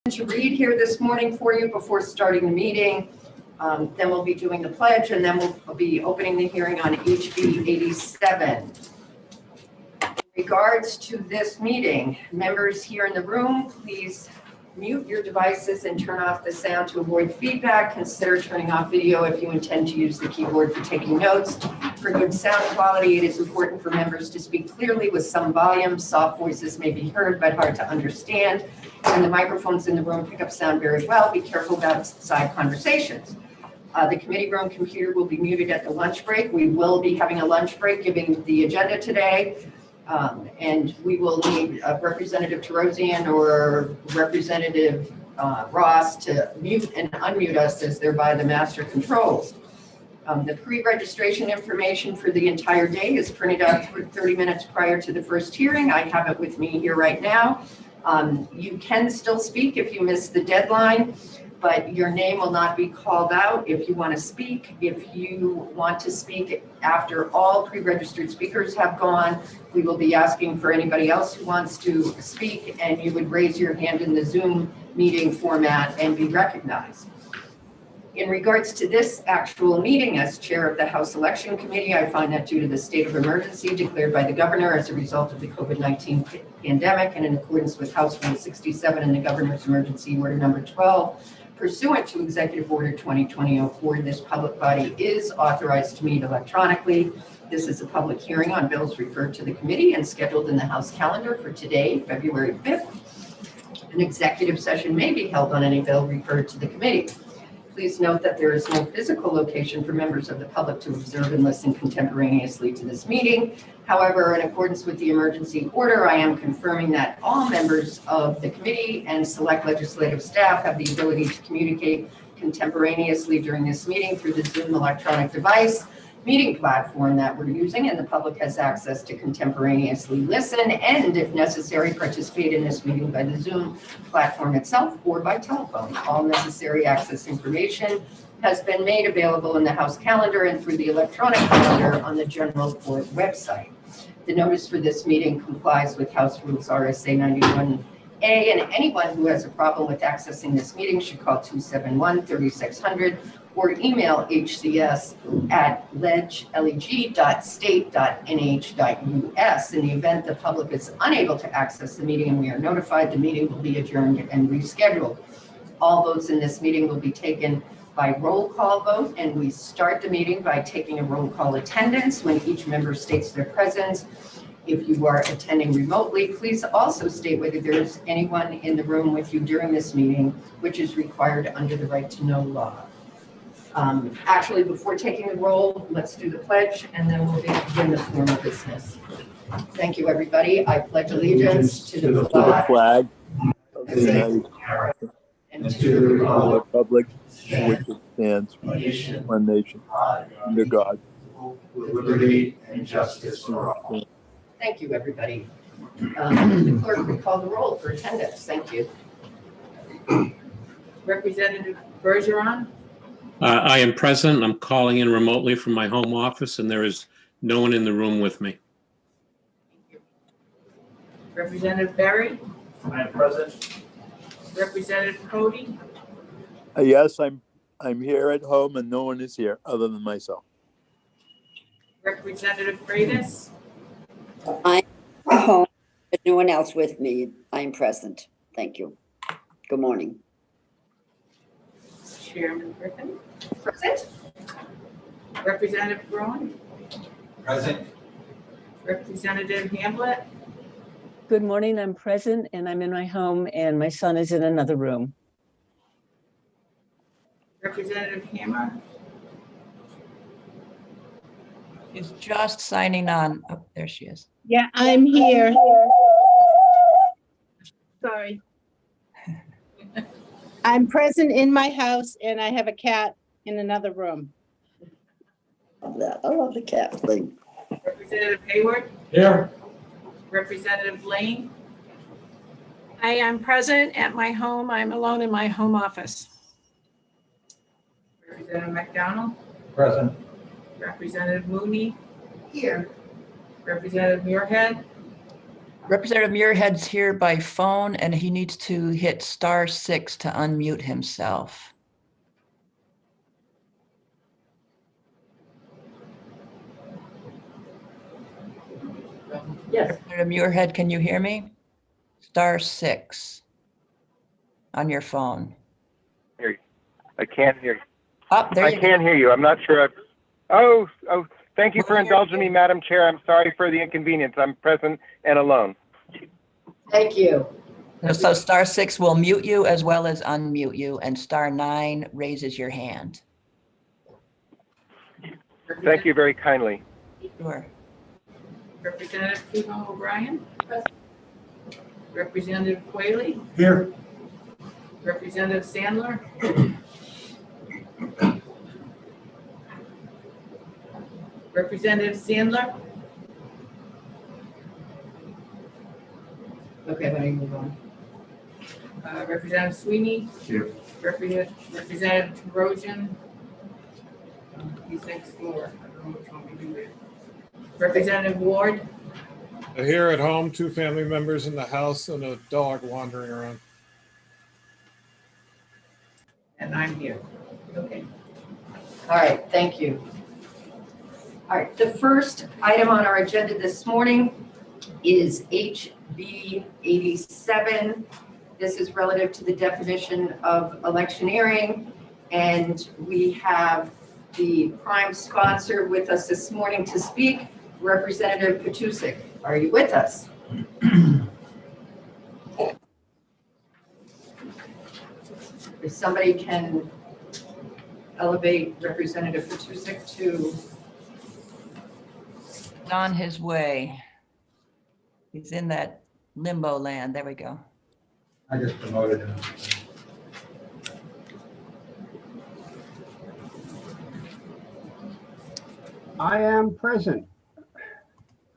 To read here this morning for you before starting the meeting. Then we'll be doing the pledge, and then we'll be opening the hearing on HB 87. In regards to this meeting, members here in the room, please mute your devices and turn off the sound to avoid feedback. Consider turning off video if you intend to use the keyboard for taking notes. For good sound quality, it is important for members to speak clearly with some volume. Soft voices may be heard but hard to understand. And the microphones in the room pick up sound very well. Be careful about side conversations. The committee room computer will be muted at the lunch break. We will be having a lunch break, giving the agenda today. And we will need Representative Terosian or Representative Ross to mute and unmute us as they're by the master controls. The pre-registration information for the entire day is printed out 30 minutes prior to the first hearing. I have it with me here right now. You can still speak if you miss the deadline, but your name will not be called out if you want to speak. If you want to speak after all pre-registered speakers have gone, we will be asking for anybody else who wants to speak, and you would raise your hand in the Zoom meeting format and be recognized. In regards to this actual meeting, as chair of the House Election Committee, I find that due to the state of emergency declared by the governor as a result of the COVID-19 pandemic and in accordance with House Rule 67 and the governor's emergency order number 12, pursuant to Executive Order 2020-04, this public body is authorized to meet electronically. This is a public hearing on bills referred to the committee and scheduled in the House calendar for today, February 5th. An executive session may be held on any bill referred to the committee. Please note that there is no physical location for members of the public to observe and listen contemporaneously to this meeting. However, in accordance with the emergency order, I am confirming that all members of the committee and select legislative staff have the ability to communicate contemporaneously during this meeting through the Zoom electronic device meeting platform that we're using, and the public has access to contemporaneously listen and, if necessary, participate in this meeting by the Zoom platform itself or by telephone. All necessary access information has been made available in the House calendar and through the electronic calendar on the General Court website. The notice for this meeting complies with House Rules RSA 91A, and anyone who has a problem with accessing this meeting should call 271-3600 or email hcs@leg.state.nh.us. In the event the public is unable to access the meeting and we are notified, the meeting will be adjourned and rescheduled. All votes in this meeting will be taken by roll call vote, and we start the meeting by taking a roll call attendance when each member states their presence. If you are attending remotely, please also state whether there is anyone in the room with you during this meeting, which is required under the right to know law. Actually, before taking the roll, let's do the pledge, and then we'll begin the formal business. Thank you, everybody. I pledge allegiance to the flag of the United States and to the republic for which it stands, one nation, under God, with liberty and justice for all. Thank you, everybody. The clerk will call the roll for attendance. Thank you. Representative Bergeron? I am present. I'm calling in remotely from my home office, and there is no one in the room with me. Representative Berry? I am present. Representative Cody? Yes, I'm here at home and no one is here other than myself. Representative Freitas? I'm home, but no one else with me. I'm present. Thank you. Good morning. Chairman Griffin? Present. Representative Braun? Present. Representative Hamblett? Good morning, I'm present and I'm in my home and my son is in another room. Representative Hammer? Is just signing on. Oh, there she is. Yeah, I'm here. Sorry. I'm present in my house and I have a cat in another room. I love the cat thing. Representative Hayward? Here. Representative Lane? I am present at my home. I'm alone in my home office. Representative McDonald? Present. Representative Mooney? Here. Representative Muirhead? Representative Muirhead's here by phone and he needs to hit *6 to unmute himself. Yes. Representative Muirhead, can you hear me? *6 on your phone. I can't hear you. Oh, there I you go. can't hear you. I'm not sure. Oh, thank you for indulging me, Madam Chair. I'm sorry for the inconvenience. I'm present and alone. Thank you. So *6 will mute you as well as unmute you, and *9 raises your hand. Thank you very kindly. Sure. Representative Cleveland O'Brien. Representative Quayle. Here. Representative Sandler. Representative Sandler. Okay, when I move on. Representative Sweeney. Here. Representative Trojan. He's next door. I don't know which one we do there. Representative Ward. Here at home, 2 family members in the house and a dog wandering around. And I'm here. Okay. All right, thank you. All right, the first item on our agenda this morning is HB 87. This is relative to the definition of electioneering, and we have the prime sponsor with us this morning to speak, Representative Petusik. Are you with us? If somebody can elevate Representative Petusik to. On his way. He's in that limbo land. There we go. I just promoted him. I am present.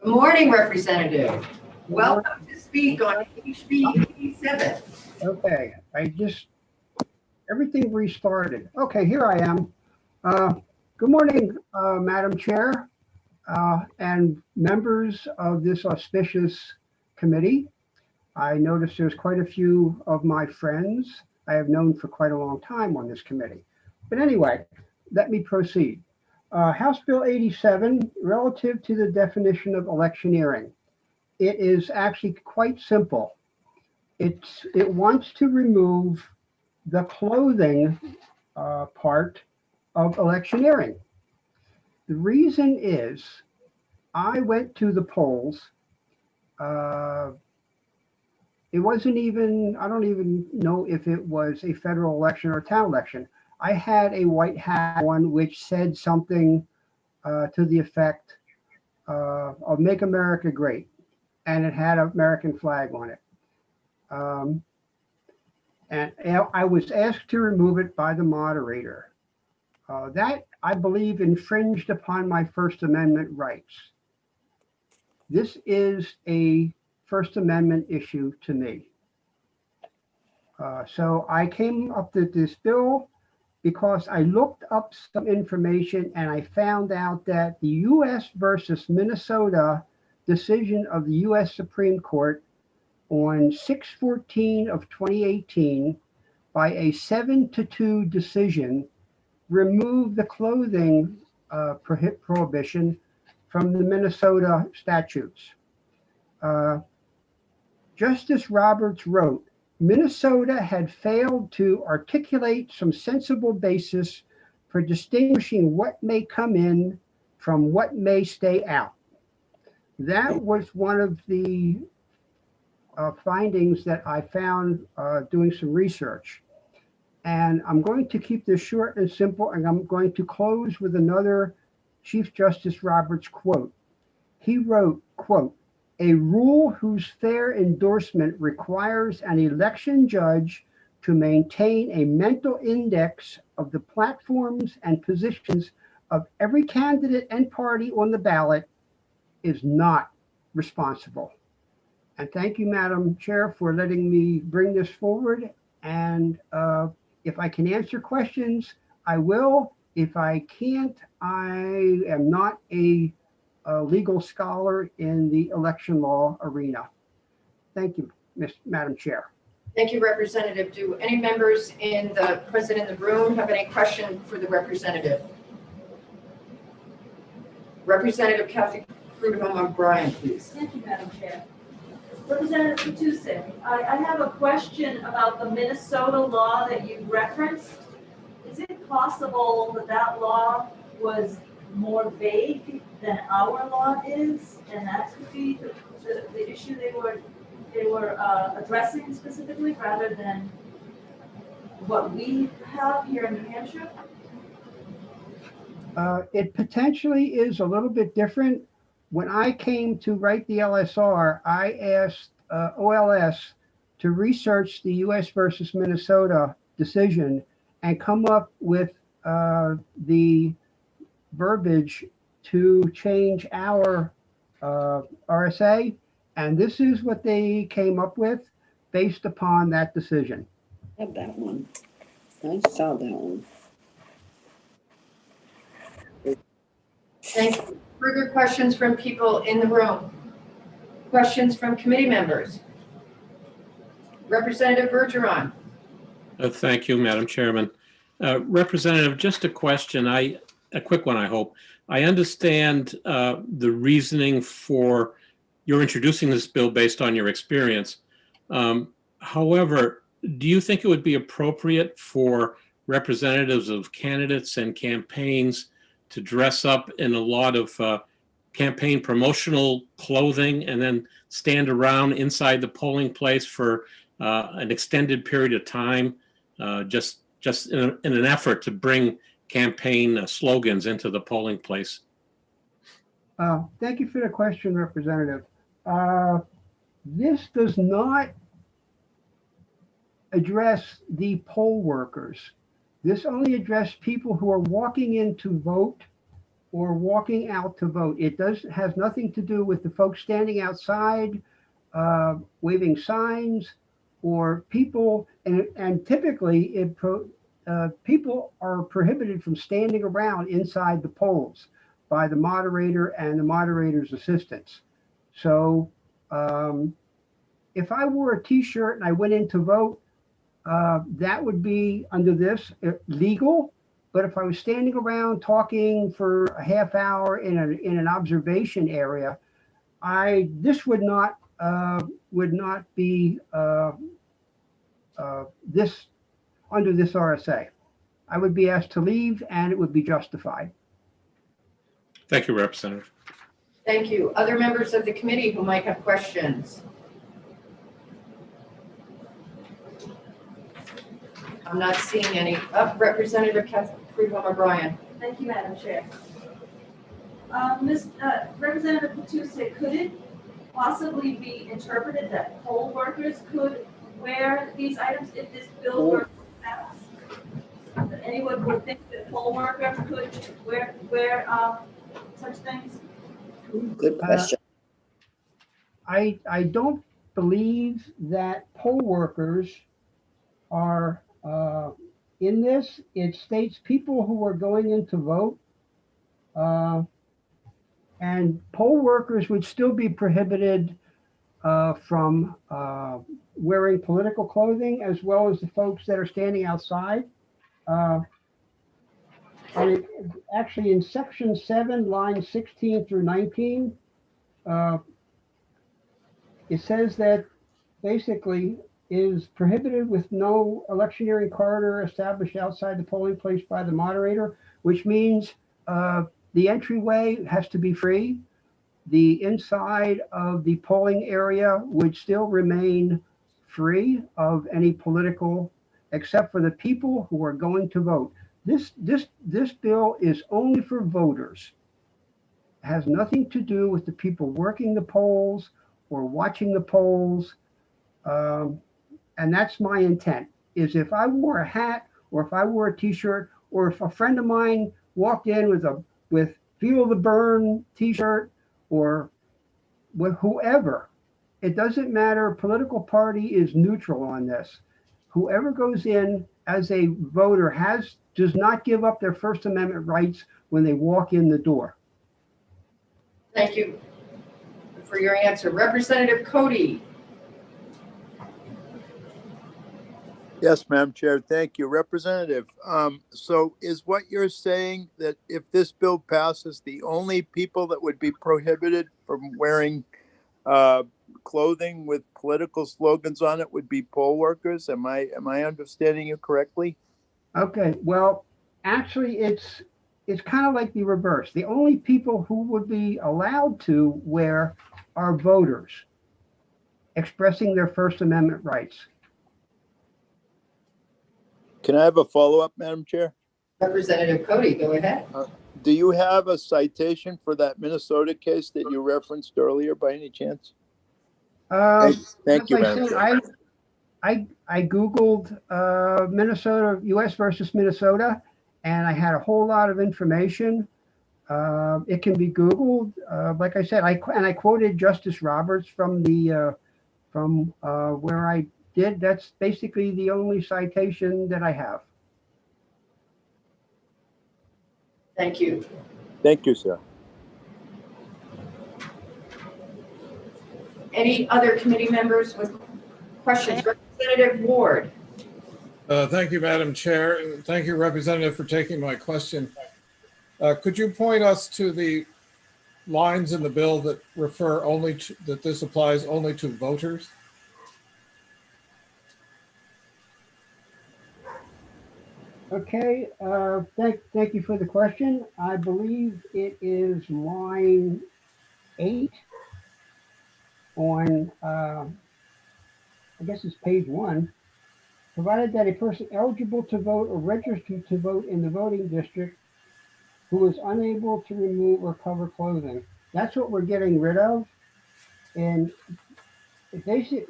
Good morning, Representative. Welcome to speak on HB 87. Okay, everything restarted. Okay, here I am. Good morning, Madam Chair, and members of this auspicious committee. I noticed there's quite a few of my friends I have known for quite a long time on this committee. But anyway, let me proceed. House Bill 87, relative to the definition of electioneering. It is actually quite simple. It wants to remove the clothing part of electioneering. The reason is I went to the polls. It wasn't even, I don't even know if it was a federal election or a town election. I had a white hat on which said something to the effect of Make America Great. And it had an American flag on it. And I was asked to remove it by the moderator. That, I believe, infringed upon my First Amendment rights. This is a First Amendment issue to me. So I came up with this bill because I looked up some information and I found out that the U.S. versus Minnesota decision of the U.S. Supreme Court on 6/14 of 2018 by a 7-2 decision removed the clothing prohibition from the Minnesota statutes. Justice Roberts wrote, Minnesota had failed to articulate some sensible basis for distinguishing what may come in from what may stay out. That was one of the findings that I found doing some research. And I'm going to keep this short and simple, and I'm going to close with another Chief Justice Roberts quote. He wrote, quote, a rule whose fair endorsement requires an election judge to maintain a mental index of the platforms and positions of every candidate and party on the ballot is not responsible. And thank you, Madam Chair, for letting me bring this forward. And if I can answer questions, I will. If I can't, I am not a legal scholar in the election law arena. Thank you, Madam Chair. Thank you, Representative. Do any members present in the room have any question for the representative? Representative Kathy Prudhomme O'Brien, please. Thank you, Madam Chair. Representative Matusek, I have a question about the Minnesota law that you referenced. Is it possible that that law was more vague than our law is, and that could be the issue they were addressing specifically, rather than what we have here in New Hampshire? It potentially is a little bit different. When I came to write the LSR, I asked OLS to research the US versus Minnesota decision and come up with the verbiage to change our RSA. And this is what they came up with based upon that decision. I have that one. I saw that one. Thank you. Further questions from people in the room? Questions from committee members? Representative Bergeron. Thank you, Madam Chairman. Representative, just a question, a quick one, I hope. I understand the reasoning for your introducing this bill based on your experience. However, do you think it would be appropriate for representatives of candidates and campaigns to dress up in a lot of campaign promotional clothing and then stand around inside the polling place for an extended period of time, just in an effort to bring campaign slogans into the polling place? Thank you for the question, Representative. This does not address the poll workers. This only addresses people who are walking in to vote or walking out to vote. It has nothing to do with the folks standing outside, waving signs, or people, and typically people are prohibited from standing around inside the polls by the moderator and the moderator's assistants. So if I wore a t-shirt and I went in to vote, that would be under this legal. But if I was standing around talking for a half hour in an observation area, this would not be this under this RSA. I would be asked to leave, and it would be justified. Thank you, Representative. Thank you. Other members of the committee who might have questions? I'm not seeing any. Representative Kathy Prudhomme O'Brien. Thank you, Madam Chair. Representative Matusek, could it possibly be interpreted that poll workers could wear these items if this bill were passed? That anyone would think that poll workers could wear such things? Good question. I don't believe that poll workers are in this. It states people who are going in to vote, and poll workers would still be prohibited from wearing political clothing, as well as the folks that are standing outside. And actually in section 7, lines 16 through 19, it says that basically is prohibited with no electioneering corridor established outside the polling place by the moderator, which means the entryway has to be free. The inside of the polling area would still remain free of any political, except for the people who are going to vote. This bill is only for voters. It has nothing to do with the people working the polls or watching the polls. And that's my intent, is if I wore a hat or if I wore a t-shirt, or if a friend of mine walked in with Feel the Burn t-shirt, or with whoever, it doesn't matter. Political party is neutral on this. Whoever goes in as a voter does not give up their First Amendment rights when they walk in the door. Thank you for your answer. Representative Cody. Yes, Madam Chair, thank you. Representative, so is what you're saying that if this bill passes, the only people that would be prohibited from wearing clothing with political slogans on it would be poll workers? Am I understanding you correctly? Okay, well, actually, it's kind of like the reverse. The only people who would be allowed to wear are voters expressing their First Amendment rights. Can I have a follow-up, Madam Chair? Representative Cody, go ahead. Do you have a citation for that Minnesota case that you referenced earlier by any chance? Thank you, Madam Chair. I Googled Minnesota, US versus Minnesota, and I had a whole lot of information. It can be Googled. Like I said, I quoted Justice Roberts from the from where I did. That's basically the only citation that I have. Thank you. Thank you, sir. Any other committee members with questions? Representative Ward. Thank you, Madam Chair, and thank you, Representative, for taking my question. Could you point us to the lines in the bill that refer only to, that this applies only to voters? Okay, thank you for the question. I believe it is line 8 on, I guess it's page 1. Provided that a person eligible to vote or registered to vote in the voting district who is unable to remove or cover clothing. That's what we're getting rid of. And basically,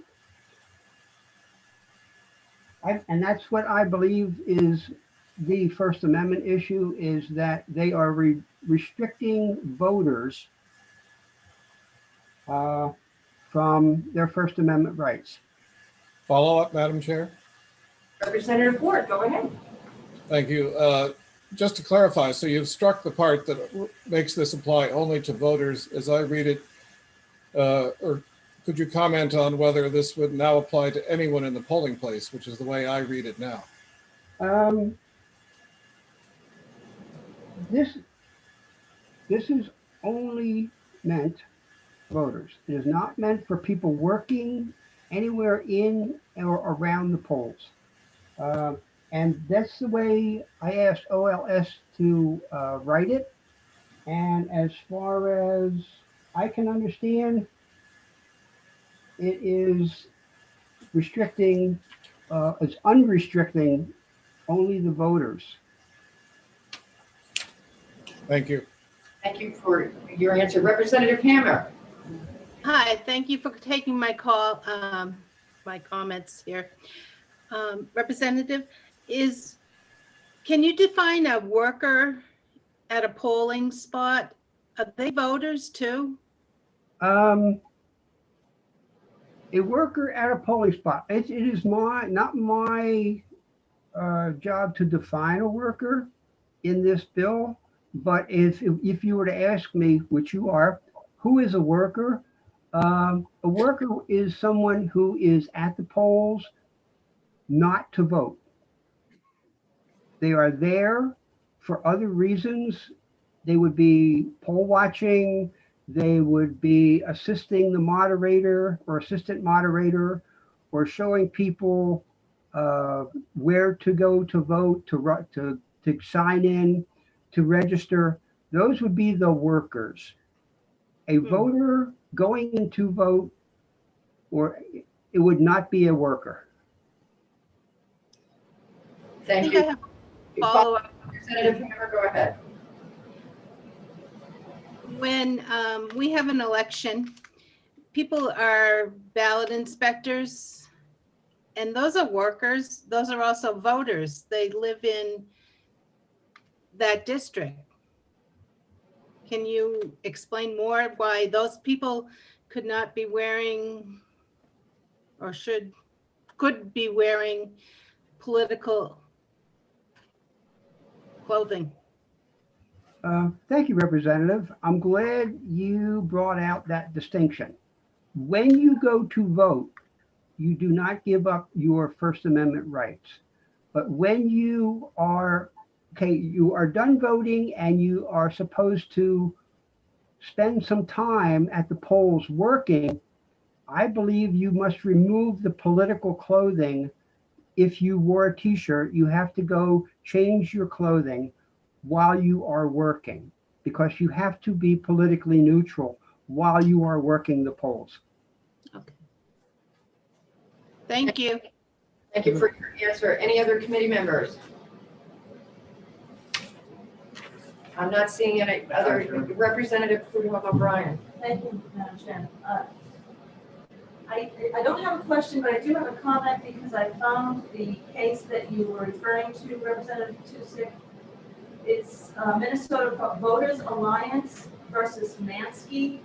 and that's what I believe is the First Amendment issue, is that they are restricting voters from their First Amendment rights. Follow up, Madam Chair. Representative Ward, go ahead. Thank you. Just to clarify, so you've struck the part that makes this apply only to voters as I read it, or could you comment on whether this would now apply to anyone in the polling place, which is the way I read it now? This is only meant voters. It is not meant for people working anywhere in or around the polls. And that's the way I asked OLS to write it. And as far as I can understand, it is restricting, it's unrestricting only the voters. Thank you. Thank you for your answer. Representative Hammer. Hi, thank you for taking my call, my comments here. Representative, can you define a worker at a polling spot? Are they voters too? A worker at a polling spot. It is not my job to define a worker in this bill. But if you were to ask me, which you are, who is a worker? A worker is someone who is at the polls not to vote. They are there for other reasons. They would be poll watching. They would be assisting the moderator or assistant moderator, or showing people where to go to vote, to sign in, to register. Those would be the workers. A voter going in to vote, or it would not be a worker. Thank you. Follow-up. Representative Hammer, go ahead. When we have an election, people are ballot inspectors, and those are workers. Those are also voters. They live in that district. Can you explain more why those people could not be wearing, or could be wearing political clothing? Thank you, Representative. I'm glad you brought out that distinction. When you go to vote, you do not give up your First Amendment rights. But when you are, okay, you are done voting and you are supposed to spend some time at the polls working, I believe you must remove the political clothing. If you wore a t-shirt, you have to go change your clothing while you are working, because you have to be politically neutral while you are working the polls. Thank you. Thank you for your answer. Any other committee members? I'm not seeing any other. Representative O'Brien. Thank you, Madam Chair. I don't have a question, but I do have a comment because I found the case that you were referring to, Representative Tusick. It's Minnesota Voters Alliance versus Mansky,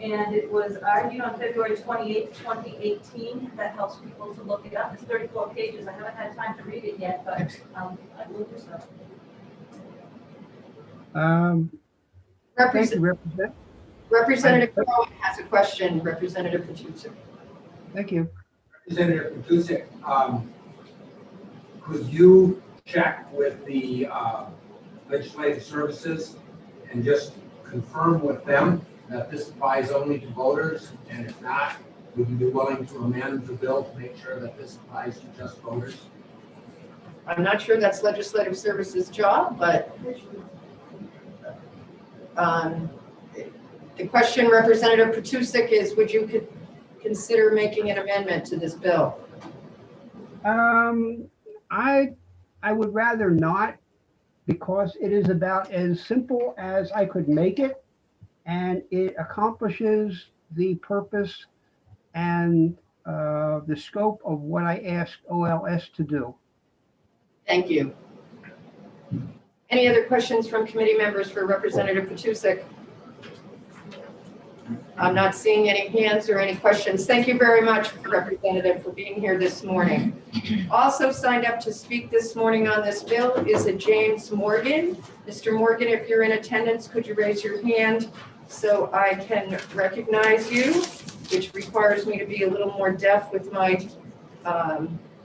and it was argued on February 28th, 2018. That helps people to look it up. It's 34 pages. I haven't had time to read it yet, but I will do so. Thank you, Representative Cohen has a question. Representative Petrucci. Thank you. Representative Petrucci, could you check with the legislative services and just confirm with them that this applies only to voters? And if not, would you be willing to amend the bill to make sure that this applies to just voters? I'm not sure that's legislative services job, but the question, Representative Petrucci, is would you consider making an amendment to this bill? I would rather not, because it is about as simple as I could make it, and it accomplishes the purpose and the scope of what I asked OLS to do. Thank you. Any other questions from committee members for Representative Petrucci? I'm not seeing any hands or any questions. Thank you very much, Representative, for being here this morning. Also signed up to speak this morning on this bill is a James Morgan. Mr. Morgan, if you're in attendance, could you raise your hand so I can recognize you, which requires me to be a little more deaf with my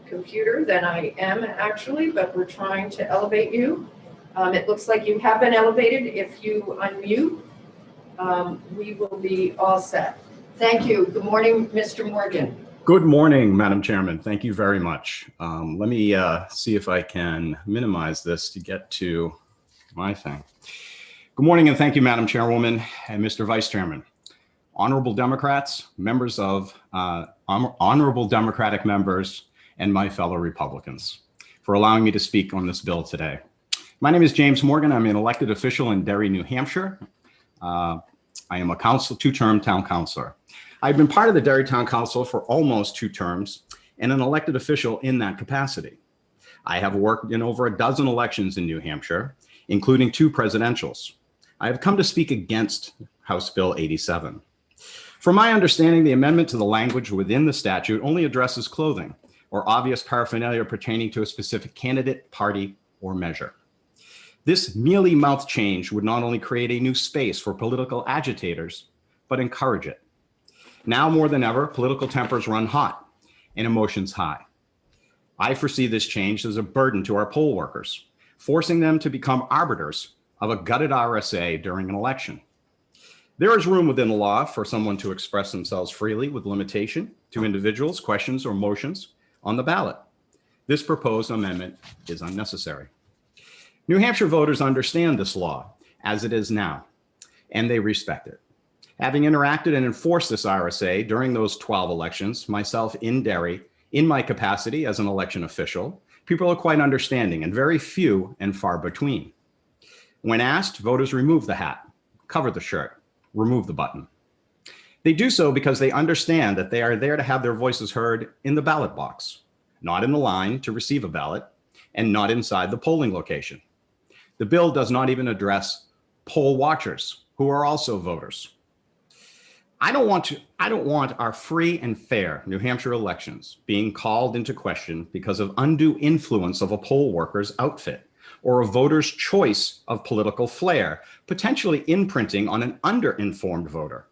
computer than I am actually, but we're trying to elevate you. It looks like you have been elevated. If you unmute, we will be all set. Thank you. Good morning, Mr. Morgan. Good morning, Madam Chairman. Thank you very much. Let me see if I can minimize this to get to my thing. Good morning, and thank you, Madam Chairwoman and Mr. Vice Chairman. Honorable Democrats, members of honorable Democratic members, and my fellow Republicans, for allowing me to speak on this bill today. My name is James Morgan. I'm an elected official in Derry, New Hampshire. I am a two-term town councilor. I've been part of the Derry Town Council for almost 2 terms and an elected official in that capacity. I have worked in over a dozen elections in New Hampshire, including 2 presidentials. I have come to speak against House Bill 87. From my understanding, the amendment to the language within the statute only addresses clothing or obvious paraphernalia pertaining to a specific candidate, party, or measure. This mealy-mouthed change would not only create a new space for political agitators, but encourage it. Now more than ever, political tempers run hot and emotions high. I foresee this change as a burden to our poll workers, forcing them to become arbiters of a gutted RSA during an election. There is room within the law for someone to express themselves freely with limitation to individuals, questions, or motions on the ballot. This proposed amendment is unnecessary. New Hampshire voters understand this law as it is now, and they respect it. Having interacted and enforced this RSA during those 12 elections, myself in Derry, in my capacity as an election official, people are quite understanding and very few and far between. When asked, voters remove the hat, cover the shirt, remove the button. They do so because they understand that they are there to have their voices heard in the ballot box, not in the line to receive a ballot, and not inside the polling location. The bill does not even address poll watchers, who are also voters. I don't want our free and fair New Hampshire elections being called into question because of undue influence of a poll worker's outfit or a voter's choice of political flair, potentially imprinting on an underinformed voter.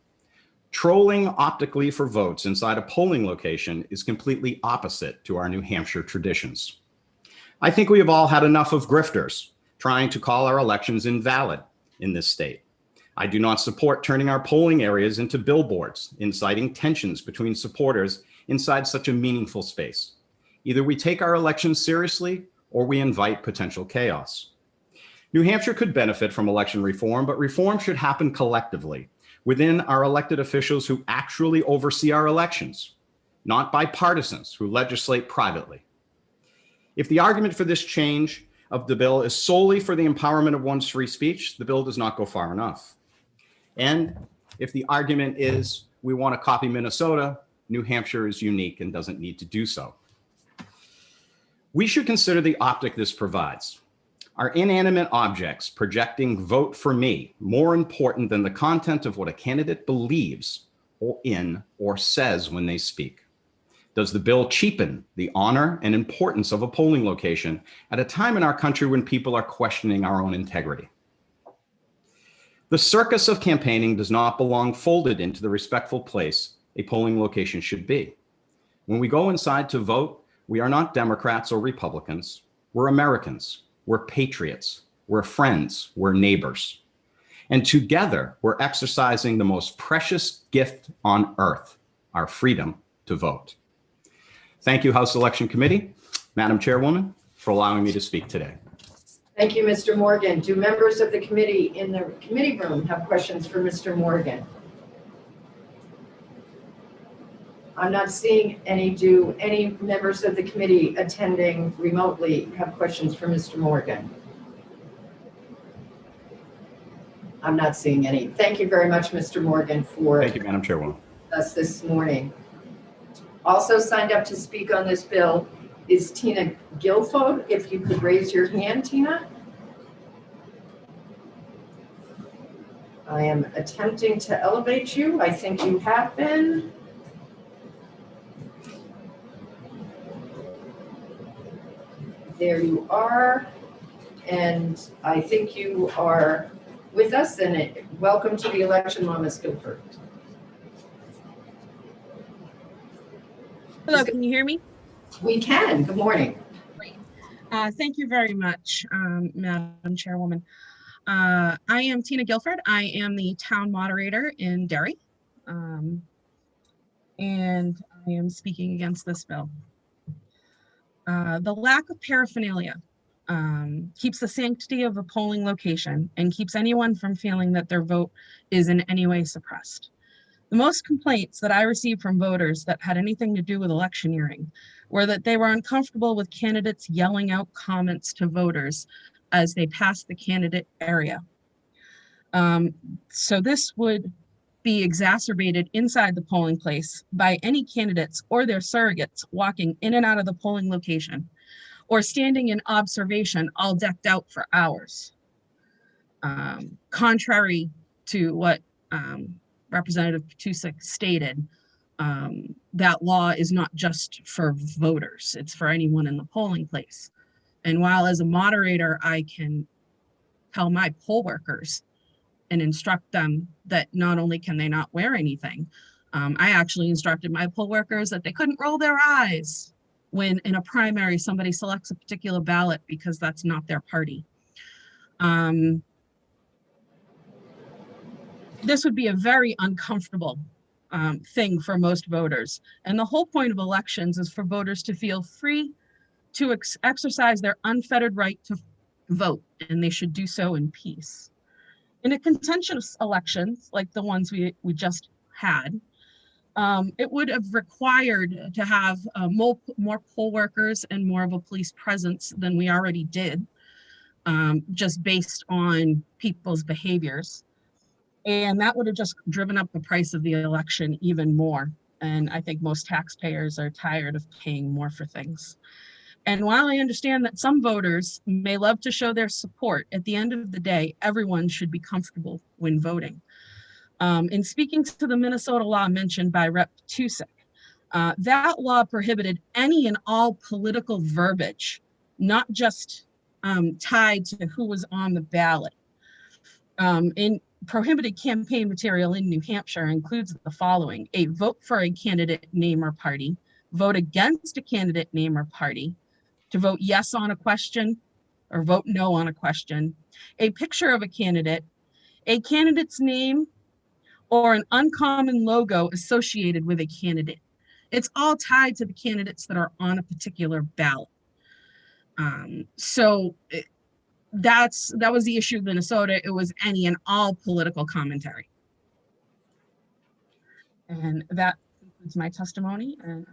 Trolling optically for votes inside a polling location is completely opposite to our New Hampshire traditions. I think we have all had enough of grifters trying to call our elections invalid in this state. I do not support turning our polling areas into billboards, inciting tensions between supporters inside such a meaningful space. Either we take our elections seriously or we invite potential chaos. New Hampshire could benefit from election reform, but reform should happen collectively within our elected officials who actually oversee our elections, not by partisans who legislate privately. If the argument for this change of the bill is solely for the empowerment of one's free speech, the bill does not go far enough. And if the argument is we want to copy Minnesota, New Hampshire is unique and doesn't need to do so. We should consider the optic this provides. Are inanimate objects projecting vote for me more important than the content of what a candidate believes or says when they speak? Does the bill cheapen the honor and importance of a polling location at a time in our country when people are questioning our own integrity? The circus of campaigning does not belong folded into the respectful place a polling location should be. When we go inside to vote, we are not Democrats or Republicans. We're Americans. We're patriots. We're friends. We're neighbors. And together, we're exercising the most precious gift on earth, our freedom to vote. Thank you, House Election Committee, Madam Chairwoman, for allowing me to speak today. Thank you, Mr. Morgan. Do members of the committee in the committee room have questions for Mr. Morgan? I'm not seeing any. Do any members of the committee attending remotely have questions for Mr. Morgan? I'm not seeing any. Thank you very much, Mr. Morgan, for Thank you, Madam Chairwoman. us this morning. Also signed up to speak on this bill is Tina Guilfogle. If you could raise your hand, Tina. I am attempting to elevate you. I think you have been. There you are. And I think you are with us, and welcome to the election law, Ms. Guilford. Hello, can you hear me? We can. Good morning. Great. Thank you very much, Madam Chairwoman. I am Tina Guilford. I am the town moderator in Derry, and I am speaking against this bill. The lack of paraphernalia keeps the sanctity of a polling location and keeps anyone from feeling that their vote is in any way suppressed. The most complaints that I received from voters that had anything to do with electioneering were that they were uncomfortable with candidates yelling out comments to voters as they passed the candidate area. So this would be exacerbated inside the polling place by any candidates or their surrogates walking in and out of the polling location or standing in observation all decked out for hours. Contrary to what Representative Petusik stated, that law is not just for voters, it's for anyone in the polling place. And while as a moderator, I can tell my poll workers and instruct them that not only can they not wear anything, I actually instructed my poll workers that they couldn't roll their eyes when in a primary somebody selects a particular ballot because that's not their party. This would be a very uncomfortable thing for most voters. And the whole point of elections is for voters to feel free to exercise their unfettered right to vote, and they should do so in peace. In a contentious elections like the ones we just had, it would have required to have more poll workers and more of a police presence than we already did, just based on people's behaviors. And that would have just driven up the price of the election even more. And I think most taxpayers are tired of paying more for things. And while I understand that some voters may love to show their support, at the end of the day, everyone should be comfortable when voting. In speaking to the Minnesota law mentioned by Rep. Petusik, that law prohibited any and all political verbiage, not just tied to who was on the ballot. prohibited campaign material in New Hampshire includes the following: a vote for a candidate, name, or party, vote against a candidate, name, or party, to vote yes on a question or vote no on a question, a picture of a candidate's name, or an uncommon logo associated with a candidate. It's all tied to the candidates that are on a particular ballot. That was the issue of Minnesota. It was any and all political commentary. And that concludes my testimony, and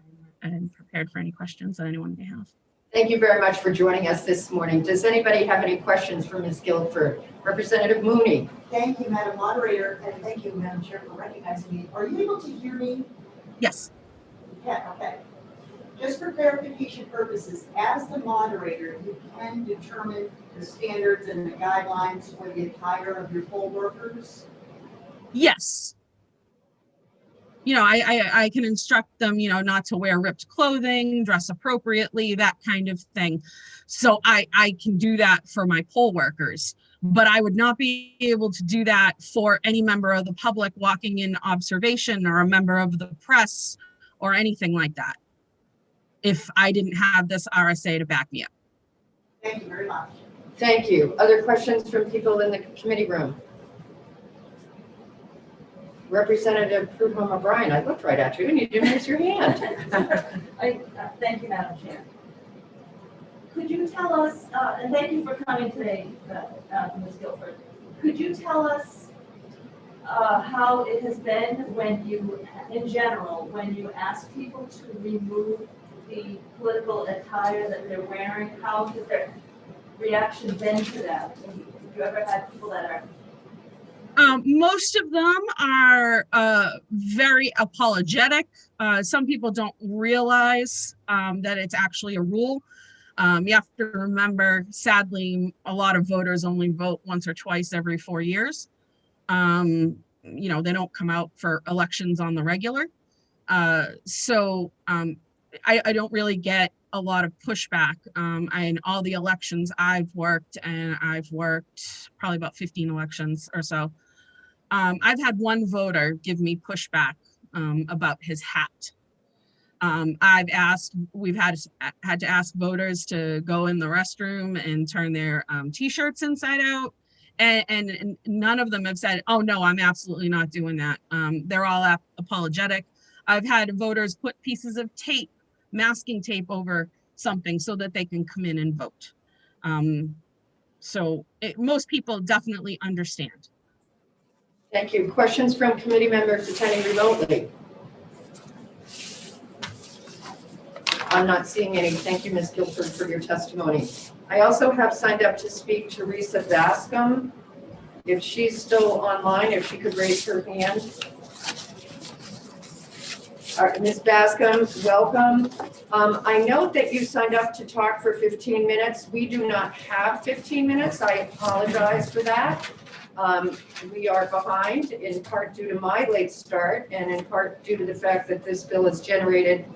I'm prepared for any questions that anyone may have. Thank you very much for joining us this morning. Does anybody have any questions for Ms. Guilford? Representative Mooney. Thank you, Madam Moderator, and thank you, Madam Chair, for recognizing me. Are you able to hear me? Yes. Yeah, okay. Just for clarification purposes, as the moderator, you can determine the standards and the guidelines for the attire of your poll workers? Yes. You know, I can instruct them, you know, not to wear ripped clothing, dress appropriately, that kind of thing. So I can do that for my poll workers, but I would not be able to do that for any member of the public walking in observation or a member of the press or anything like that, if I didn't have this RSA to back me up. Thank you very much. Thank you. Other questions from people in the committee room? Representative Prudhomme O'Brien, I looked right at you and you didn't raise your hand. Thank you, Madam Chair. Could you tell us, and thank you for coming today, Ms. Guilford. Could you tell us how it has been when you, in general, when you ask people to remove the political attire that they're wearing? How has their reaction been to that? Have you ever had people that are? Most of them are very apologetic. Some people don't realize that it's actually a rule. You have to remember, sadly, a lot of voters only vote once or twice every 4 years. You know, they don't come out for elections on the regular. So I don't really get a lot of pushback. In all the elections I've worked, and I've worked probably about 15 elections or so, I've had one voter give me pushback about his hat. We've had to ask voters to go in the restroom and turn their t-shirts inside out. And none of them have said, oh no, I'm absolutely not doing that. They're all apologetic. I've had voters put pieces of tape, masking tape over something so that they can come in and vote. Most people definitely understand. Thank you. Questions from committee members attending remotely? I'm not seeing any. Thank you, Ms. Guilford, for your testimony. I also have signed up to speak Teresa Bascom. If she's still online, if she could raise her hand. All right, Ms. Bascom, welcome. I note that you signed up to talk for 15 minutes. We do not have 15 minutes. I apologize for that. We are behind, in part due to my late start and in part due to the fact that this bill has generated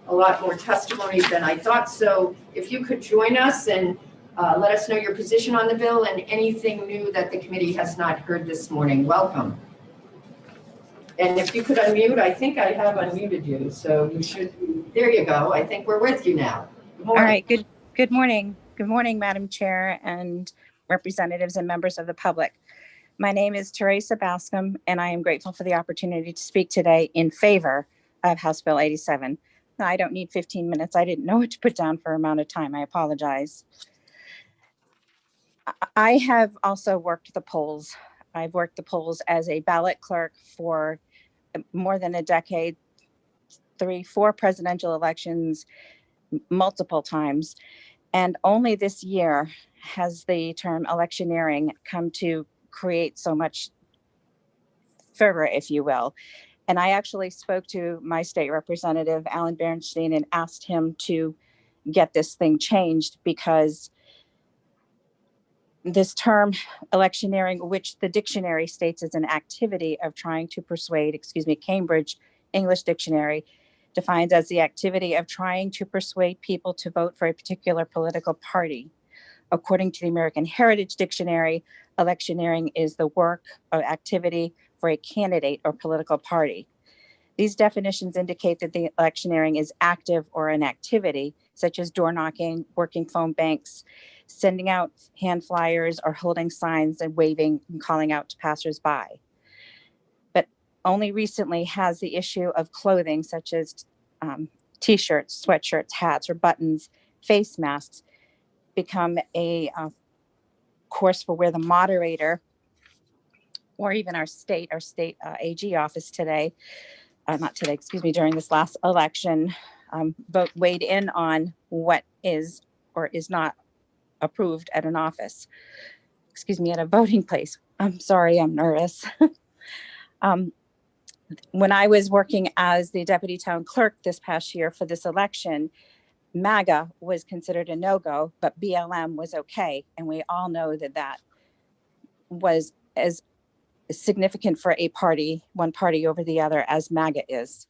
a lot more testimony than I thought. So if you could join us and let us know your position on the bill and anything new that the committee has not heard this morning. Welcome. And if you could unmute, I think I have unmuted you, so you should, there you go. I think we're with you now. Good morning. All right, good morning. Good morning, Madam Chair and representatives and members of the public. My name is Teresa Bascom, and I am grateful for the opportunity to speak today in favor of House Bill 87. Now, I don't need 15 minutes. I didn't know what to put down for amount of time. I apologize. I have also worked the polls. I've worked the polls as a ballot clerk for more than a decade, 4 presidential elections, multiple times. And only this year has the term electioneering come to create so much fervor, if you will. And I actually spoke to my state representative, Alan Bernstein, and asked him to get this thing changed, because this term electioneering, which the dictionary states is an activity of trying to persuade, Cambridge English Dictionary defines as the activity of trying to persuade people to vote for a particular political party. According to the American Heritage Dictionary, electioneering is the work or activity for a candidate or political party. These definitions indicate that the electioneering is active or an activity, such as door knocking, working phone banks, sending out hand flyers, or holding signs and waving and calling out to passersby. But only recently has the issue of clothing, such as t-shirts, sweatshirts, hats, or buttons, face masks, become a course for where the moderator, or even our state AG office today, during this last election, weighed in on what is or is not approved at an office. At a voting place. I'm sorry, I'm nervous. When I was working as the deputy town clerk this past year for this election, MAGA was considered a no-go, but BLM was okay. And we all know that that was as significant for a party, one party over the other, as MAGA is.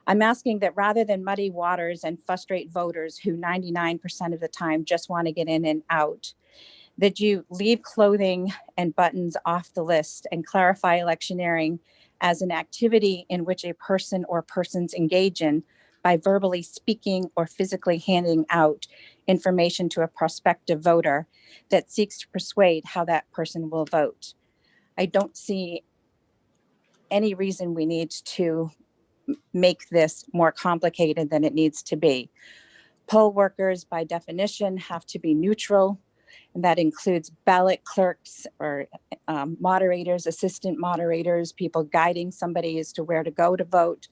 I'm asking that rather than muddy waters and frustrate voters who 99% of the time just want to get in and out, that you leave clothing and buttons off the list and clarify electioneering as an activity in which a person or persons engage in by verbally speaking or physically handing out information to a prospective voter that seeks to persuade how that person will vote. I don't see any reason we need to make this more complicated than it needs to be. Poll workers, by definition, have to be neutral, and that includes ballot clerks or moderators, assistant moderators, people guiding somebody as to where to go to vote.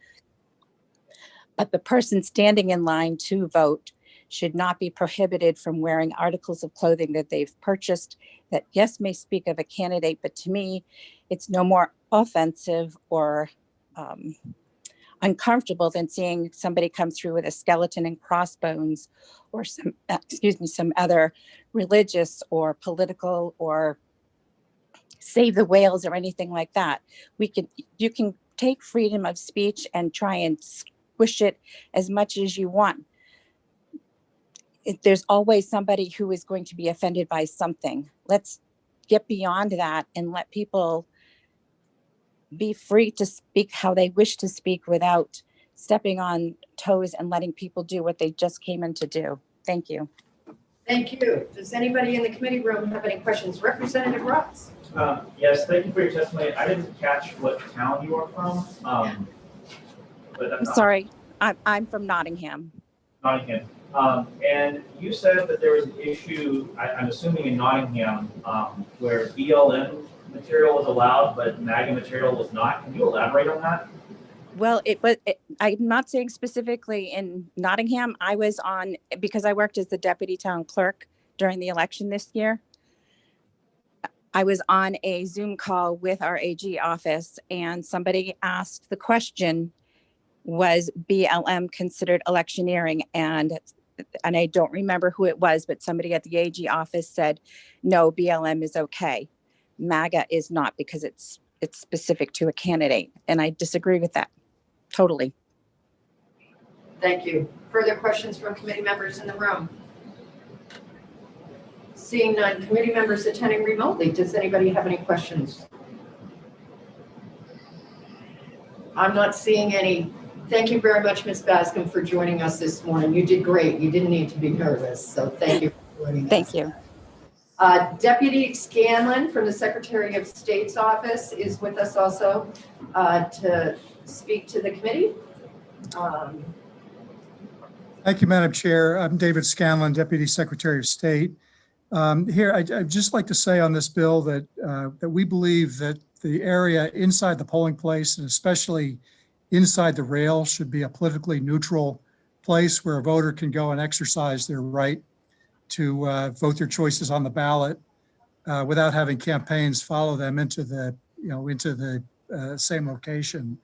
But the person standing in line to vote should not be prohibited from wearing articles of clothing that they've purchased that, yes, may speak of a candidate, but to me, it's no more offensive or uncomfortable than seeing somebody come through with a skeleton and crossbones or some other religious or political or save the whales or anything like that. You can take freedom of speech and try and squish it as much as you want. There's always somebody who is going to be offended by something. Let's get beyond that and let people be free to speak how they wish to speak without stepping on toes and letting people do what they just came in to do. Thank you. Thank you. Does anybody in the committee room have any questions? Representative Ross. Yes, thank you for your testimony. I didn't catch what town you are from. But I'm sorry, I'm from Nottingham. Nottingham. And you said that there was an issue, I'm assuming in Nottingham, where BLM material was allowed, but MAGA material was not. Can you elaborate on that? Well, I'm not saying specifically in Nottingham. I was on, because I worked as the deputy town clerk during the election this year. I was on a Zoom call with our AG office, and somebody asked the question, was BLM considered electioneering? And I don't remember who it was, but somebody at the AG office said, no, BLM is okay. MAGA is not, because it's specific to a candidate. And I disagree with that totally. Thank you. Further questions from committee members in the room? Seeing none, committee members attending remotely, does anybody have any questions? I'm not seeing any. Thank you very much, Ms. Bascom, for joining us this morning. You did great. You didn't need to be nervous. So thank you for joining us. Thank you. Deputy Scanlon from the Secretary of State's office is with us also to speak to the committee. Thank you, Madam Chair. I'm David Scanlon, Deputy Secretary of State. Here, I'd just like to say on this bill that we believe that the area inside the polling place, and especially inside the rail, should be a politically neutral place where a voter can go and exercise their right to vote their choices on the ballot without having campaigns follow them into the same location.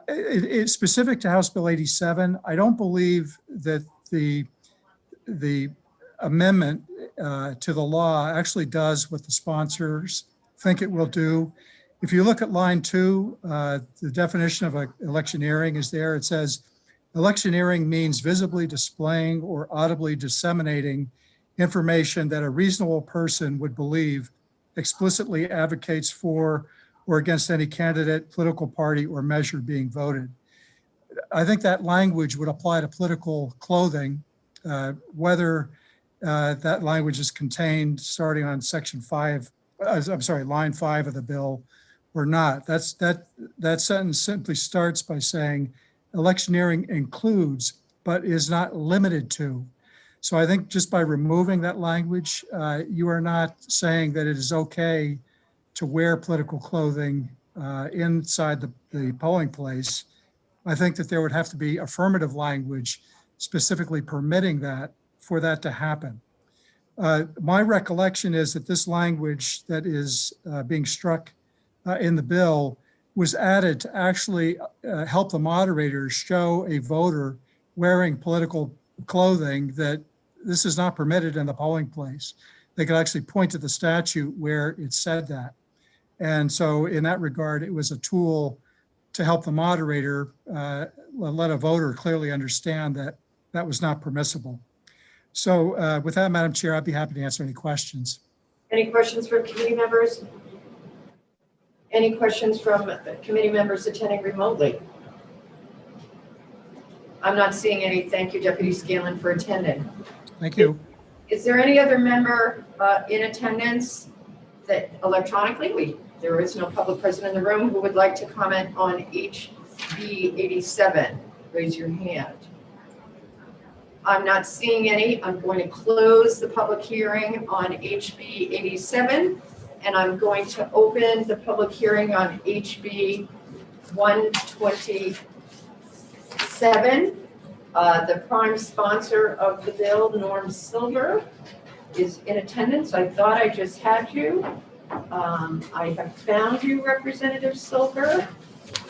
It's specific to House Bill 87. I don't believe that the amendment to the law actually does what the sponsors think it will do. If you look at line 2, the definition of electioneering is there. It says, electioneering means visibly displaying or audibly disseminating information that a reasonable person would believe explicitly advocates for or against any candidate, political party, or measure being voted. I think that language would apply to political clothing, whether that language is contained starting on section 5, I'm sorry, line 5 of the bill or not. That sentence simply starts by saying electioneering includes, but is not limited to. So I think just by removing that language, you are not saying that it is okay to wear political clothing inside the polling place. I think that there would have to be affirmative language specifically permitting that for that to happen. My recollection is that this language that is being struck in the bill was added to actually help the moderators show a voter wearing political clothing that this is not permitted in the polling place. They could actually point to the statute where it said that. And so in that regard, it was a tool to help the moderator let a voter clearly understand that that was not permissible. So with that, Madam Chair, I'd be happy to answer any questions. Any questions from committee members? Any questions from committee members attending remotely? I'm not seeing any. Thank you, Deputy Scanlon, for attending. Thank you. Is there any other member in attendance that electronically, there is no public present in the room, who would like to comment on HB 87? Raise your hand. I'm not seeing any. I'm going to close the public hearing on HB 87, and I'm going to open the public hearing on HB 127. The prime sponsor of the bill, Norm Silver, is in attendance. I thought I just had you. I have found you, Representative Silver,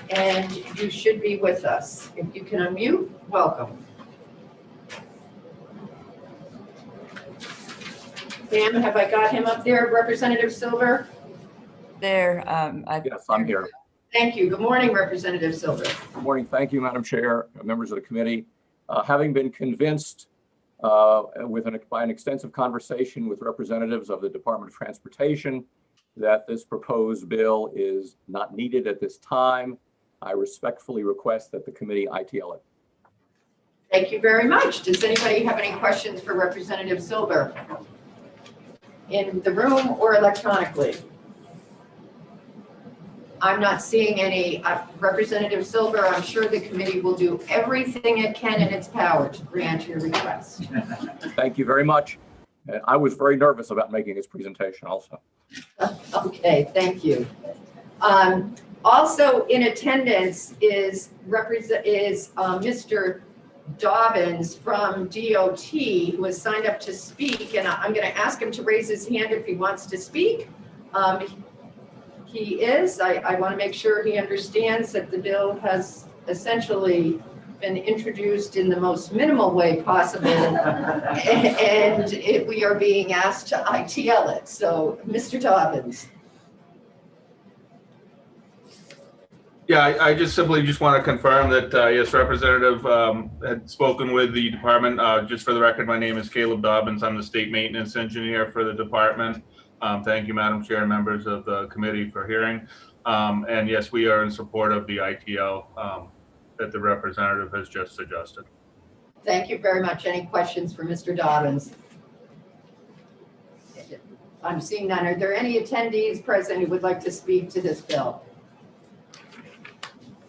and you should be with us. If you can unmute, welcome. Pam, have I got him up there, Representative Silver? There, Yes, I'm here. Thank you. Good morning, Representative Silver. Good morning. Thank you, Madam Chair, members of the committee. Having been convinced by an extensive conversation with representatives of the Department of Transportation that this proposed bill is not needed at this time, I respectfully request that the committee ITL it. Thank you very much. Does anybody have any questions for Representative Silver in the room or electronically? I'm not seeing any. Representative Silver, I'm sure the committee will do everything it can in its power to grant your request. Thank you very much. And I was very nervous about making this presentation also. Okay, thank you. Also in attendance is Mr. Dobbins from DOT, who has signed up to speak, and I'm going to ask him to raise his hand if he wants to speak. He is. I want to make sure he understands that the bill has essentially been introduced in the most minimal way possible, and we are being asked to ITL it. So, Mr. Dobbins. Yeah, I just simply want to confirm that, yes, Representative had spoken with the department. Just for the record, my name is Caleb Dobbins. I'm the state maintenance engineer for the department. Thank you, Madam Chair, and members of the committee for hearing. And yes, we are in support of the ITL that the representative has just suggested. Thank you very much. Any questions for Mr. Dobbins? I'm seeing none. Are there any attendees present who would like to speak to this bill?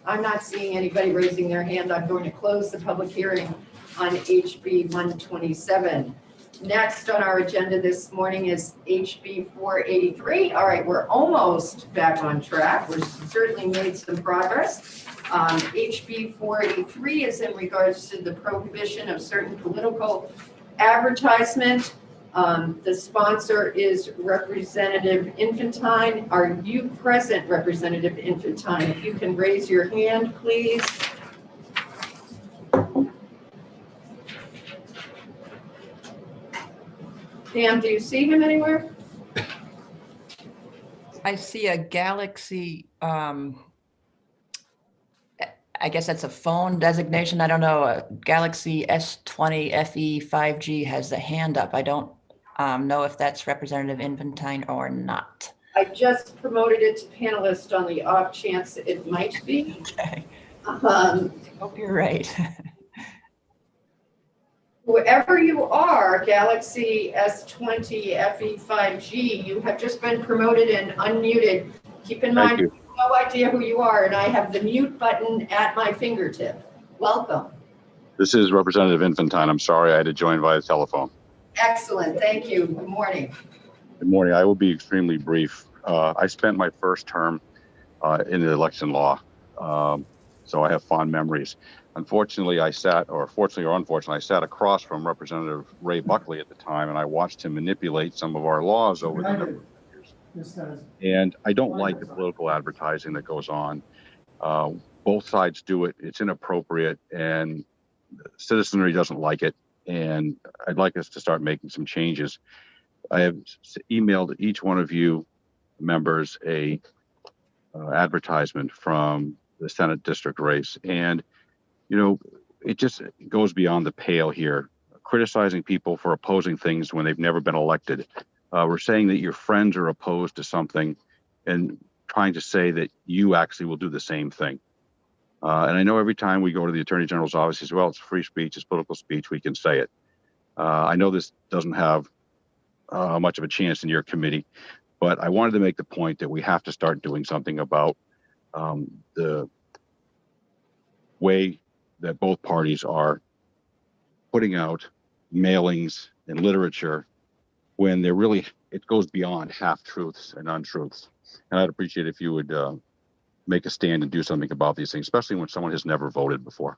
I'm not seeing anybody raising their hand. I'm going to close the public hearing on HB 127. Next on our agenda this morning is HB 483. All right, we're almost back on track. We've certainly made some progress. HB 483 is in regards to the prohibition of certain political advertisement. The sponsor is Representative Infantine. Are you present, Representative Infantine? If you can raise your hand, please. Pam, do you see him anywhere? I see a Galaxy, I guess that's a phone designation. I don't know. A Galaxy S20 FE 5G has the hand up. I don't know if that's Representative Infantine or not. I just promoted it to panelist on the off chance it might be. Okay. Hope you're right. Whoever you are, Galaxy S20 FE5G, you have just been promoted and unmuted. Keep in mind, you. no idea who you are, and I have the mute button at my fingertip. Welcome. This is Representative Infantine. I'm sorry I had to join via telephone. Excellent. Thank you. Good morning. Good morning. I will be extremely brief. I spent my first term in the election law, so I have fond memories. Unfortunately, fortunately or unfortunately, I sat across from Representative Ray Buckley at the time, and I watched him manipulate some of our laws over the number of years. And I don't like the political advertising that goes on. Both sides do it. It's inappropriate, and citizenry doesn't like it. And I'd like us to start making some changes. I have emailed each one of you members a advertisement from the Senate district race. And, you know, it just goes beyond the pale here, criticizing people for opposing things when they've never been elected. We're saying that your friends are opposed to something and trying to say that you actually will do the same thing. And I know every time we go to the Attorney General's office, he says, well, it's free speech, it's political speech, we can say it. I know this doesn't have much of a chance in your committee, but I wanted to make the point that we have to start doing something about the way that both parties are putting out mailings and literature when they're really, it goes beyond half-truths and untruths. And I'd appreciate if you would make a stand and do something about these things, especially when someone has never voted before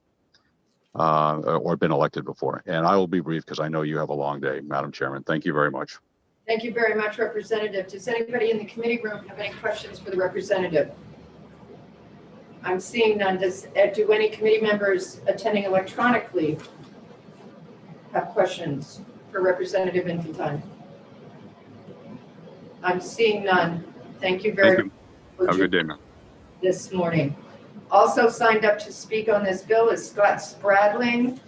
or been elected before. And I will be brief because I know you have a long day, Madam Chairman. Thank you very much. Thank you very much, Representative. Does anybody in the committee room have any questions for the representative? I'm seeing none. Do any committee members attending electronically have questions for Representative Infantine? I'm seeing none. Thank you very much. Have a good day, ma'am. This morning. Also signed up to speak on this bill is Scott Spradling.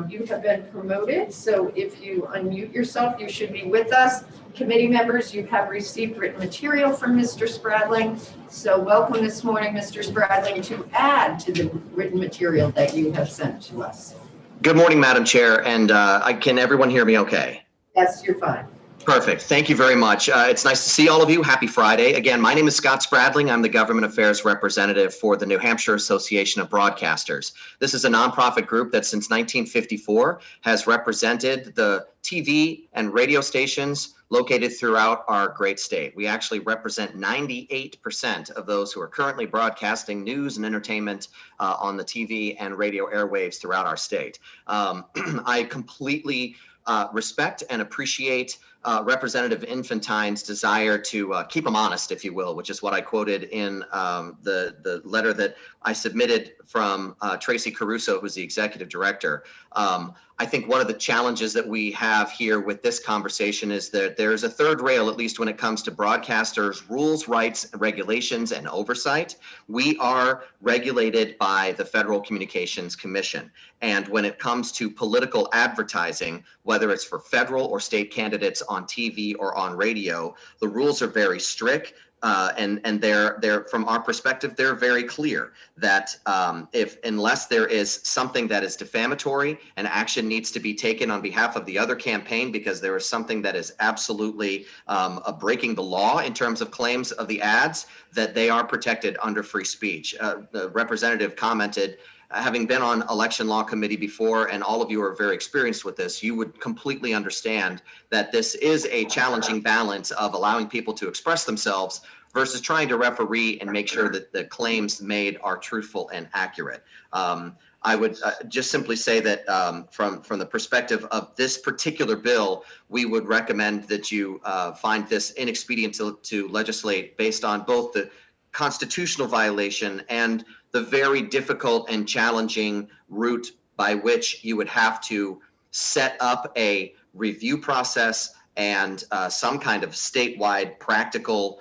You have been promoted, so if you unmute yourself, you should be with us. Committee members, you have received written material from Mr. Spradling. So welcome this morning, Mr. Spradling, to add to the written material that you have sent to us. Good morning, Madam Chair, and can everyone hear me okay? Yes, you're fine. Perfect. Thank you very much. It's nice to see all of you. Happy Friday. Again, my name is Scott Spradling. I'm the Government Affairs Representative for the New Hampshire Association of Broadcasters. This is a nonprofit group that since 1954 has represented the TV and radio stations located throughout our great state. We actually represent 98% of those who are currently broadcasting news and entertainment on the TV and radio airwaves throughout our state. I completely respect and appreciate Representative Infantine's desire to keep them honest, if you will, which is what I quoted in the letter that I submitted from Tracy Caruso, who's the executive director. I think one of the challenges that we have here with this conversation is that there's a third rail, at least when it comes to broadcasters' rules, rights, regulations, and oversight. We are regulated by the Federal Communications Commission. And when it comes to political advertising, whether it's for federal or state candidates on TV or on radio, the rules are very strict. And they're from our perspective, they're very clear that unless there is something that is defamatory and action needs to be taken on behalf of the other campaign because there is something that is absolutely breaking the law in terms of claims of the ads, that they are protected under free speech. The representative commented, having been on election law committee before, and all of you are very experienced with this, you would completely understand that this is a challenging balance of allowing people to express themselves versus trying to referee and make sure that the claims made are truthful and accurate. I would just simply say that from the perspective of this particular bill, we would recommend that you find this inexpedient to legislate based on both the constitutional violation and the very difficult and challenging route by which you would have to set up a review process and some kind of statewide practical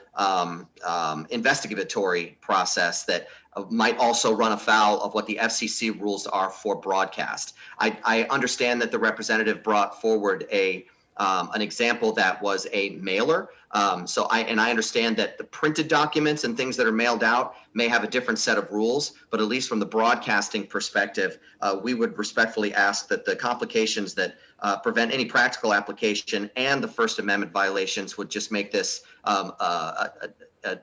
investigatory process that might also run afoul of what the FCC rules are for broadcast. I understand that the representative brought forward a An example that was a mailer. So I understand that the printed documents and things that are mailed out may have a different set of rules, but at least from the broadcasting perspective, we would respectfully ask that the complications that prevent any practical application and the First Amendment violations would just make this an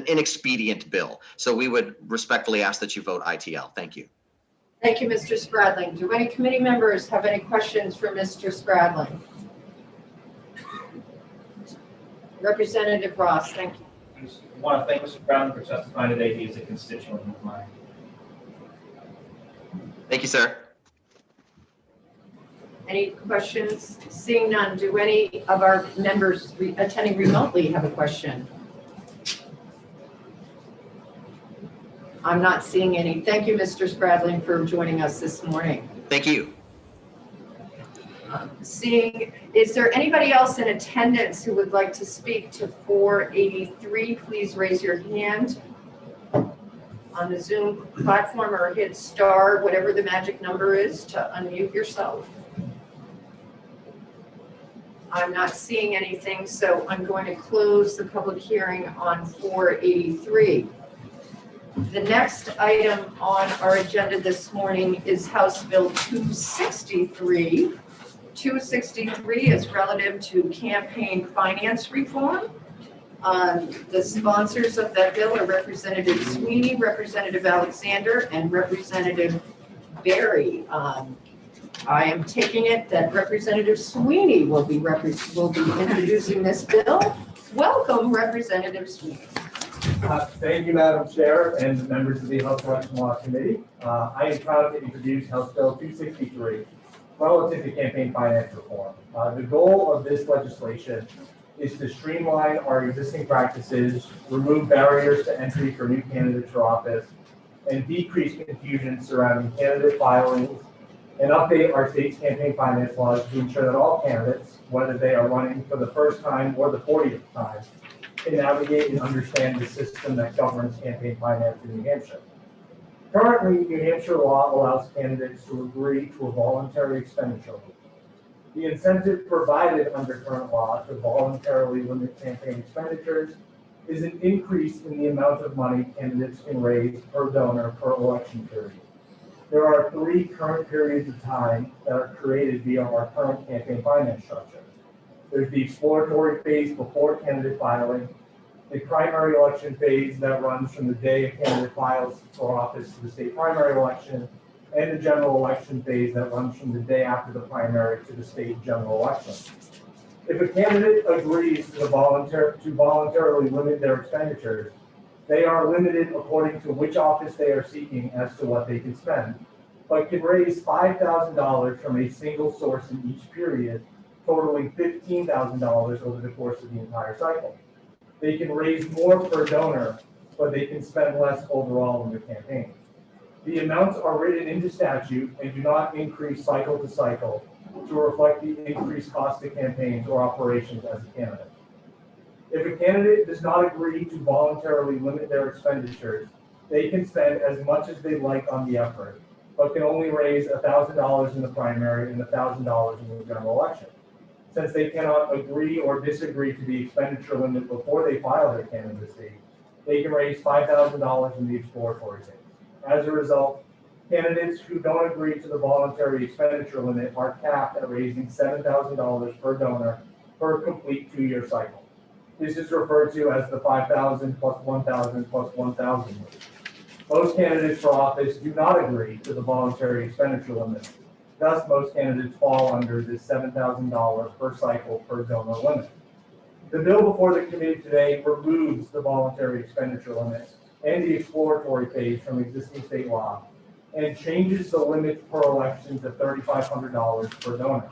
inexpedient bill. So we would respectfully ask that you vote ITL. Thank you. Thank you, Mr. Spradling. Do any committee members have any questions for Mr. Spradling? Representative Ross, thank you. I just want to thank Mr. Brown for testifying today. He is a constituent of mine. Thank you, sir. Any questions? Seeing none, do any of our members attending remotely have a question? I'm not seeing any. Thank you, Mr. Spradling, for joining us this morning. Thank you. Is there anybody else in attendance who would like to speak to 483? Please raise your hand on the Zoom platform or hit star, whatever the magic number is, to unmute yourself. I'm not seeing anything, so I'm going to close the public hearing on 483. The next item on our agenda this morning is House Bill 263. 263 is relative to campaign finance reform. The sponsors of that bill are Representative Sweeney, Representative Alexander, and Representative Berry. I am taking it that Representative Sweeney will be introducing this bill. Welcome, Representative Sweeney. Thank you, Madam Chair and members of the Health Election Law Committee. I am proud to introduce House Bill 263 relative to campaign finance reform. The goal of this legislation is to streamline our existing practices, remove barriers to entry for new candidates for office, and decrease confusion surrounding candidate filings, and update our state's campaign finance laws to ensure that all candidates, whether they are running for the first time or the 40th time, can navigate and understand the system that governs campaign finance in New Hampshire. Currently, New Hampshire law allows candidates to agree to a voluntary expenditure limit. The incentive provided under current law to voluntarily limit campaign expenditures is an increase in the amount of money candidates can raise per donor per election period. There are 3 current periods of time that are created via our current campaign finance structure. There's the exploratory phase before candidate filing, the primary election phase that runs from the day a candidate files for office to the state primary election, and the general election phase that runs from the day after the primary to the state general election. If a candidate agrees to voluntarily limit their expenditures, they are limited according to which office they are seeking as to what they can spend, but can raise $5,000 from a single source in each period, totaling $15,000 over the course of the entire cycle. They can raise more per donor, but they can spend less overall in their campaign. The amounts are written into statute and do not increase cycle to cycle to reflect the increased cost of campaigns or operations as a candidate. If a candidate does not agree to voluntarily limit their expenditures, they can spend as much as they like on the effort, but can only raise $1,000 in the primary and $1,000 in the general election. Since they cannot agree or disagree to the expenditure limit before they file their candidacy, they can raise $5,000 in the exploratory phase. As a result, candidates who don't agree to the voluntary expenditure limit are capped at raising $7,000 per donor per a complete 2-year cycle. This is referred to as the 5,000 plus 1,000 plus 1,000 limit. Most candidates for office do not agree to the voluntary expenditure limit. Thus, most candidates fall under this $7,000 per cycle per donor limit. The bill before the committee today removes the voluntary expenditure limit and the exploratory phase from existing state law and changes the limit per election to $3,500 per donor.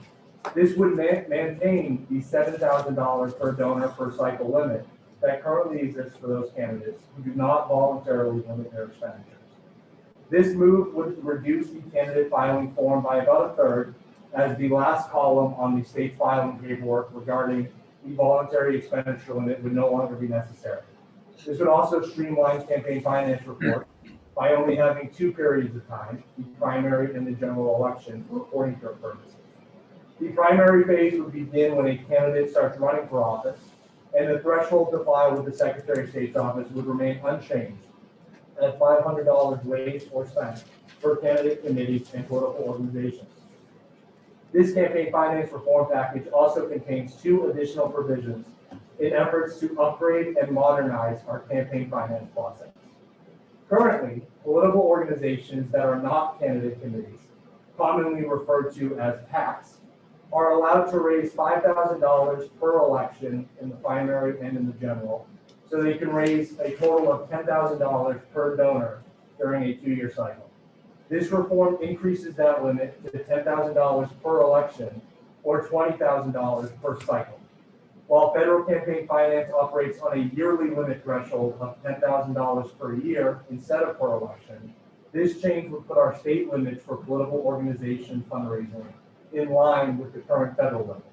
This would maintain the $7,000 per donor per cycle limit that currently exists for those candidates who do not voluntarily limit their expenditures. This move would reduce the candidate filing form by about 1/3, as the last column on the state filing paperwork regarding the voluntary expenditure limit would no longer be necessary. This would also streamline campaign finance report by only having 2 periods of time, the primary and the general election, for reporting purposes. The primary phase would begin when a candidate starts running for office, and the threshold to file with the Secretary of State's office would remain unchanged at $500 raised or spent per candidate, committee, and political organizations. This campaign finance reform package also contains 2 additional provisions in efforts to upgrade and modernize our campaign finance process. Currently, political organizations that are not candidate committees, commonly referred to as PACs, are allowed to raise $5,000 per election in the primary and in the general, so they can raise a total of $10,000 per donor during a 2-year cycle. This reform increases that limit to $10,000 per election or $20,000 per cycle. While federal campaign finance operates on a yearly limit threshold of $10,000 per year instead of per election, this change would put our state limits for political organization fundraising in line with the current federal limits.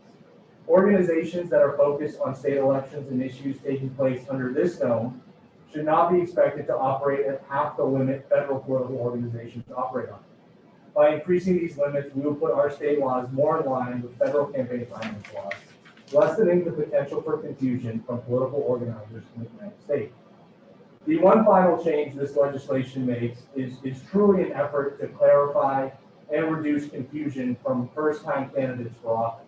Organizations that are focused on state elections and issues taking place under this dome should not be expected to operate at half the limit federal political organizations operate on. By increasing these limits, we will put our state laws more in line with federal campaign finance laws, lessening the potential for confusion from political organizers in the United States. The one final change this legislation makes is truly an effort to clarify and reduce confusion from first-time candidates for office.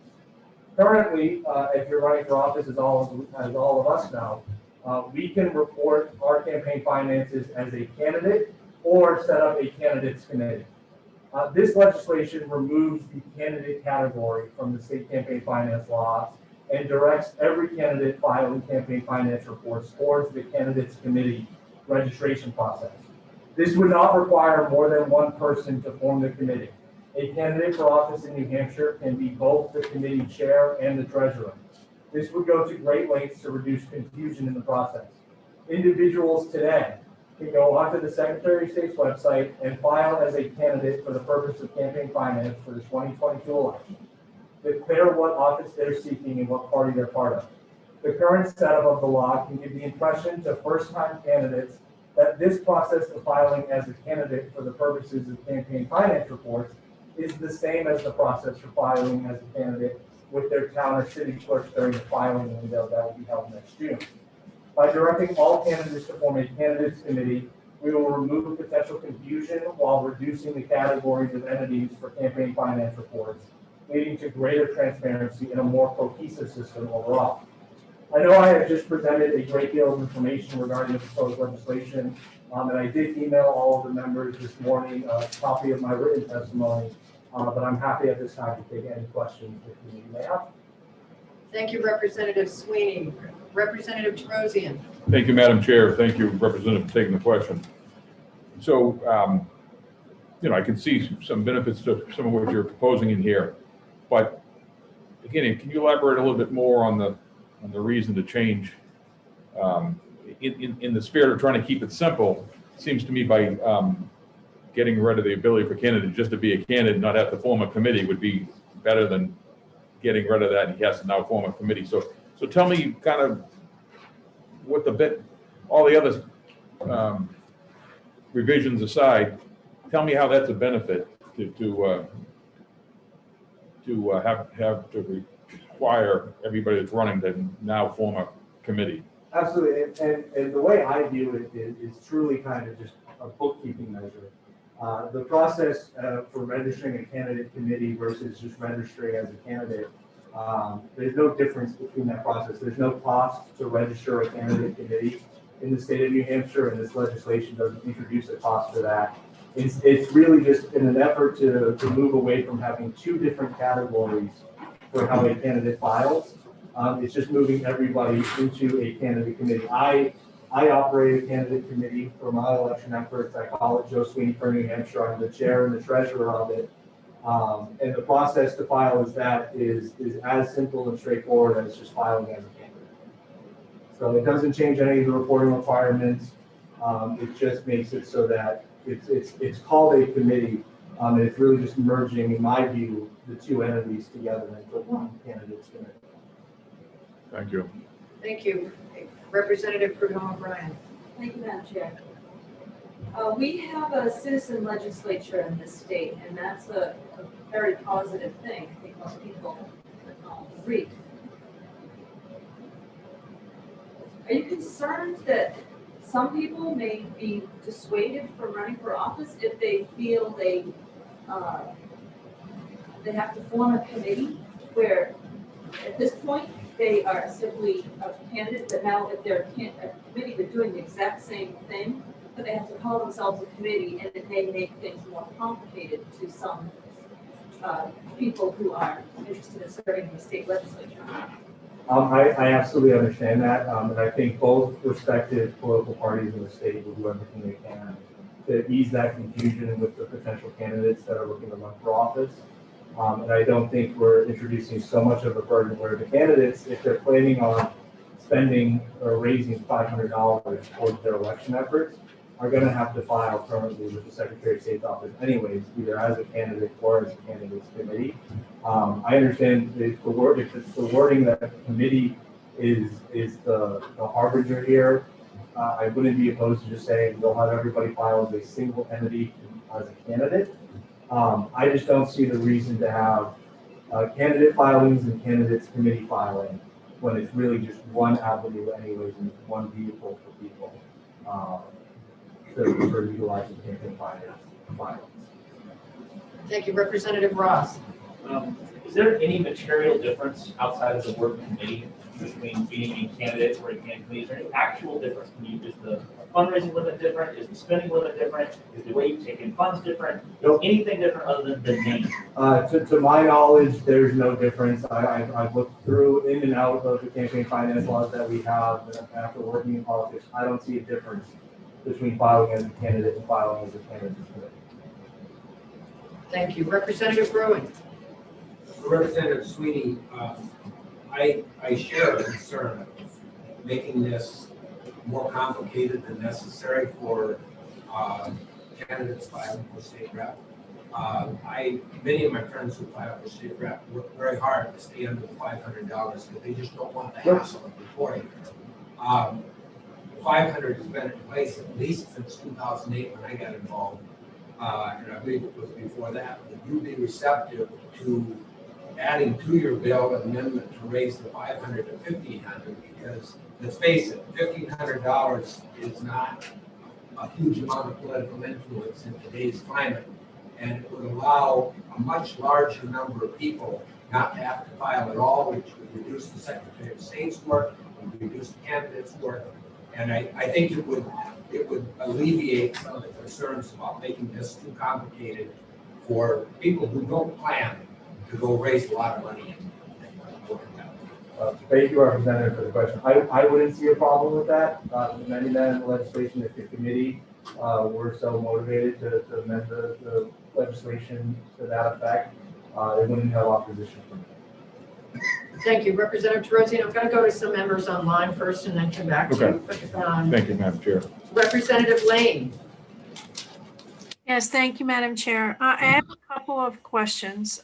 Currently, if you're running for office, as all of us know, we can report our campaign finances as a candidate or set up a candidates committee. This legislation removes the candidate category from the state campaign finance laws and directs every candidate filing campaign finance reports towards the candidates committee registration process. This would not require more than one person to form the committee. A candidate for office in New Hampshire can be both the committee chair and the treasurer. This would go to great lengths to reduce confusion in the process. Individuals today can go onto the Secretary of State's website and file as a candidate for the purpose of campaign finance for the 2022 election. Declare what office they're seeking and what party they're part of. The current setup of the law can give the impression to first-time candidates that this process of filing as a candidate for the purposes of campaign finance reports is the same as the process for filing as a candidate with their town or city clerks during the filing window that will be held next June. By directing all candidates to form a candidates committee, we will remove potential confusion while reducing the categories of entities for campaign finance reports, leading to greater transparency and a more cohesive system overall. I know I have just presented a great deal of information regarding the proposed legislation, and I did email all of the members this morning a copy of my written testimony, but I'm happy at this time to take any questions that you may have. Thank you, Representative Sweeney. Representative Terosian. Thank you, Madam Chair. Thank you, Representative, for taking the question. So, I can see some benefits to some of what you're proposing in here, but again, can you elaborate a little bit more on the reason to change? In the spirit of trying to keep it simple, it seems to me by getting rid of the ability for candidates just to be a candidate and not have to form a committee would be better than getting rid of that. He has to now form a committee. So tell me kind of what all the other revisions aside, tell me how that's a benefit to have to require everybody that's running to now form a committee. Absolutely, and the way I view it is truly kind of just a bookkeeping measure. The process for registering a candidate committee versus just registering as a candidate, there's no difference between that process. There's no cost to register a candidate committee in the state of New Hampshire, and this legislation doesn't introduce a cost for that. It's really just in an effort to move away from having 2 different categories for how a candidate files. It's just moving everybody into a candidate committee. I operate a candidate committee for my election efforts. I call it Joe Sweeney for New Hampshire. I'm the chair and the treasurer of it. And the process to file is as simple and straightforward as just filing as a candidate. So it doesn't change any of the reporting requirements. It just makes it so that it's called a committee, and it's really just merging, in my view, the 2 entities together into one candidate's committee. Thank you. Thank you. Representative Prudhomme O'Brien. Thank you, Madam Chair. We have a citizen legislature in this state, and that's a very positive thing. I think most people agree. Are you concerned that some people may be dissuaded from running for office if they feel they have to form a committee where at this point they are simply a candidate, but now if they're a committee, they're doing the exact same thing, but they have to call themselves a committee, and it may make things more complicated to some people who are interested in serving in the state legislature? I absolutely understand that, and I think both respective political parties in the state will do everything they can to ease that confusion with the potential candidates that are looking to run for office. And I don't think we're introducing so much of a burden where the candidates, if they're planning on spending or raising $500 towards their election efforts, are going to have to file currently with the Secretary of State's office anyways, either as a candidate or as a candidates committee. I understand if the wording that the committee is the harbinger here, I wouldn't be opposed to just saying they'll have everybody file as a single entity as a candidate. I just don't see the reason to have candidate filings and candidates committee filing when it's really just one avenue anyways and one vehicle for people for utilizing campaign finance. Thank you, Representative Ross. Is there any material difference outside of the word committee between being a candidate or a campaign committee? Is there any actual difference? Is the fundraising limit different? Is the spending limit different? Is the way you take in funds different? Anything different other than the name? To my knowledge, there's no difference. I've looked through in and out of the campaign finance laws that we have after working in politics. I don't see a difference between filing as a candidate and filing as a candidate committee. Thank you. Representative Bruin. Representative Sweeney, I share a concern of making this more complicated than necessary for candidates filing for state rep. Many of my friends who file for state rep work very hard to stay under the $500 because they just don't want the hassle of reporting. 500 has been in place at least since 2008 when I got involved, and I believe it was before that. Would you be receptive to adding to your bill an amendment to raise the 500 to 1,500? Because let's face it, $1,500 is not a huge amount of political influence in today's climate, and it would allow a much larger number of people not to have to file at all, which would reduce the Secretary of State's work, would reduce the candidates' work. And I think it would alleviate some of the concerns about making this too complicated for people who don't plan to go raise a lot of money. Thank you, Representative, for the question. I wouldn't see a problem with that. Amending that in the legislation, if the committee were so motivated to amend the legislation to that effect, they wouldn't have opposition from it. Thank you, Representative Terosian. I'm going to go to some members online first and then come back to you. Thank you, Madam Chair. Representative Lane. Yes, thank you, Madam Chair. I have a couple of questions.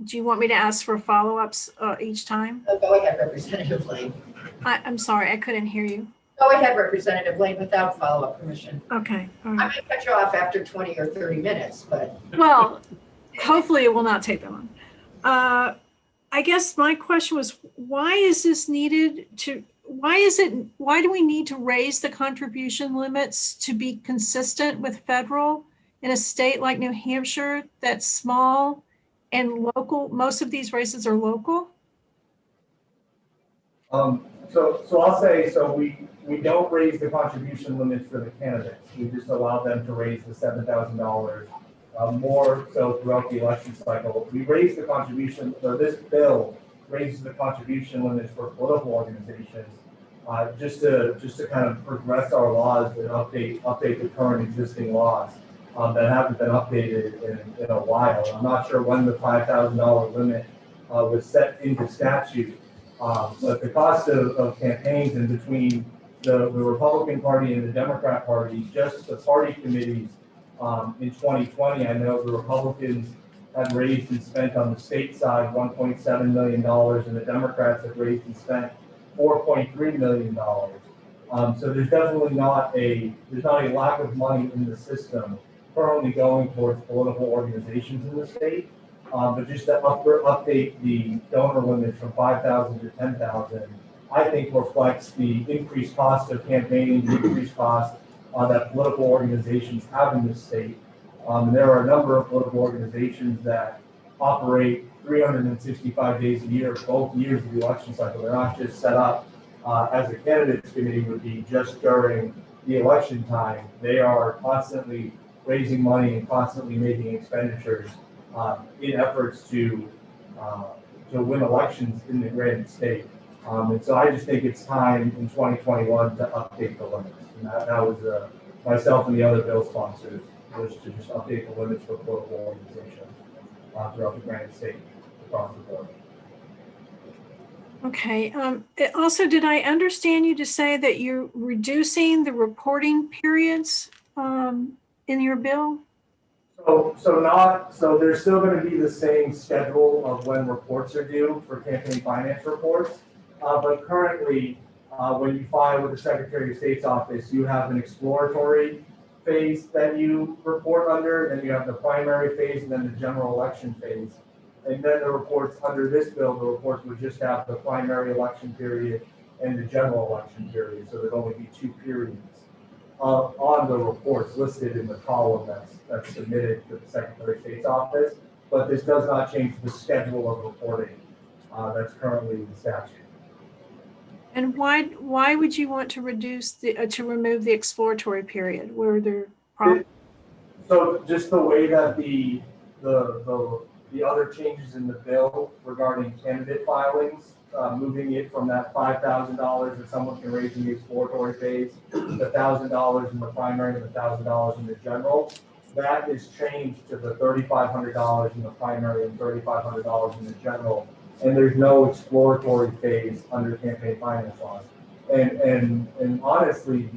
Do you want me to ask for follow-ups each time? Oh, go ahead, Representative Lane. I'm sorry, I couldn't hear you. Go ahead, Representative Lane, without follow-up permission. Okay. All I right. might cut you off after 20 or 30 minutes, but. Well, hopefully it will not take that long. I guess my question was, why is this needed to, why do we need to raise the contribution limits to be consistent with federal in a state like New Hampshire that's small and local? Most of these races are local. So I'll say, so we don't raise the contribution limits for the candidates. We just allow them to raise the $7,000 more so throughout the election cycle. We raise the contribution, so this bill raises the contribution limits for political organizations just to kind of progress our laws and update the current existing laws that haven't been updated in a while. I'm not sure when the $5,000 limit was set into statute, but the cost of campaigns in between the Republican Party and the Democrat Party, just the party committees in 2020, I know the Republicans had raised and spent on the state side $1.7 million, and the Democrats have raised and spent $4.3 million. So there's definitely not a lack of money in the system currently going towards political organizations in the state. But just to update the donor limits from 5,000 to 10,000, I think reflects the increased cost of campaigning, the increased cost that political organizations have in this state. And there are a number of political organizations that operate 365 days a year, both years of the election cycle. They're not just set up as a candidates committee would be just during the election time. They are constantly raising money and constantly making expenditures in efforts to win elections in the Granite State. And so I just think it's time in 2021 to update the limits. And that was myself and the other bill sponsors was to just update the limits for political organizations throughout the Granite State across the board. Okay. Also, did I understand you to say that you're reducing the reporting periods in your bill? So there's still going to be the same schedule of when reports are due for campaign finance reports. But currently, when you file with the Secretary of State's office, you have an exploratory phase that you report under, then you have the primary phase, and then the general election phase. And then the reports under this bill, the reports would just have the primary election period and the general election period. So there'd only be 2 periods on the reports listed in the column that's submitted to the Secretary of State's office. But this does not change the schedule of reporting that's currently in the statute. And why would you want to reduce to remove the exploratory period? Were there problems? So just the way that the other changes in the bill regarding candidate filings, moving it from that $5,000 that someone can raise in the exploratory phase, the $1,000 in the primary and the $1,000 in the general, that is changed to the $3,500 in the primary and $3,500 in the general. And there's no exploratory phase under campaign finance laws. And honestly,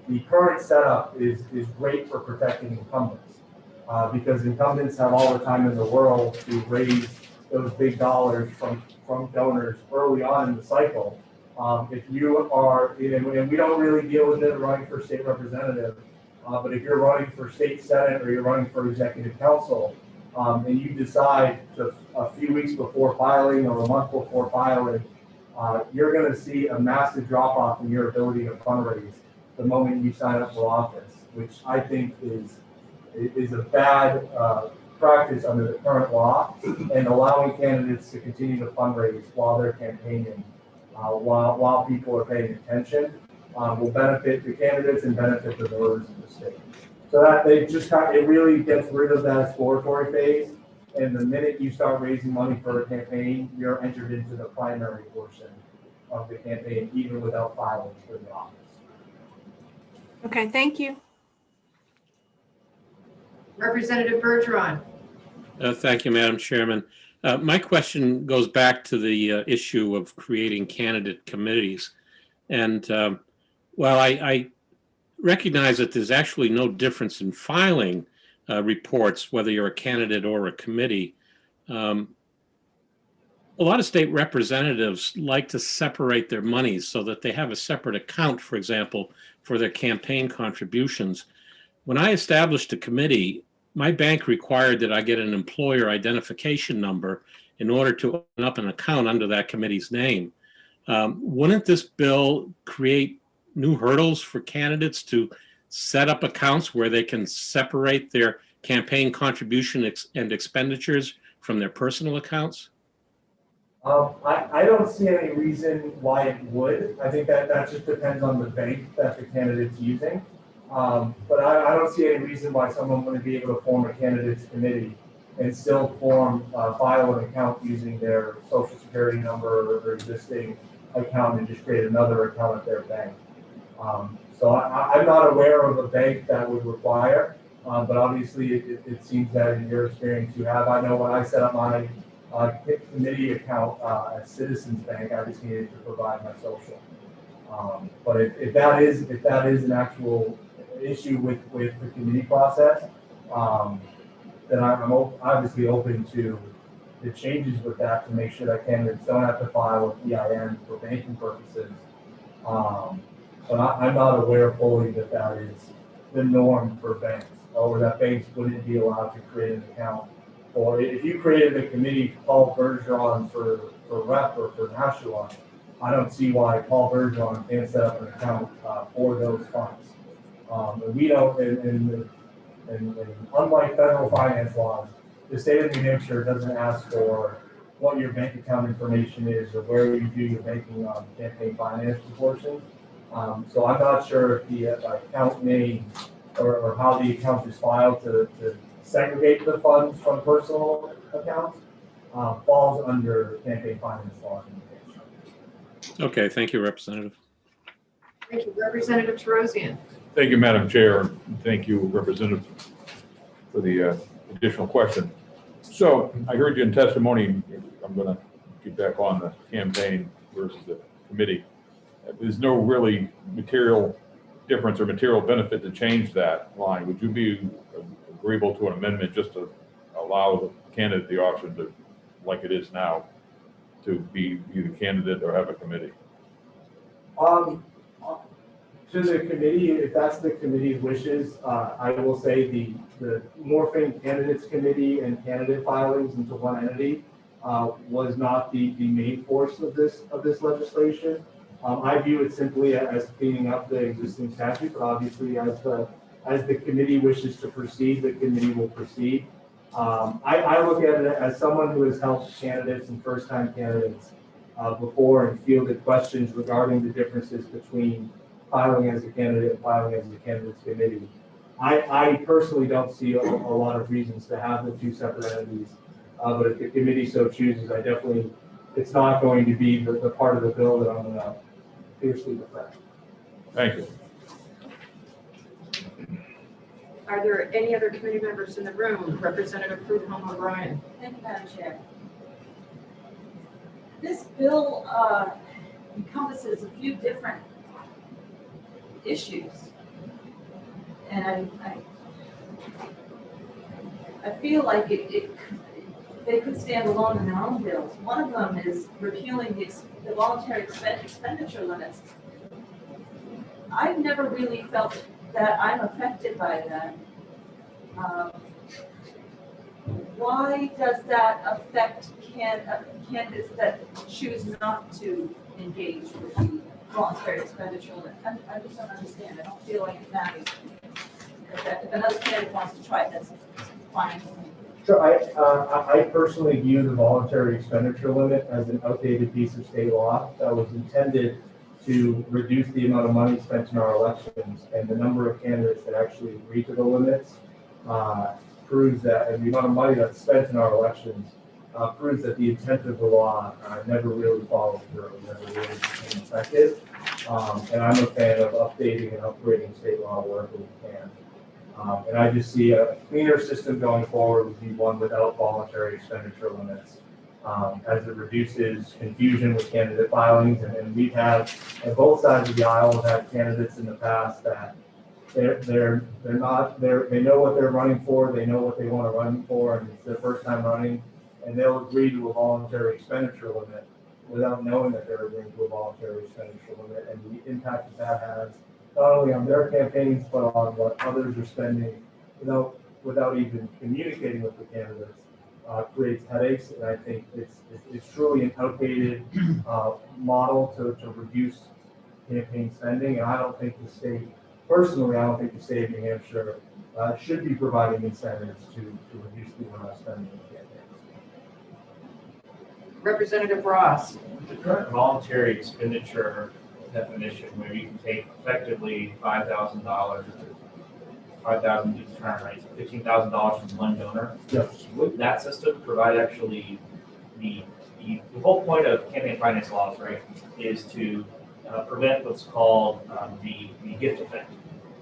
the current setup is great for protecting incumbents because incumbents have all the time in the world to raise those big dollars from donors early on in the cycle. If you are, and we don't really deal with it running for state representative, but if you're running for state senate or you're running for executive council, and you decide to a few weeks before filing or a month before filing, you're going to see a massive drop off in your ability to fundraise the moment you sign up for office, which I think is a bad practice under the current law, and allowing candidates to continue to fundraise while they're campaigning, while people are paying attention, will benefit the candidates and benefit the voters in the state. So that it really gets rid of that exploratory phase. And the minute you start raising money for a campaign, you're entered into the primary portion of the campaign, even without filing for the office. Okay, thank you. Representative Bergeron. Thank you, Madam Chairman. My question goes back to the issue of creating candidate committees. And while I recognize that there's actually no difference in filing reports, whether you're a candidate or a committee. A lot of state representatives like to separate their monies so that they have a separate account, for example, for their campaign contributions. When I established a committee, my bank required that I get an employer identification number in order to open up an account under that committee's name. Wouldn't this bill create new hurdles for candidates to set up accounts where they can separate their campaign contribution and expenditures from their personal accounts? I don't see any reason why it would. I think that just depends on the bank that the candidate's using. But I don't see any reason why someone wouldn't be able to form a candidates committee and still file an account using their social security number or their existing account and just create another account at their bank. So I'm not aware of a bank that would require, but obviously it seems that in your experience you have. I know when I set up my committee account at Citizens Bank, I just needed to provide my social. But if that is an actual issue with the committee process, then I'm obviously open to the changes with that to make sure that candidates don't have to file an EIN for banking purposes. But I'm not aware fully that is the norm for banks, or that banks wouldn't be allowed to create an account or if you created a committee, Paul Bergeron for rep or for Nashua, I don't see why Paul Bergeron can't set up an account for those funds. And we don't, and unlike federal finance laws, the state of New Hampshire doesn't ask for what your bank account information is or where you do your banking campaign finance proportion. So I'm not sure if the account name or how the account is filed to segregate the funds from personal accounts falls under campaign finance law. Okay, thank you, Representative. Thank you. Representative Terosian. Thank you, Madam Chair, and thank you, Representative, for the additional question. So I heard you in testimony. I'm going to get back on the campaign versus the committee. There's no really material difference or material benefit to change that line. Would you be agreeable to an amendment just to allow the candidate the option to, like it is now, to be either candidate or have a committee? To the committee, if that's the committee's wishes, I will say the morphing candidates committee and candidate filings into one entity was not the main force of this legislation. I view it simply as cleaning up the existing statute, but obviously as the committee wishes to proceed, the committee will proceed. I look at it as someone who has helped candidates and first-time candidates before and fielded questions regarding the differences between filing as a candidate and filing as a candidates committee. I personally don't see a lot of reasons to have the two separate entities, but if the committee so chooses, it's not going to be the part of the bill that I'm going to fiercely defend. Thank you. Are there any other committee members in the room? Representative Prudhomme O'Brien. Thank you, Madam Chair. This bill encompasses a few different issues. And I feel like they could stand alone in their own bills. One of them is repealing the voluntary expenditure limits. I've never really felt that I'm affected by that. Why does that affect candidates that choose not to engage with the voluntary expenditure limit? I just don't understand. I don't feel like it matters. If another candidate wants to try it, that's fine. Sure. I personally view the voluntary expenditure limit as an outdated piece of state law that was intended to reduce the amount of money spent in our elections, and the number of candidates that actually agree to the limits proves that, and the amount of money that's spent in our elections proves that the intent of the law never really followed through, never really became effective. And I'm a fan of updating and upgrading state law wherever we can. And I just see a cleaner system going forward would be one without voluntary expenditure limits, as it reduces confusion with candidate filings. And we've had, at both sides of the aisle, have had candidates in the past that they know what they're running for, they know what they want to run for, and it's their first time running, and they'll agree to a voluntary expenditure limit without knowing that they're agreeing to a voluntary expenditure limit, and the impact that has not only on their campaigns, but on what others are spending without even communicating with the candidates, creates headaches. And I think it's truly an outdated model to reduce campaign spending. And I don't think the state, personally, I don't think the state of New Hampshire should be providing incentives to reduce the amount of spending in campaigns. Representative Ross. The current voluntary expenditure definition, where you can take effectively $5,000, $5,000 each term, right? So $15,000 from one donor. Yes. Would that system provide actually the whole point of campaign finance laws, right, is to prevent what's called the gift effect,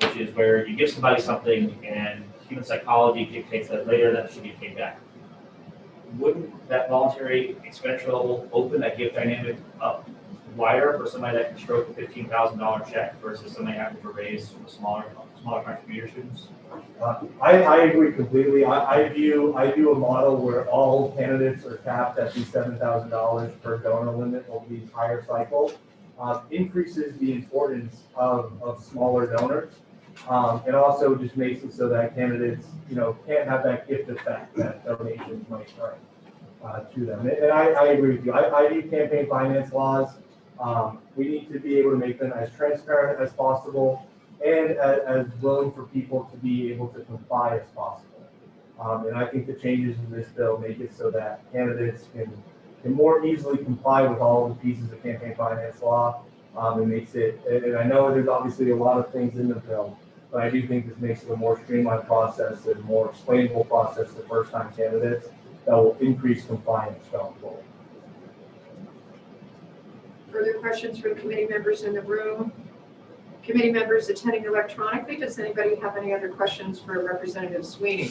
which is where you give somebody something and human psychology dictates that later that should be paid back. Wouldn't that voluntary expenditure level open that gift dynamic up wider for somebody that can stroke a $15,000 check versus somebody having to raise smaller contributions? I agree completely. I view a model where all candidates are capped at the $7,000 per donor limit over the entire cycle. Increases the importance of smaller donors. And also just makes it so that candidates, can't have that gift effect that donations might bring to them. And I agree with you. I need campaign finance laws. We need to be able to make them as transparent as possible and as willing for people to be able to comply as possible. And I think the changes in this bill make it so that candidates can more easily comply with all of the pieces of campaign finance law. It makes it, and I know there's obviously a lot of things in the bill, but I do think this makes it a more streamlined process and more explainable process to first-time candidates that will increase compliance going forward. Further questions from committee members in the room? Committee members attending electronically, does anybody have any other questions for Representative Sweeney?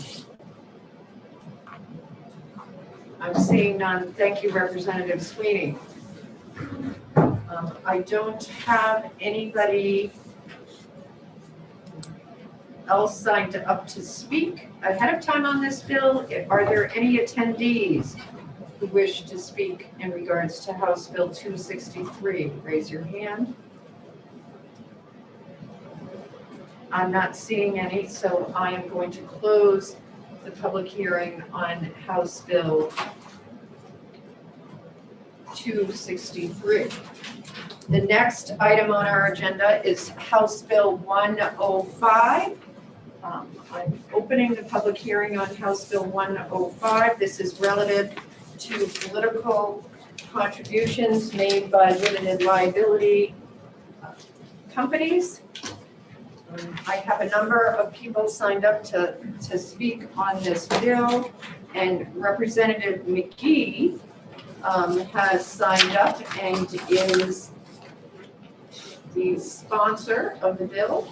I'm seeing none. Thank you, Representative Sweeney. I don't have anybody else signed up to speak ahead of time on this bill. Are there any attendees who wish to speak in regards to House Bill 263? Raise your hand. I'm not seeing any, so I am going to close the public hearing on House Bill 263. The next item on our agenda is House Bill 105. I'm opening the public hearing on House Bill 105. This is relative to political contributions made by limited liability companies. I have a number of people signed up to speak on this bill, and Representative McGee has signed up and is the sponsor of the bill.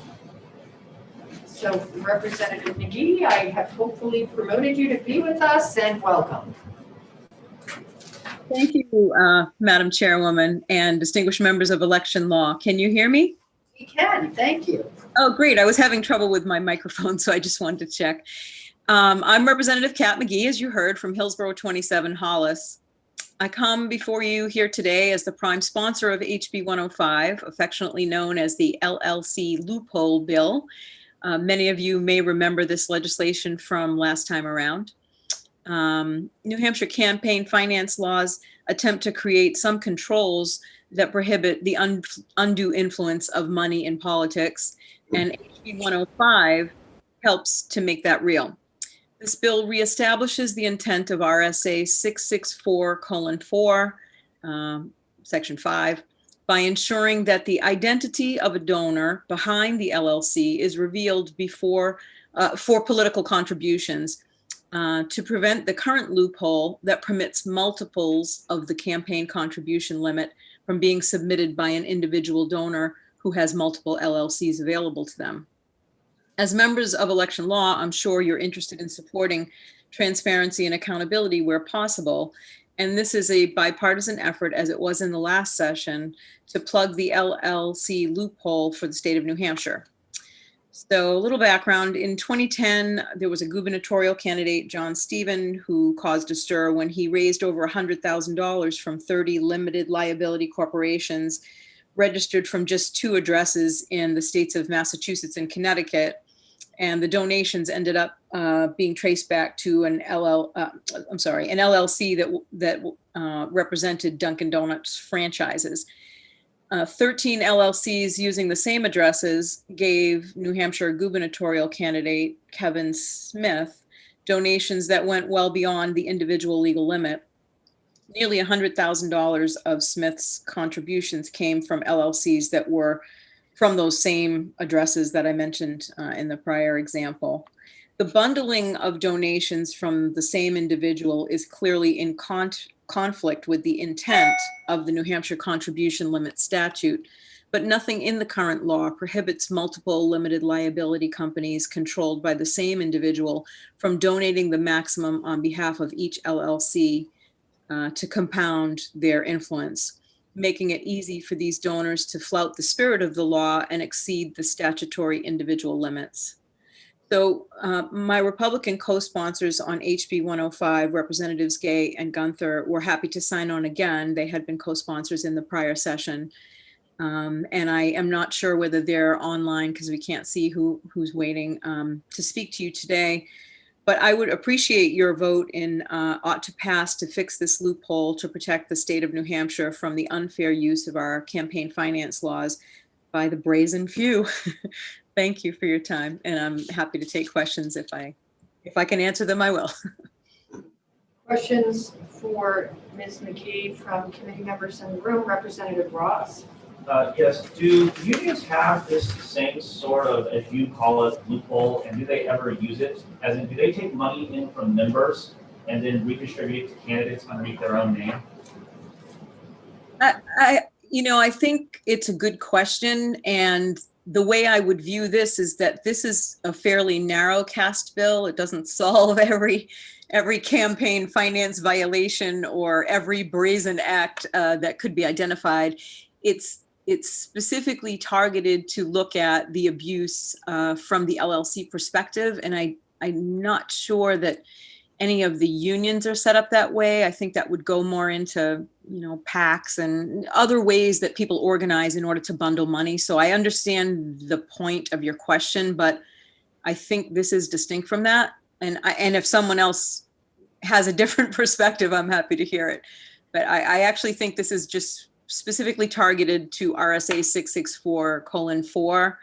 So Representative McGee, I have hopefully promoted you to be with us, and welcome. Thank you, Madam Chairwoman and distinguished members of election law. Can you hear me? We can, thank you. Oh, great. I was having trouble with my microphone, so I just wanted to check. I'm Representative Kat McGee, as you heard, from Hillsborough 27 Hollis. I come before you here today as the prime sponsor of HB 105, affectionately known as the LLC loophole bill. Many of you may remember this legislation from last time around. New Hampshire campaign finance laws attempt to create some controls that prohibit the undue influence of money in politics, and HB 105 helps to make that real. This bill reestablishes the intent of RSA 664:4, Section 5, by ensuring that the identity of a donor behind the LLC is revealed before for political contributions, to prevent the current loophole that permits multiples of the campaign contribution limit from being submitted by an individual donor who has multiple LLCs available to them. As members of election law, I'm sure you're interested in supporting transparency and accountability where possible. And this is a bipartisan effort, as it was in the last session, to plug the LLC loophole for the state of New Hampshire. So a little background, in 2010, there was a gubernatorial candidate, John Stephen, who caused a stir when he raised over $100,000 from 30 limited liability corporations registered from just 2 addresses in the states of Massachusetts and Connecticut. And the donations ended up being traced back to an LLC that represented Dunkin' Donuts franchises. 13 LLCs using the same addresses gave New Hampshire gubernatorial candidate Kevin Smith donations that went well beyond the individual legal limit. Nearly $100,000 of Smith's contributions came from LLCs that were from those same addresses that I mentioned in the prior example. The bundling of donations from the same individual is clearly in conflict with the intent of the New Hampshire contribution limit statute, but nothing in the current law prohibits multiple limited liability companies controlled by the same individual from donating the maximum on behalf of each LLC to compound their influence, making it easy for these donors to flout the spirit of the law and exceed the statutory individual limits. So my Republican co-sponsors on HB 105, Representatives Gay and Gunther, were happy to sign on again. They had been co-sponsors in the prior session. And I am not sure whether they're online because we can't see who's waiting to speak to you today. But I would appreciate your vote in ought to pass to fix this loophole to protect the state of New Hampshire from the unfair use of our campaign finance laws by the brazen few. Thank you for your time, and I'm happy to take questions if I can answer them, I will. Questions for Ms. McGee from committee members in the room? Representative Ross. Yes, do unions have this same sort of, as you call it, loophole, and do they ever use it? As in, do they take money in from members and then redistribute it to candidates underneath their own name? I think it's a good question, and the way I would view this is that this is a fairly narrow cast bill. It doesn't solve every campaign finance violation or every brazen act that could be identified. It's specifically targeted to look at the abuse from the LLC perspective, and I'm not sure that any of the unions are set up that way. I think that would go more into, PACs and other ways that people organize in order to bundle money. So I understand the point of your question, but I think this is distinct from that. And if someone else has a different perspective, I'm happy to hear it. But I actually think this is just specifically targeted to RSA 664:4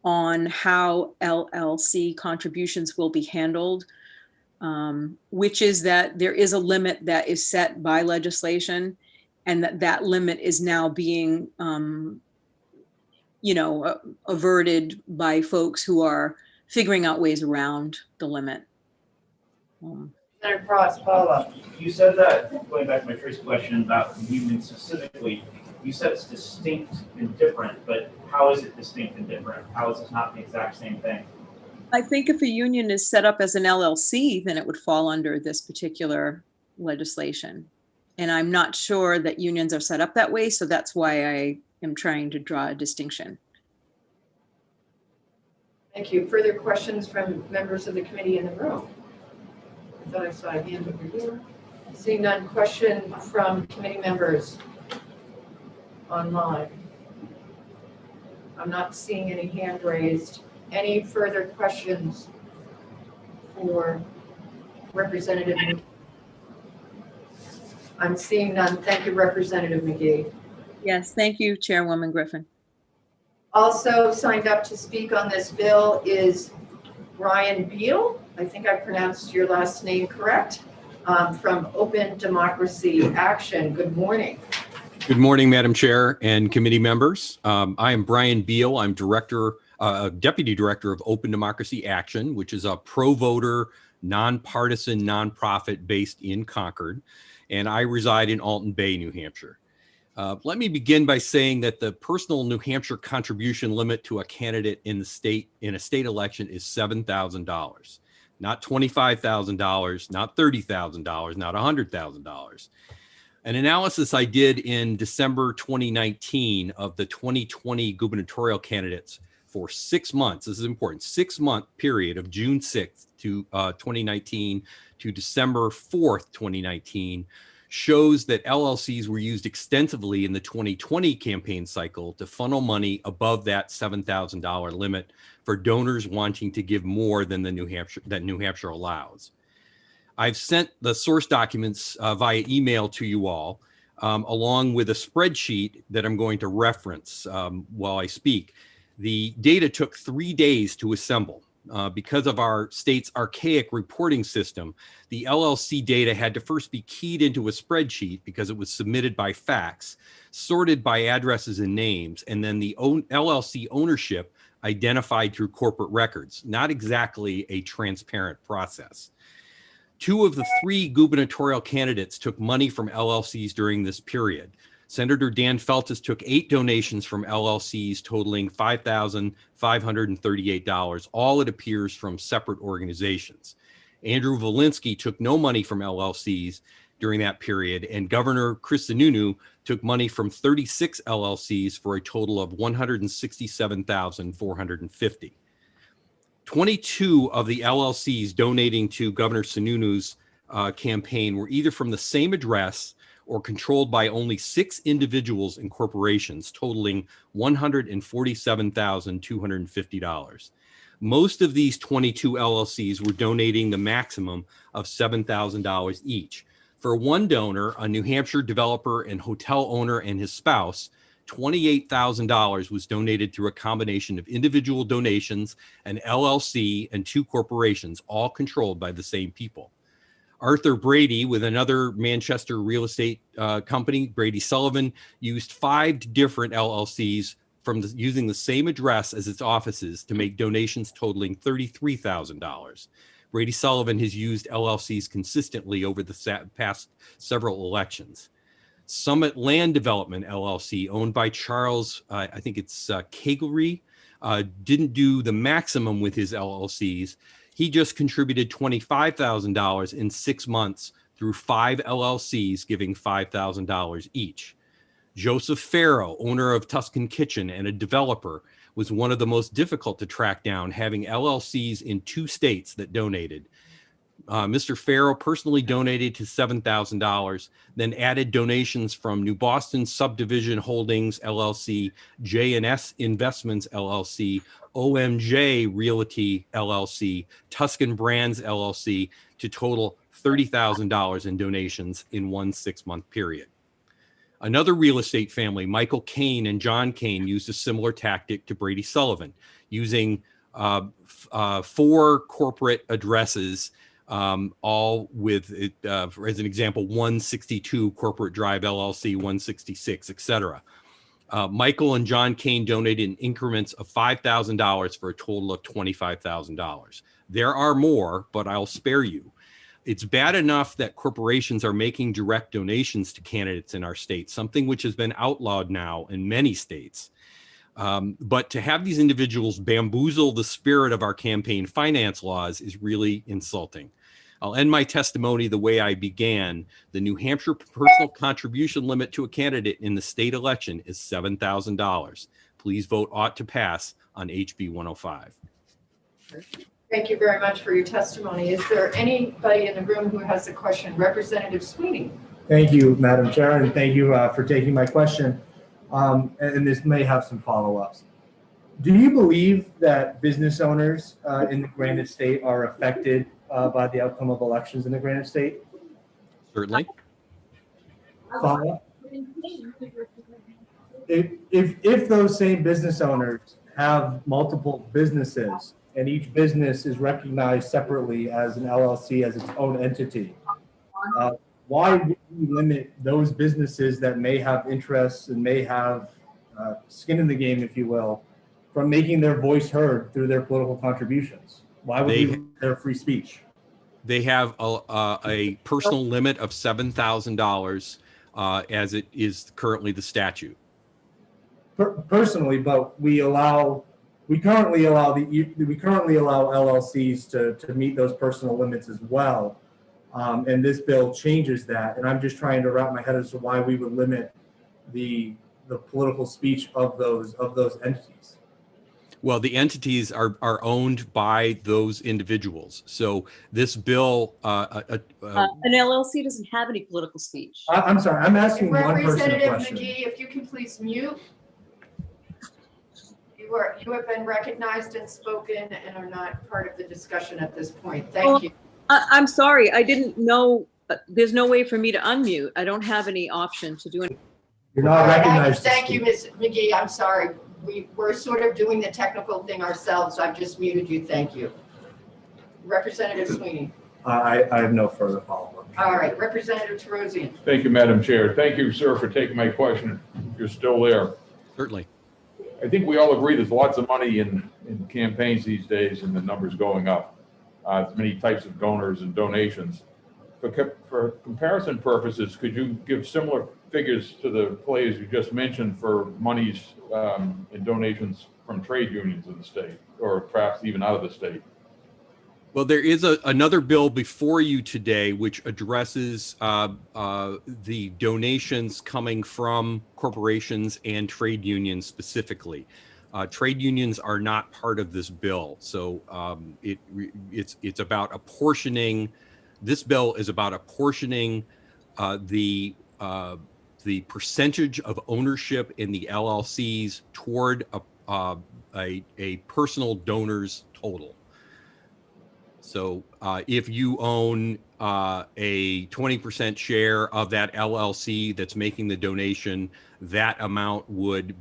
on how LLC contributions will be handled. Which is that there is a limit that is set by legislation, and that limit is now being, averted by folks who are figuring out ways around the limit. Senator Ross, follow up. You said that, going back to my first question about the union specifically, you said it's distinct and different, but how is it distinct and different? How is it not the exact same thing? I think if a union is set up as an LLC, then it would fall under this particular legislation. And I'm not sure that unions are set up that way, so that's why I am trying to draw a distinction. Thank you. Further questions from members of the committee in the room? I thought I saw a hand over here. Seeing none, question from committee members online. I'm not seeing any hand raised. Any further questions for Representative McGee? I'm seeing none. Thank you, Representative McGee. Yes, thank you, Chairwoman Griffin. Also signed up to speak on this bill is Brian Beal. I think I pronounced your last name correct, from Open Democracy Action. Good morning. Good morning, Madam Chair and committee members. I am Brian Beal. I'm Deputy Director of Open Democracy Action, which is a pro-voter, nonpartisan nonprofit based in Concord, and I reside in Alton Bay, New Hampshire. Let me begin by saying that the personal New Hampshire contribution limit to a candidate in a state election is $7,000, not $25,000, not $30,000, not $100,000. An analysis I did in December 2019 of the 2020 gubernatorial candidates for 6 months, this is important, 6-month period of June 6th to 2019 to December 4th, 2019, shows that LLCs were used extensively in the 2020 campaign cycle to funnel money above that $7,000 limit for donors wanting to give more than New Hampshire allows. I've sent the source documents via email to you all, along with a spreadsheet that I'm going to reference while I speak. The data took 3 days to assemble. Because of our state's archaic reporting system, the LLC data had to first be keyed into a spreadsheet because it was submitted by fax, sorted by addresses and names, and then the LLC ownership identified through corporate records. Not exactly a transparent process. 2 of the 3 gubernatorial candidates took money from LLCs during this period. Senator Dan Feltes took 8 donations from LLCs totaling $5,538, all it appears from separate organizations. Andrew Volinsky took no money from LLCs during that period, and Governor Chris Sununu took money from 36 LLCs for a total of $167,450. 22 of the LLCs donating to Governor Sununu's campaign were either from the same address or controlled by only 6 individuals and corporations, totaling $147,250. Most of these 22 LLCs were donating the maximum of $7,000 each. For one donor, a New Hampshire developer and hotel owner and his spouse, $28,000 was donated through a combination of individual donations, an LLC, and 2 corporations, all controlled by the same people. Arthur Brady, with another Manchester real estate company, Brady Sullivan, used 5 different LLCs using the same address as its offices to make donations totaling $33,000. Brady Sullivan has used LLCs consistently over the past several elections. Summit Land Development LLC, owned by Charles, I think it's Keglery, didn't do the maximum with his LLCs. He just contributed $25,000 in 6 months through 5 LLCs, giving $5,000 each. Joseph Farrow, owner of Tuscan Kitchen and a developer, was one of the most difficult to track down, having LLCs in 2 states that donated. Mr. Farrow personally donated to $7,000, then added donations from New Boston Subdivision Holdings LLC, J&S Investments LLC, OMJ Realty LLC, Tuscan Brands LLC, to total $30,000 in donations in one 6-month period. Another real estate family, Michael Kane and John Kane, used a similar tactic to Brady Sullivan, using 4 corporate addresses, all with, as an example, 162 Corporate Drive LLC, 166, etc. Michael and John Kane donated in increments of $5,000 for a total of $25,000. There are more, but I'll spare you. It's bad enough that corporations are making direct donations to candidates in our state, something which has been outlawed now in many states. But to have these individuals bamboozle the spirit of our campaign finance laws is really insulting. I'll end my testimony the way I began. The New Hampshire personal contribution limit to a candidate in the state election is $7,000. Please vote ought to pass on HB 105. Thank you very much for your testimony. Is there anybody in the room who has a question? Representative Sweeney. Thank you, Madam Chair, and thank you for taking my question. And this may have some follow-ups. Do you believe that business owners in the Granite State are affected by the outcome of elections in the Granite State? Certainly. Follow-up? If those same business owners have multiple businesses and each business is recognized separately as an LLC, as its own entity, why would we limit those businesses that may have interests and may have skin in the game, if you will, from making their voice heard through their political contributions? Why would we limit their free speech? They have a personal limit of $7,000 as it is currently the statute. Personally, but we currently allow LLCs to meet those personal limits as well. And this bill changes that. And I'm just trying to wrap my head as to why we would limit the political speech of those entities. Well, the entities are owned by those individuals. So this bill, an LLC doesn't have any political speech. I'm sorry, I'm asking one person a Representative question. McGee, if you can please mute. You have been recognized and spoken and are not part of the discussion at this point. Thank you. I'm sorry, I didn't know, there's no way for me to unmute. I don't have any option to do anything. You're not recognized. Thank you, Ms. McGee. I'm sorry. We're sort of doing the technical thing ourselves. I've just muted you. Thank you. Representative Sweeney. I have no further follow-up. All right, Representative Terosian. Thank you, Madam Chair. Thank you, sir, for taking my question. If you're still there. Certainly. I think we all agree there's lots of money in campaigns these days and the numbers going up. Many types of donors and donations. For comparison purposes, could you give similar figures to the players you just mentioned for monies and donations from trade unions in the state, or perhaps even out of the state? Well, there is another bill before you today which addresses the donations coming from corporations and trade unions specifically. Trade unions are not part of this bill, so it's about apportioning. This bill is about apportioning the the percentage of ownership in the LLCs toward a personal donor's total. So if you own a 20% share of that LLC that's making the donation, that amount would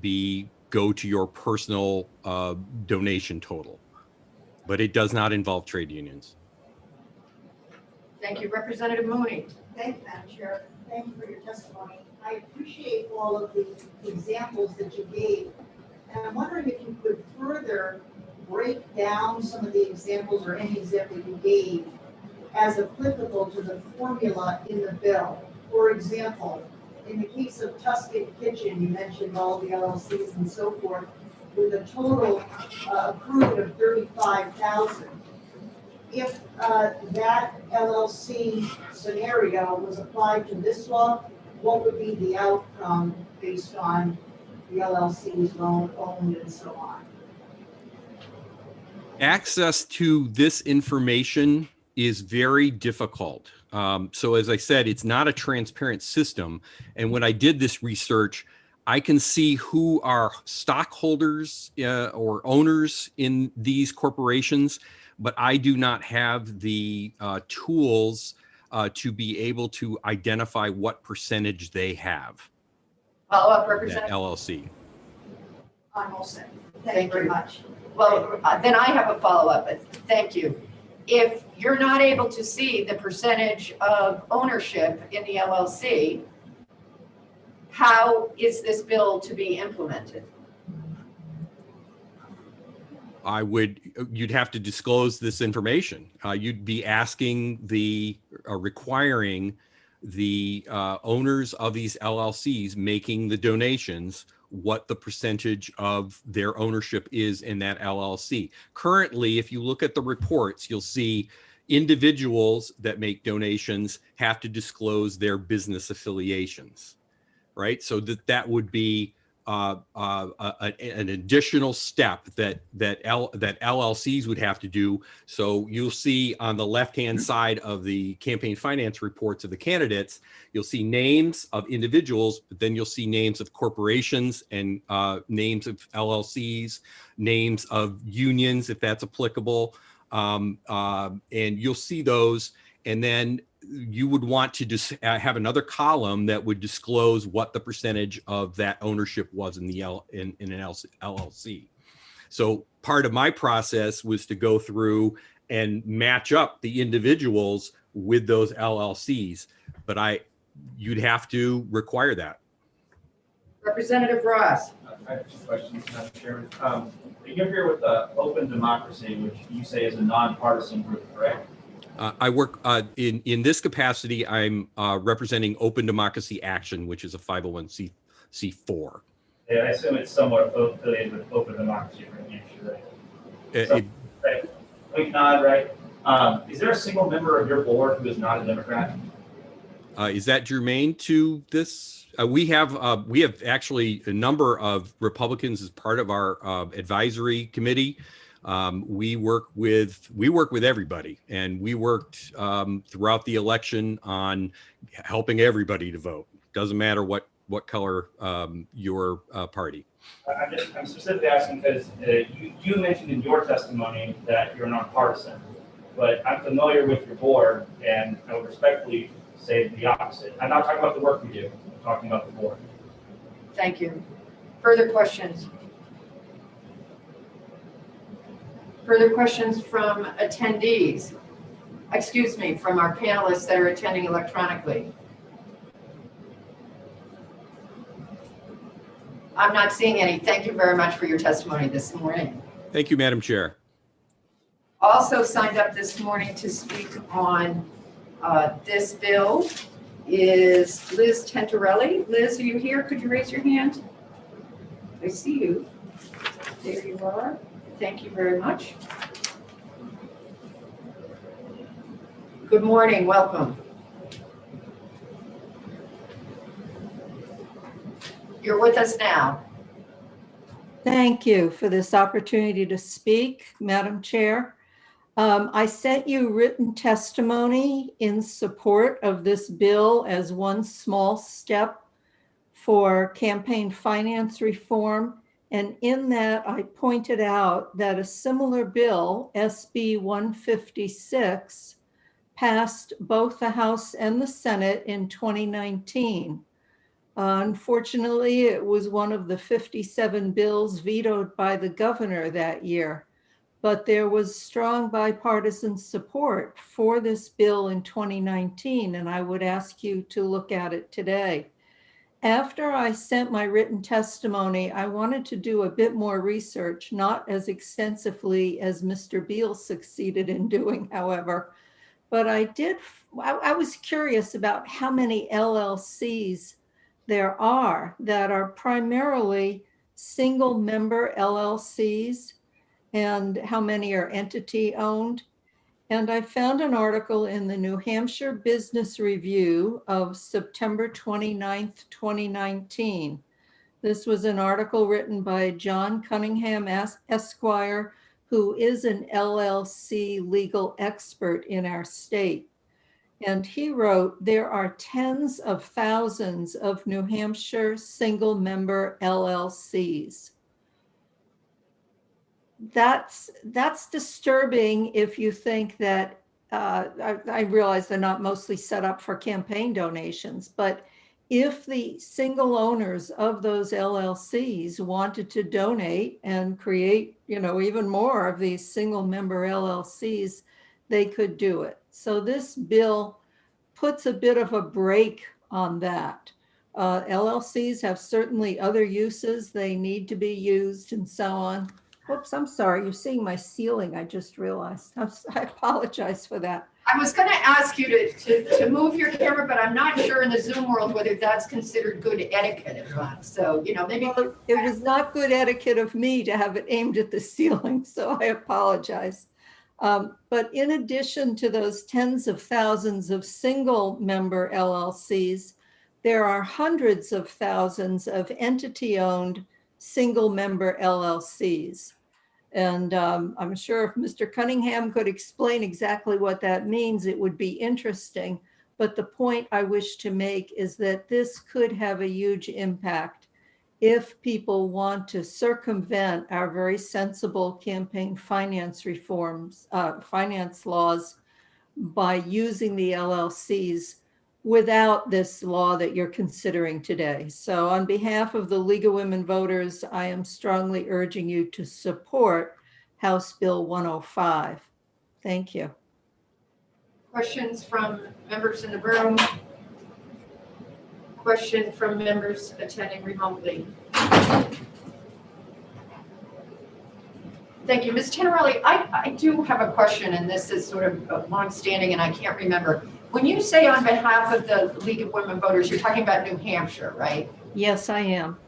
go to your personal donation total. But it does not involve trade unions. Thank you, Representative Mooney. Thank you, Madam Chair. Thank you for your testimony. I appreciate all of the examples that you gave. And I'm wondering if you could further break down some of the examples or any example you gave as applicable to the formula in the bill. For example, in the case of Tuscan Kitchen, you mentioned all the LLCs and so forth, with a total approved of $35,000. If that LLC scenario was applied to this law, what would be the outcome based on the LLC's loan owned and so on? Access to this information is very difficult. So as I said, it's not a transparent system. And when I did this research, I can see who are stockholders or owners in these corporations, but I do not have the tools to be able to identify what percentage they have. Follow up, That Representative. LLC. I'm all set. Thank you very much. Well, then I have a follow-up. Thank you. If you're not able to see the percentage of ownership in the LLC, how is this bill to be implemented? You'd have to disclose this information. You'd be asking requiring the owners of these LLCs making the donations what the percentage of their ownership is in that LLC. Currently, if you look at the reports, you'll see individuals that make donations have to disclose their business affiliations, right? So that would be an additional step that LLCs would have to do. So you'll see on the left-hand side of the campaign finance reports of the candidates, you'll see names of individuals, but then you'll see names of corporations and names of LLCs, names of unions, if that's applicable. And you'll see those, and then you would want to just have another column that would disclose what the percentage of that ownership was in an LLC. So part of my process was to go through and match up the individuals with those LLCs, but you'd have to require that. Representative Ross. I have two questions, Madam Chairman. You're here with Open Democracy, which you say is a nonpartisan group, correct? I work in this capacity. I'm representing Open Democracy Action, which is a 501c4. Yeah, I assume it's somewhat affiliated with Open Democracy for New Hampshire, right? Right. We can nod, right? Is there a single member of your board who is not a Democrat? Is that germane to this? We have actually a number of Republicans as part of our advisory committee. We work with everybody, and we worked throughout the election on helping everybody to vote. Doesn't matter what color your party. I'm specifically asking because you mentioned in your testimony that you're nonpartisan, but I'm familiar with your board, and I would respectfully say the opposite. I'm not talking about the work we do. I'm talking about the board. Thank you. Further questions? Further questions from attendees? Excuse me, from our panelists that are attending electronically? I'm not seeing any. Thank you very much for your testimony this morning. Thank you, Madam Chair. Also signed up this morning to speak on this bill is Liz Tentarelli. Liz, are you here? Could you raise your hand? I see you. There you are. Thank you very much. Good morning. Welcome. You're with us now. Thank you for this opportunity to speak, Madam Chair. I sent you written testimony in support of this bill as one small step for campaign finance reform. And in that, I pointed out that a similar bill, SB 156, passed both the House and the Senate in 2019. Unfortunately, it was one of the 57 bills vetoed by the governor that year. But there was strong bipartisan support for this bill in 2019, and I would ask you to look at it today. After I sent my written testimony, I wanted to do a bit more research, not as extensively as Mr. Beal succeeded in doing, however, but I was curious about how many LLCs there are that are primarily single member LLCs and how many are entity owned. And I found an article in the New Hampshire Business Review of September 29th, 2019. This was an article written by John Cunningham Esquire, who is an LLC legal expert in our state. And he wrote, there are tens of thousands of New Hampshire single member LLCs. That's disturbing if you think that, I realize they're not mostly set up for campaign donations, but if the single owners of those LLCs wanted to donate and create, even more of these single member LLCs, they could do it. So this bill puts a bit of a brake on that. LLCs have certainly other uses. They need to be used and so on. Oops, I'm sorry. You're seeing my ceiling. I just realized. I apologize for that. I was going to ask you to move your camera, but I'm not sure in the Zoom world whether that's considered good etiquette or not. So, maybe. Well, it was not good etiquette of me to have it aimed at the ceiling, so I apologize. But in addition to those tens of thousands of single member LLCs, there are hundreds of thousands of entity-owned single member LLCs. And I'm sure if Mr. Cunningham could explain exactly what that means, it would be interesting. But the point I wish to make is that this could have a huge impact if people want to circumvent our very sensible campaign finance reforms, finance laws by using the LLCs without this law that you're considering today. So on behalf of the League of Women Voters, I am strongly urging you to support House Bill 105. Thank you. Questions from members in the room? Question from members attending remotely? Thank you. Ms. Tanarelli, I do have a question, and this is sort of longstanding, and I can't remember. When you say on behalf of the League of Women Voters, you're talking about New Hampshire, right? Yes, I am.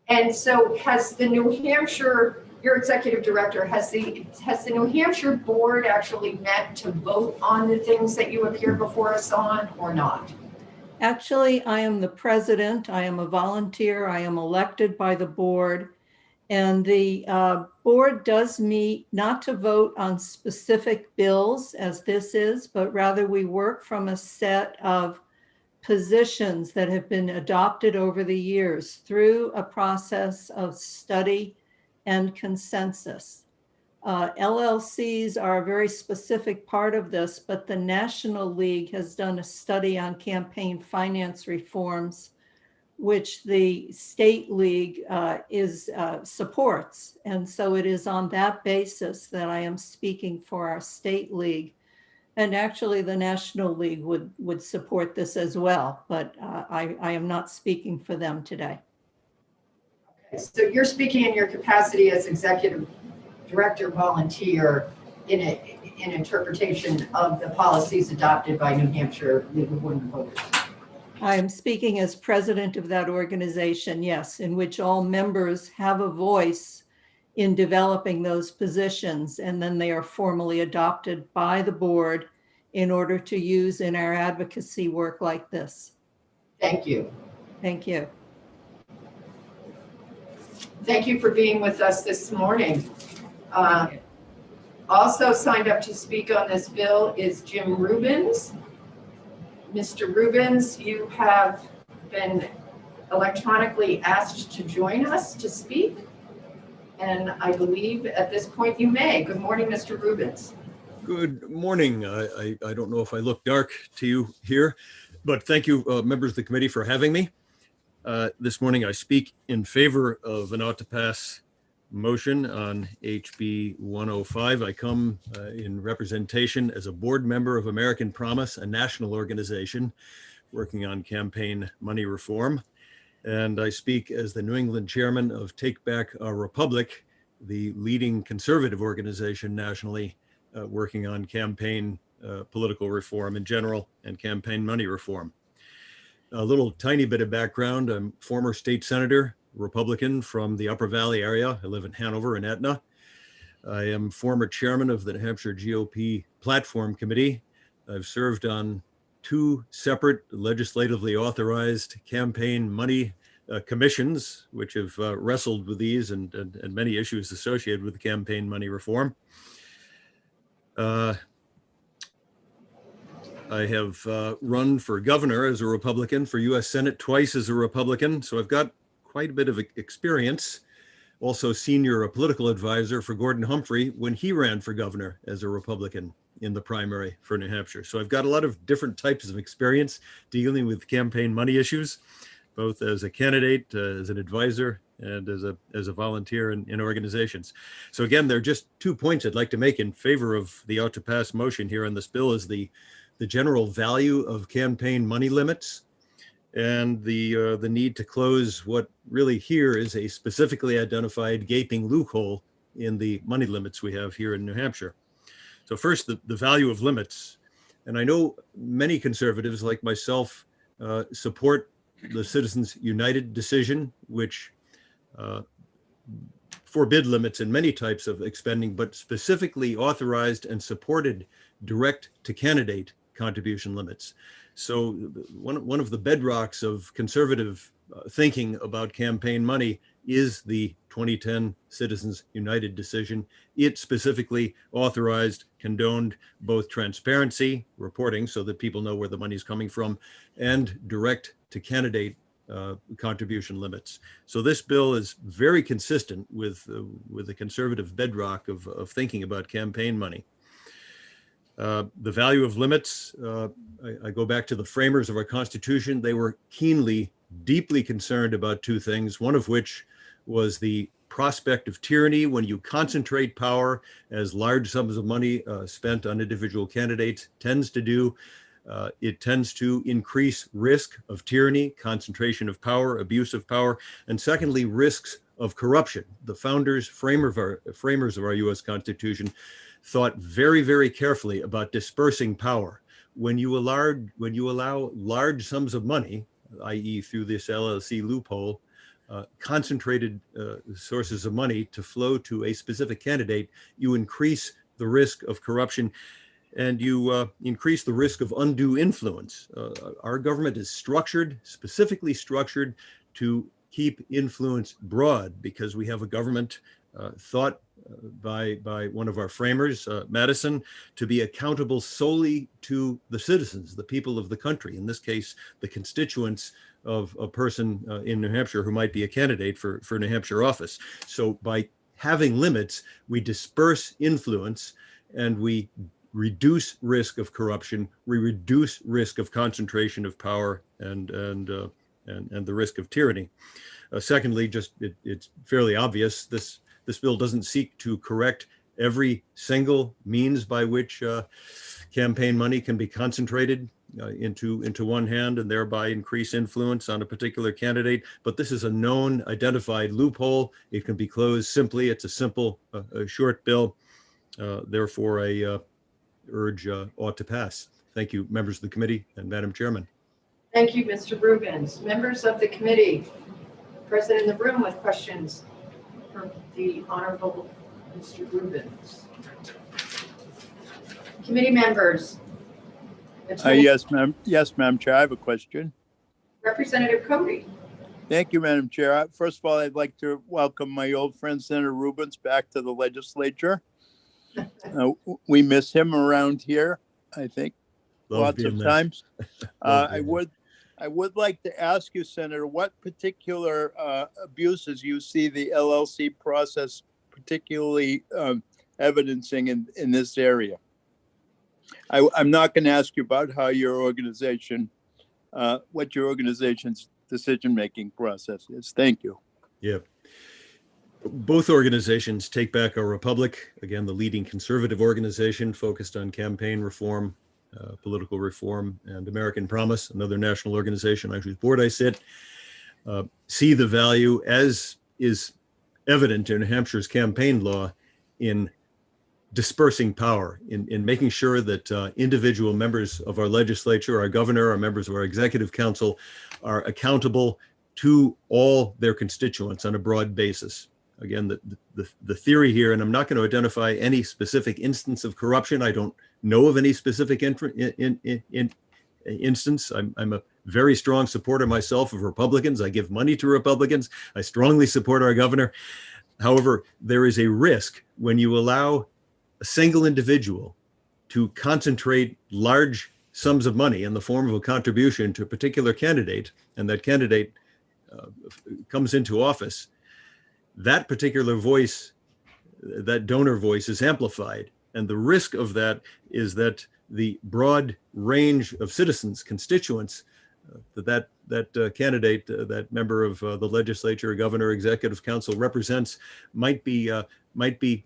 And so has the New Hampshire, your executive director, has the New Hampshire board actually met to vote on the things that you appeared before us on or not? Actually, I am the president. I am a volunteer. I am elected by the board. And the board does meet not to vote on specific bills as this is, but rather we work from a set of positions that have been adopted over the years through a process of study and consensus. LLCs are a very specific part of this, but the National League has done a study on campaign finance reforms, which the State League supports. And so it is on that basis that I am speaking for our State League. And actually the National League would support this as well, but I am not speaking for them today. Okay, so you're speaking in your capacity as executive director volunteer in interpretation of the policies adopted by New Hampshire League of Women Voters. I am speaking as president of that organization, yes, in which all members have a voice in developing those positions, and then they are formally adopted by the board in order to use in our advocacy work like this. Thank you. Thank you. Thank you for being with us this morning. Also signed up to speak on this bill is Jim Rubens. Mr. Rubens, you have been electronically asked to join us to speak. And I believe at this point you may. Good morning, Mr. Rubens. Good morning. I don't know if I look dark to you here, but thank you, members of the committee, for having me. This morning I speak in favor of an ought to pass motion on HB 105. I come in representation as a board member of American Promise, a national organization working on campaign money reform. And I speak as the New England chairman of Take Back Our Republic, the leading conservative organization nationally working on campaign political reform in general and campaign money reform. A little tiny bit of background. I'm former state senator, Republican from the Upper Valley area. I live in Hanover and Etna. I am former chairman of the New Hampshire GOP Platform Committee. I've served on 2 separate legislatively authorized campaign money commissions, which have wrestled with these and many issues associated with campaign money reform. I have run for governor as a Republican, for U.S. Senate twice as a Republican, so I've got quite a bit of experience. Also senior political advisor for Gordon Humphrey when he ran for governor as a Republican in the primary for New Hampshire. So I've got a lot of different types of experience dealing with campaign money issues, both as a candidate, as an advisor, and as a volunteer in organizations. So again, there are just 2 points I'd like to make in favor of the ought to pass motion here on this bill is the general value of campaign money limits and the need to close what really here is a specifically identified gaping loophole in the money limits we have here in New Hampshire. So first, the value of limits. And I know many conservatives like myself support the Citizens United decision, which forbid limits in many types of expending, but specifically authorized and supported direct to candidate contribution limits. So one of the bedrocks of conservative thinking about campaign money is the 2010 Citizens United decision. It specifically authorized, condoned both transparency reporting so that people know where the money is coming from and direct to candidate contribution limits. So this bill is very consistent with the conservative bedrock of thinking about campaign money. The value of limits, I go back to the framers of our Constitution. They were keenly, deeply concerned about 2 things, one of which was the prospect of tyranny when you concentrate power, as large sums of money spent on individual candidates tends to do. It tends to increase risk of tyranny, concentration of power, abuse of power, and secondly, risks of corruption. The founders, framers of our U.S. Constitution thought very, very carefully about dispersing power. When you allow large sums of money, i.e. through this LLC loophole, concentrated sources of money to flow to a specific candidate, you increase the risk of corruption and you increase the risk of undue influence. Our government is specifically structured to keep influence broad because we have a government thought by one of our framers, Madison, to be accountable solely to the citizens, the people of the country, in this case, the constituents of a person in New Hampshire who might be a candidate for New Hampshire office. So by having limits, we disperse influence and we reduce risk of corruption, we reduce risk of concentration of power and the risk of tyranny. Secondly, it's fairly obvious, this bill doesn't seek to correct every single means by which campaign money can be concentrated into one hand and thereby increase influence on a particular candidate. But this is a known, identified loophole. It can be closed simply. It's a simple, short bill. Therefore, I urge ought to pass. Thank you, members of the committee and Madam Chairman. Thank you, Mr. Rubens. Members of the committee, present in the room with questions for the Honorable Mr. Rubens. Committee members. Yes, ma'am. Yes, Madam Chair, I have a question. Representative Cody. Thank you, Madam Chair. First of all, I'd like to welcome my old friend, Senator Rubens, back to the legislature. We miss him around here, I think, Love lots being of there. times. Love I being there. would like to ask you, Senator, what particular abuses you see the LLC process particularly evidencing in this area? I'm not going to ask you about how your organization, what your organization's decision-making process is. Thank you. Yeah. Both organizations, Take Back Our Republic, again, the leading conservative organization focused on campaign reform, political reform, and American Promise, another national organization on whose board I sit, see the value, as is evident in New Hampshire's campaign law, in dispersing power, in making sure that individual members of our legislature, our governor, our members of our executive council are accountable to all their constituents on a broad basis. Again, the theory here, and I'm not going to identify any specific instance of corruption. I don't know of any specific instance. I'm a very strong supporter myself of Republicans. I give money to Republicans. I strongly support our governor. However, there is a risk when you allow a single individual to concentrate large sums of money in the form of a contribution to a particular candidate, and that candidate comes into office. That particular voice, that donor voice, is amplified. And the risk of that is that the broad range of citizens, constituents, that candidate, that member of the legislature, governor, executive council represents might be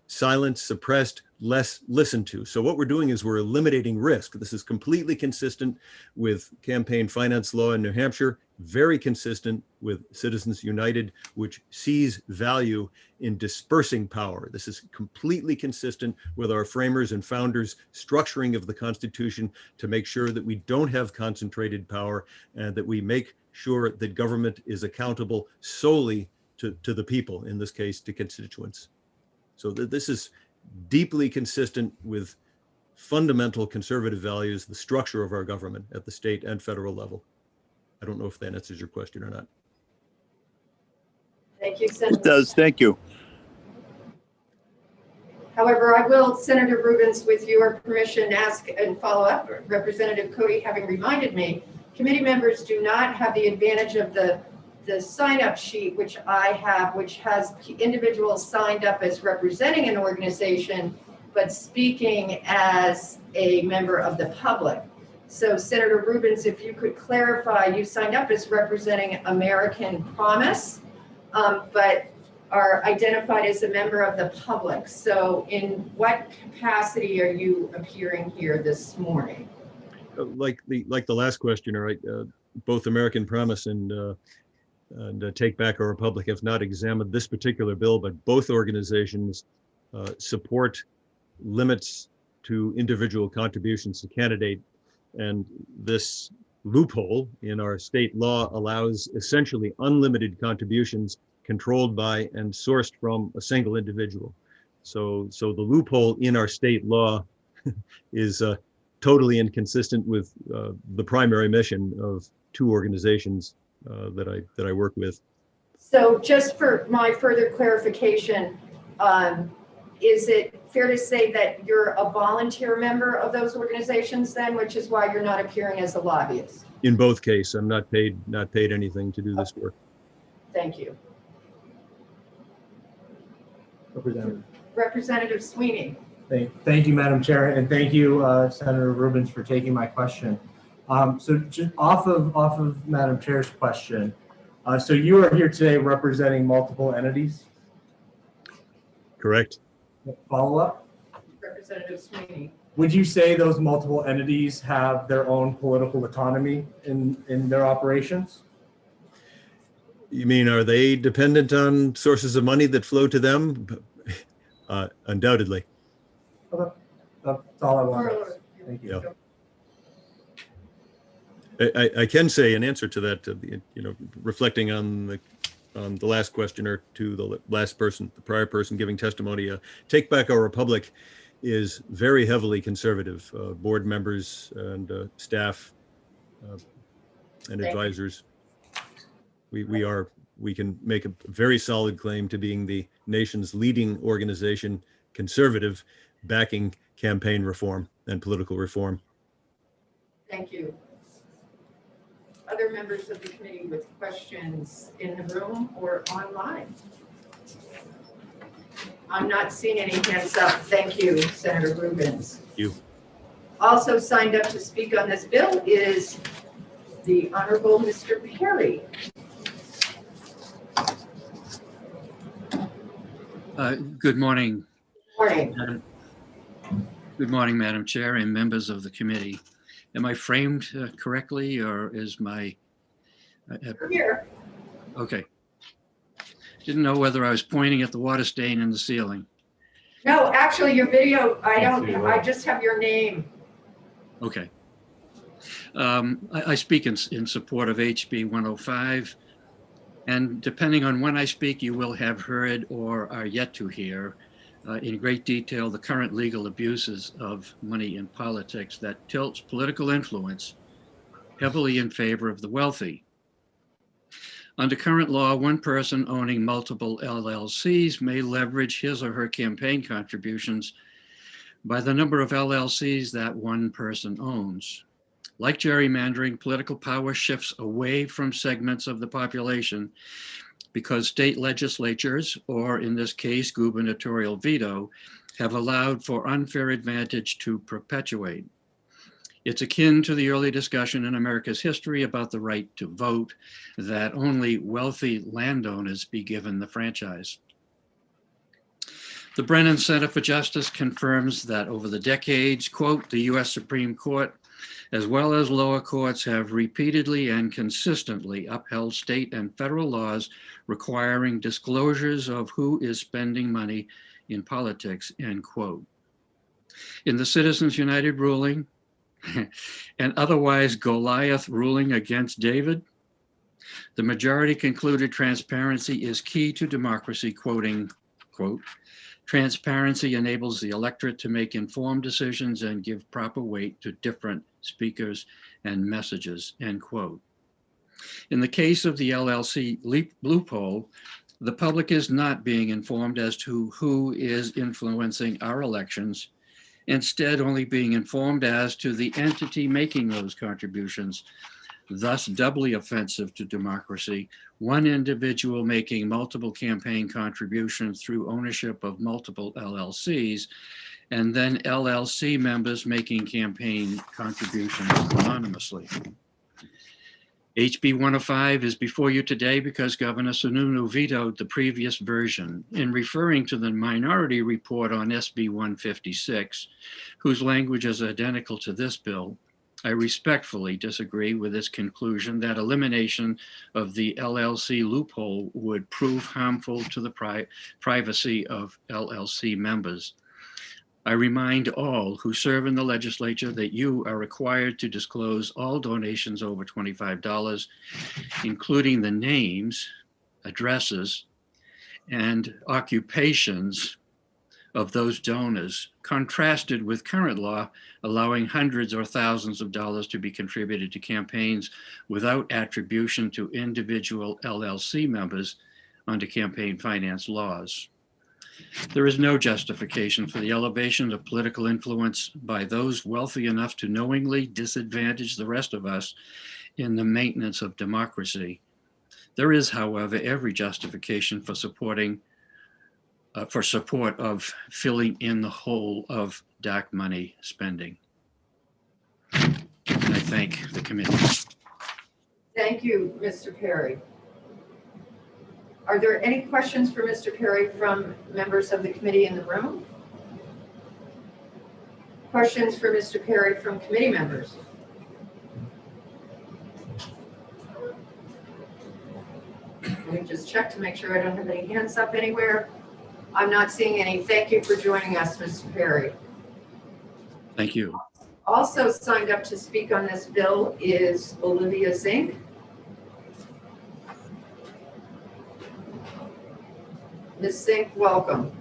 silenced, suppressed, less listened to. So what we're doing is we're eliminating risk. This is completely consistent with campaign finance law in New Hampshire, very consistent with Citizens United, which sees value in dispersing power. This is completely consistent with our framers and founders' structuring of the Constitution to make sure that we don't have concentrated power and that we make sure that government is accountable solely to the people, in this case, to constituents. So this is deeply consistent with fundamental conservative values, the structure of our government at the state and federal level. I don't know if that answers your question or not. Thank you, Senator. It does. Thank you. However, I will, Senator Rubins, with your permission, ask and follow up. Representative Cody having reminded me, committee members do not have the advantage of the sign-up sheet, which I have, which has individuals signed up as representing an organization, but speaking as a member of the public. So Senator Rubins, if you could clarify, you signed up as representing American Promise, but are identified as a member of the public. So in what capacity are you appearing here this morning? Like the last questioner, both American Promise and Take Back Our Republic have not examined this particular bill, but both organizations support limits to individual contributions to candidate. And this loophole in our state law allows essentially unlimited contributions controlled by and sourced from a single individual. So the loophole in our state law is totally inconsistent with the primary mission of two organizations that I work with. So just for my further clarification, is it fair to say that you're a volunteer member of those organizations then, which is why you're not appearing as a lobbyist? In both cases, I'm not paid anything to do this work. Thank you. Representative Sweeney. Thank you, Madam Chair, and thank you, Senator Rubins, for taking my question. So just off of Madam Chair's question, so you are here today representing multiple entities? Correct. Follow up? Representative Sweeney. Would you say those multiple entities have their own political autonomy in their operations? You mean, are they dependent on sources of money that flow to them? Undoubtedly. Okay. That's all I wanted. Thank you. Yeah. I can say in answer to that, reflecting on the last questioner to the last person, the prior person giving testimony, Take Back Our Republic is very heavily conservative. Board members and staff and advisors. We can make a very solid claim to being the nation's leading organization, conservative, backing campaign reform and political reform. Thank you. Other members of the committee with questions in the room or online? I'm not seeing any hands up. Thank you, Senator Rubens. Thank you. Also signed up to speak on this bill is the Honorable Mr. Perry. Good morning. Morning. Good morning, Madam Chair and members of the committee. Am I framed correctly, or is my... Here. Okay. Didn't know whether I was pointing at the water stain in the ceiling. No, actually, your video, I just have your name. Okay. I speak in support of HB 105. And depending on when I speak, you will have heard or are yet to hear in great detail the current legal abuses of money in politics that tilts political influence heavily in favor of the wealthy. Under current law, one person owning multiple LLCs may leverage his or her campaign contributions by the number of LLCs that one person owns. Like gerrymandering, political power shifts away from segments of the population because state legislatures, or in this case, gubernatorial veto, have allowed for unfair advantage to perpetuate. It's akin to the early discussion in America's history about the right to vote, that only wealthy landowners be given the franchise. The Brennan Center for Justice confirms that over the decades, quote, the US Supreme Court, as well as lower courts, have repeatedly and consistently upheld state and federal laws requiring disclosures of who is spending money in politics, end quote. In the Citizens United ruling, and otherwise Goliath ruling against David, the majority concluded transparency is key to democracy, quoting, quote, transparency enables the electorate to make informed decisions and give proper weight to different speakers and messages, end quote. In the case of the LLC loophole, the public is not being informed as to who is influencing our elections, instead only being informed as to the entity making those contributions, thus doubly offensive to democracy. One individual making multiple campaign contributions through ownership of multiple LLCs, and then LLC members making campaign contributions anonymously. HB 105 is before you today because Governor Sununu vetoed the previous version. In referring to the minority report on SB 156, whose language is identical to this bill, I respectfully disagree with its conclusion that elimination of the LLC loophole would prove harmful to the privacy of LLC members. I remind all who serve in the legislature that you are required to disclose all donations over $25, including the names, addresses, and occupations of those donors, contrasted with current law allowing hundreds or thousands of dollars to be contributed to campaigns without attribution to individual LLC members under campaign finance laws. There is no justification for the elevation of political influence by those wealthy enough to knowingly disadvantage the rest of us in the maintenance of democracy. There is, however, every justification for support of filling in the hole of dark money spending. And I thank the committee. Thank you, Mr. Perry. Are there any questions for Mr. Perry from members of the committee in the room? Questions for Mr. Perry from committee members? Let me just check to make sure I don't have any hands up anywhere. I'm not seeing any. Thank you for joining us, Mr. Perry. Thank you. Also signed up to speak on this bill is Olivia Zink. Ms. Zink, welcome.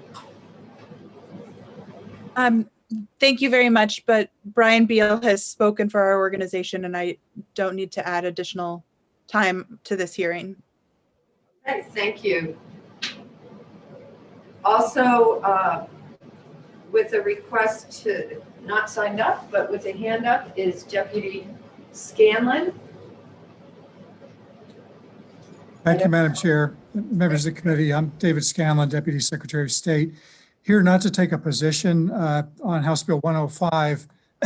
Thank you very much, but Brian Beal has spoken for our organization and I don't need to add additional time to this hearing. Okay, thank you. Also, with a request to, not signed up, but with a hand up, is Deputy Scanlon. Thank you, Madam Chair. Members of the committee, I'm David Scanlon, Deputy Secretary of State. Here not to take a position on House Bill 105,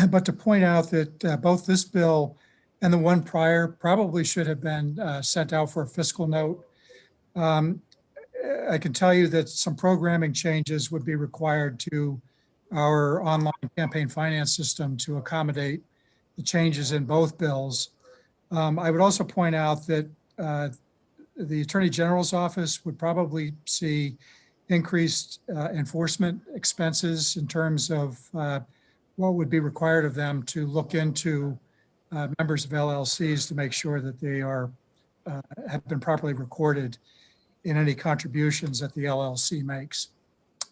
but to point out that both this bill and the one prior probably should have been sent out for a fiscal note. I can tell you that some programming changes would be required to our online campaign finance system to accommodate the changes in both bills. I would also point out that the Attorney General's office would probably see increased enforcement expenses in terms of what would be required of them to look into members of LLCs to make sure that they are have been properly recorded in any contributions that the LLC makes.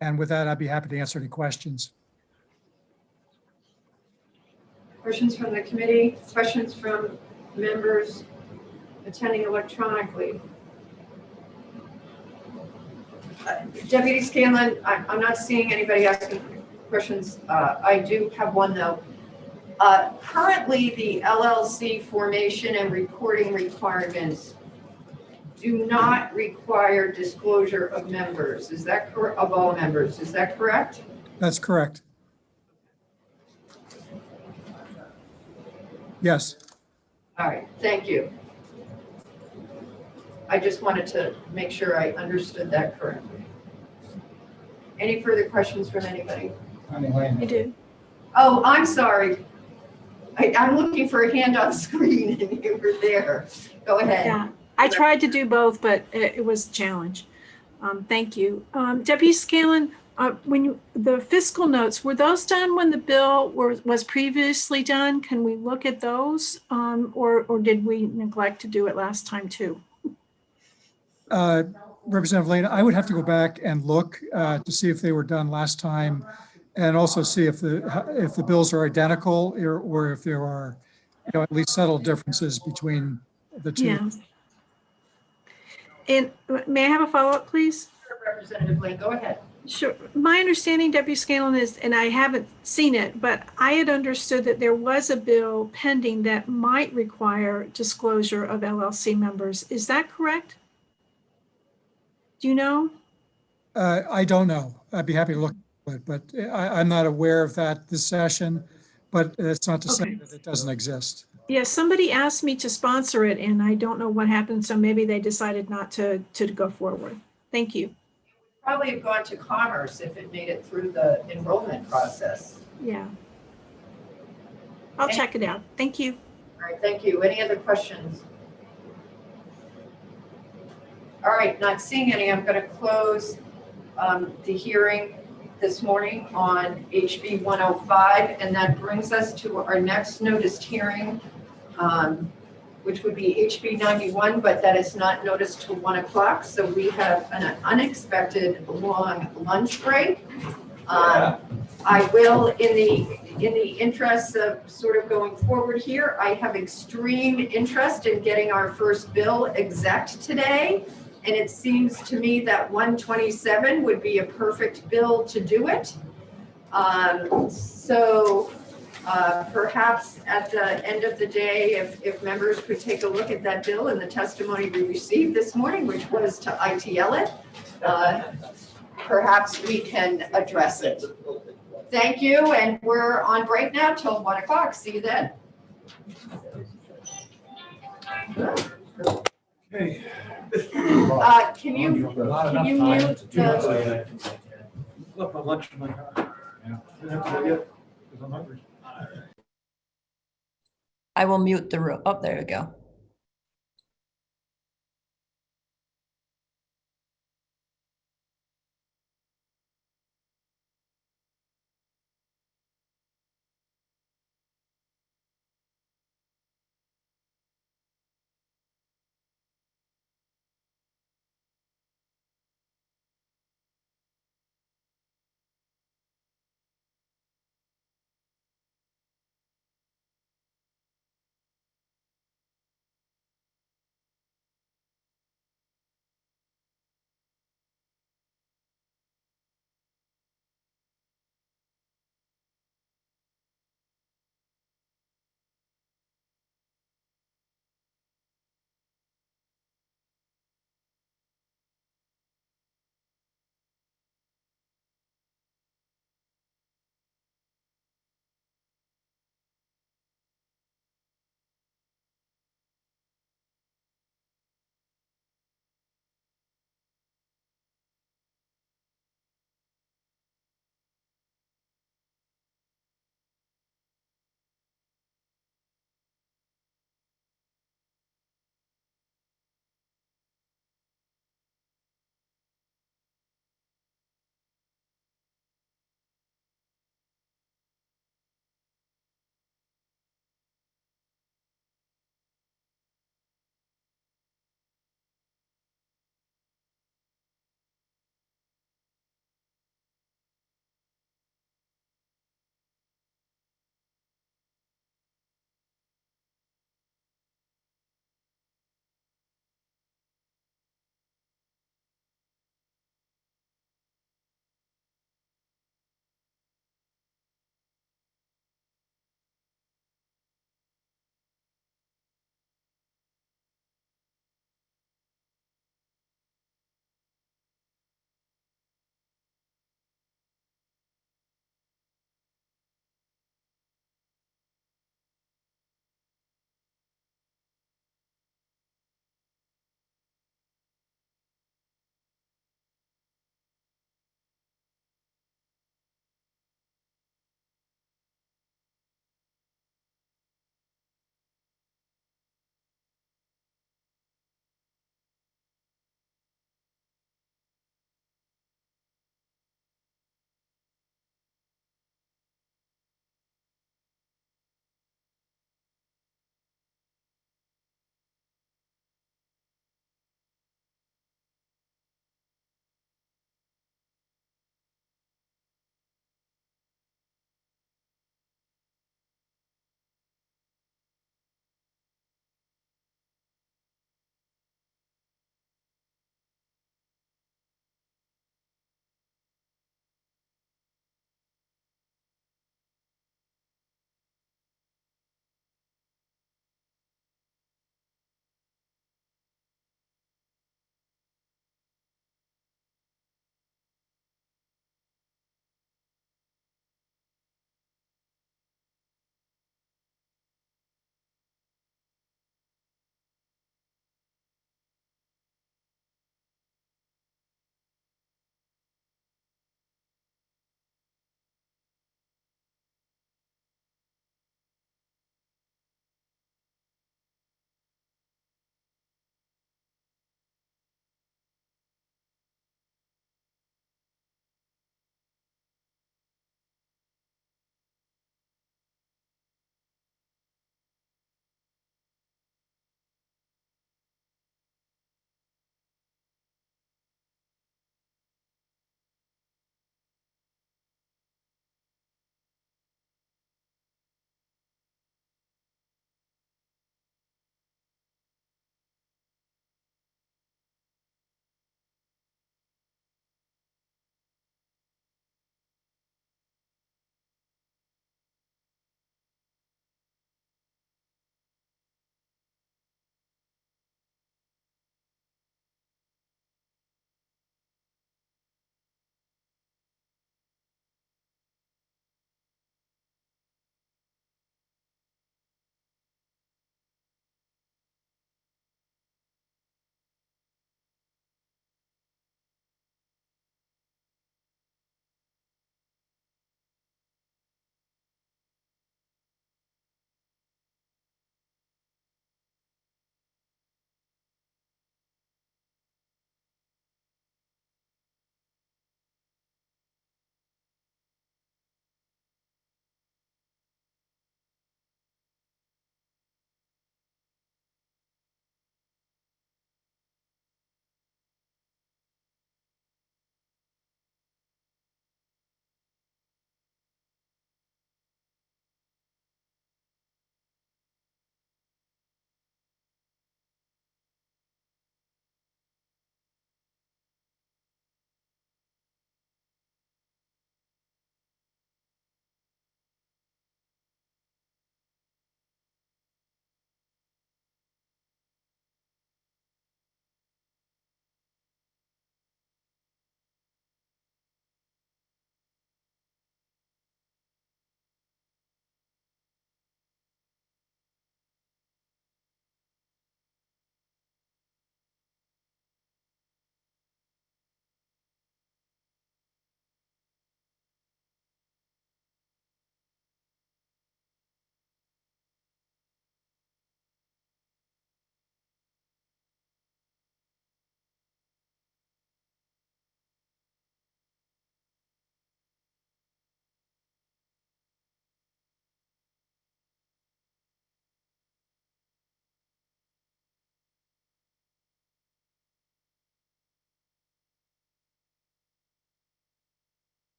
And with that, I'd be happy to answer any questions. Questions from the committee, questions from members attending electronically. Deputy Scanlon, I'm not seeing anybody asking questions. I do have one though. Currently, the LLC formation and recording requirements do not require disclosure of members. Is that correct? Of all members, is that correct? That's correct. Yes. All right, thank you. I just wanted to make sure I understood that correctly. Any further questions from anybody? I do. Oh, I'm sorry. I'm looking for a hand on screen and you were there. Go ahead. Yeah, I tried to do both, but it was a challenge. Thank you. Deputy Scanlon, the fiscal notes, were those done when the bill was previously done? Can we look at those? Or did we neglect to do it last time too? Representative Lane, I would have to go back and look to see if they were done last time, and also see if the bills are identical or if there are, at least subtle differences between the two. Yeah. And may I have a follow-up, please? Representative Lane, go ahead. Sure. My understanding, Deputy Scanlon, is, and I haven't seen it, but I had understood that there was a bill pending that might require disclosure of LLC members. Is that correct? Do you know? I don't know. I'd be happy to look at it, but I'm not aware of that this session, but it's not to say that it doesn't exist. Yeah, somebody asked me to sponsor it and I don't know what happened. So maybe they decided not to go forward. Thank you. Probably have gone to Commerce if it made it through the enrollment process. Yeah. I'll check it out. Thank you. All right, thank you. Any other questions? All right, not seeing any, I'm going to close the hearing this morning on HB 105, and that brings us to our next noticed hearing, which would be HB 91, but that is not noticed till 1 o'clock. So we have an unexpected long lunch break. I will, in the interest of sort of going forward here, I have extreme interest in getting our first bill exec today. And it seems to me that 127 would be a perfect bill to do it. Perhaps at the end of the day, if members could take a look at that bill and the testimony we received this morning, which was to ITL it, perhaps we can address it. Thank you, and we're on break now till 1 o'clock. See you then. Okay. Can you mute the? Left my lunch in my car. Yeah. I will mute the room. Oh, there we go.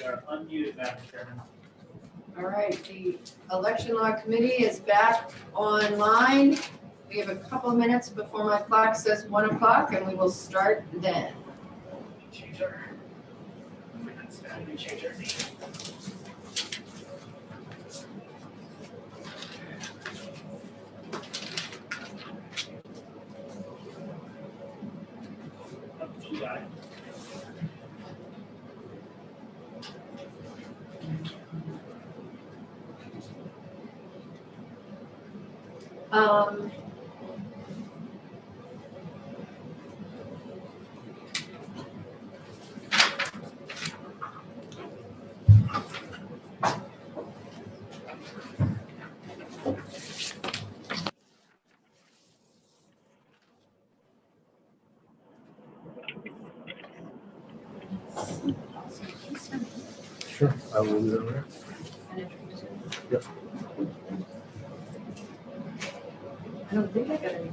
You are unmuted, Madam Chairman. All right, the Election Law Committee is back online. We have a couple of minutes before my clock says 1 o'clock, and we will start then. Change our. Change our name. GI. Um, Sure, I will do that later. Yep. I don't think I got any.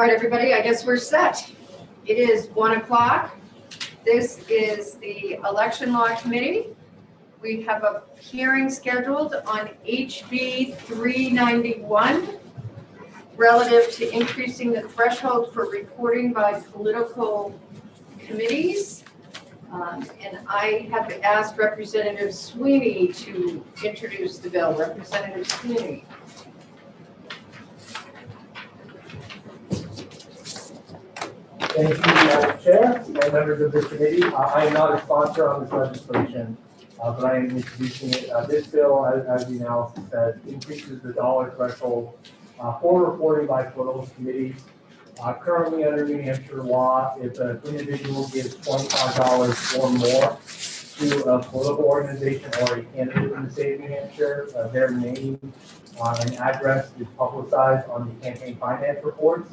All right, everybody, I guess we're set. It is 1 o'clock. This is the Election Law Committee. We have a hearing scheduled on HB 391 relative to increasing the threshold for reporting by political committees. And I have asked Representative Sweeney to introduce the bill. Representative Sweeney. Thank you, Madam Chair and members of the committee. I am not a sponsor on this legislation, but I am introducing it. This bill, as the analysis says, increases the dollar threshold for reporting by political committees. Currently under New Hampshire law, if an individual gives $25 or more to a political organization or a candidate in the state of New Hampshire, their name and address is publicized on the campaign finance reports.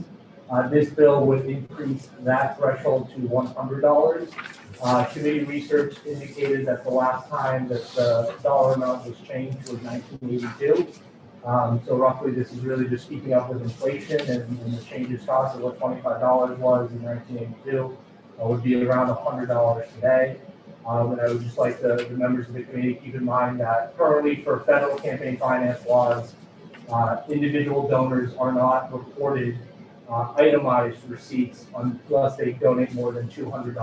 This bill would increase that threshold to $100. Committee research indicated that the last time that the dollar amount was changed was 1982. So roughly this is really just keeping up with inflation and the changes cost of what $25 was in 1982 would be around $100 today. And I would just like the members of the committee keep in mind that currently for federal campaign finance laws, individual donors are not reported itemized receipts unless they donate more than $200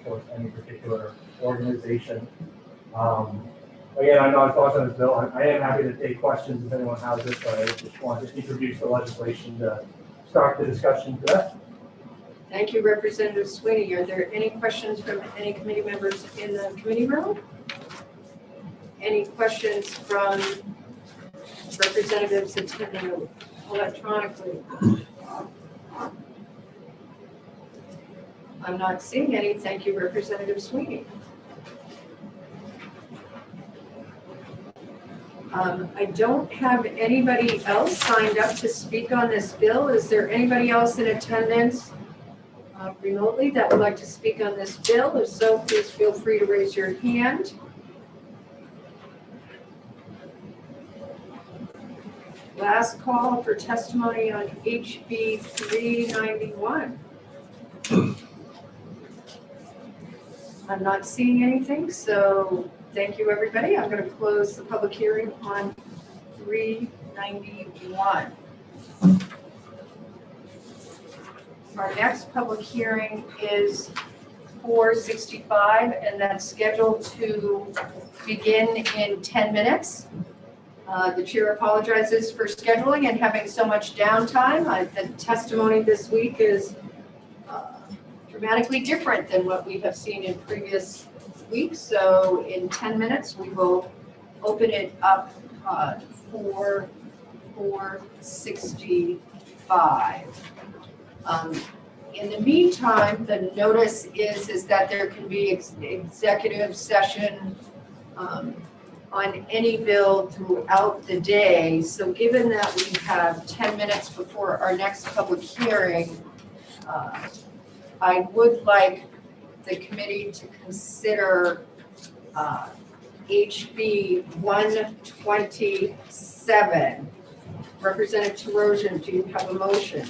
towards any particular organization. Again, I'm not a sponsor on this bill. I am happy to take questions if anyone has it, but I just wanted to introduce the legislation to start the discussion today. Thank you, Representative Sweeney. Are there any questions from any committee members in the committee room? Any questions from representatives attending electronically? I'm not seeing any. Thank you, Representative Sweeney. I don't have anybody else signed up to speak on this bill. Is there anybody else in attendance remotely that would like to speak on this bill? If so, please feel free to raise your hand. Last call for testimony on HB 391. I'm not seeing anything, so thank you, everybody. I'm going to close the public hearing on 391. Our next public hearing is 2465, and that's scheduled to begin in 10 minutes. The chair apologizes for scheduling and having so much downtime. The testimony this week is dramatically different than what we have seen in previous weeks. So in 10 minutes, we will open it up for 465. In the meantime, the notice is that there can be executive session on any bill throughout the day. So given that we have 10 minutes before our next public hearing, I would like the committee to consider HB 127. Representative Terosian, do you have a motion?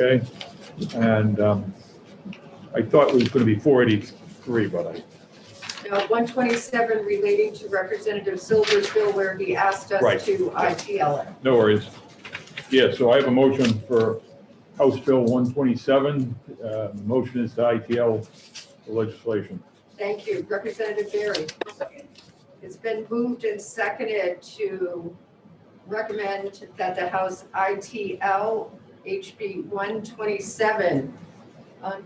Okay, and I thought it was going to be 483, but No, 127 relating to Representative Silver's bill where he asked us Right. to ITL it. no worries. Yeah, so I have a motion for House Bill 127. The motion is to ITL the legislation. Thank you. Representative Berry. It's been moved and seconded to recommend that the House ITL HB 127. Are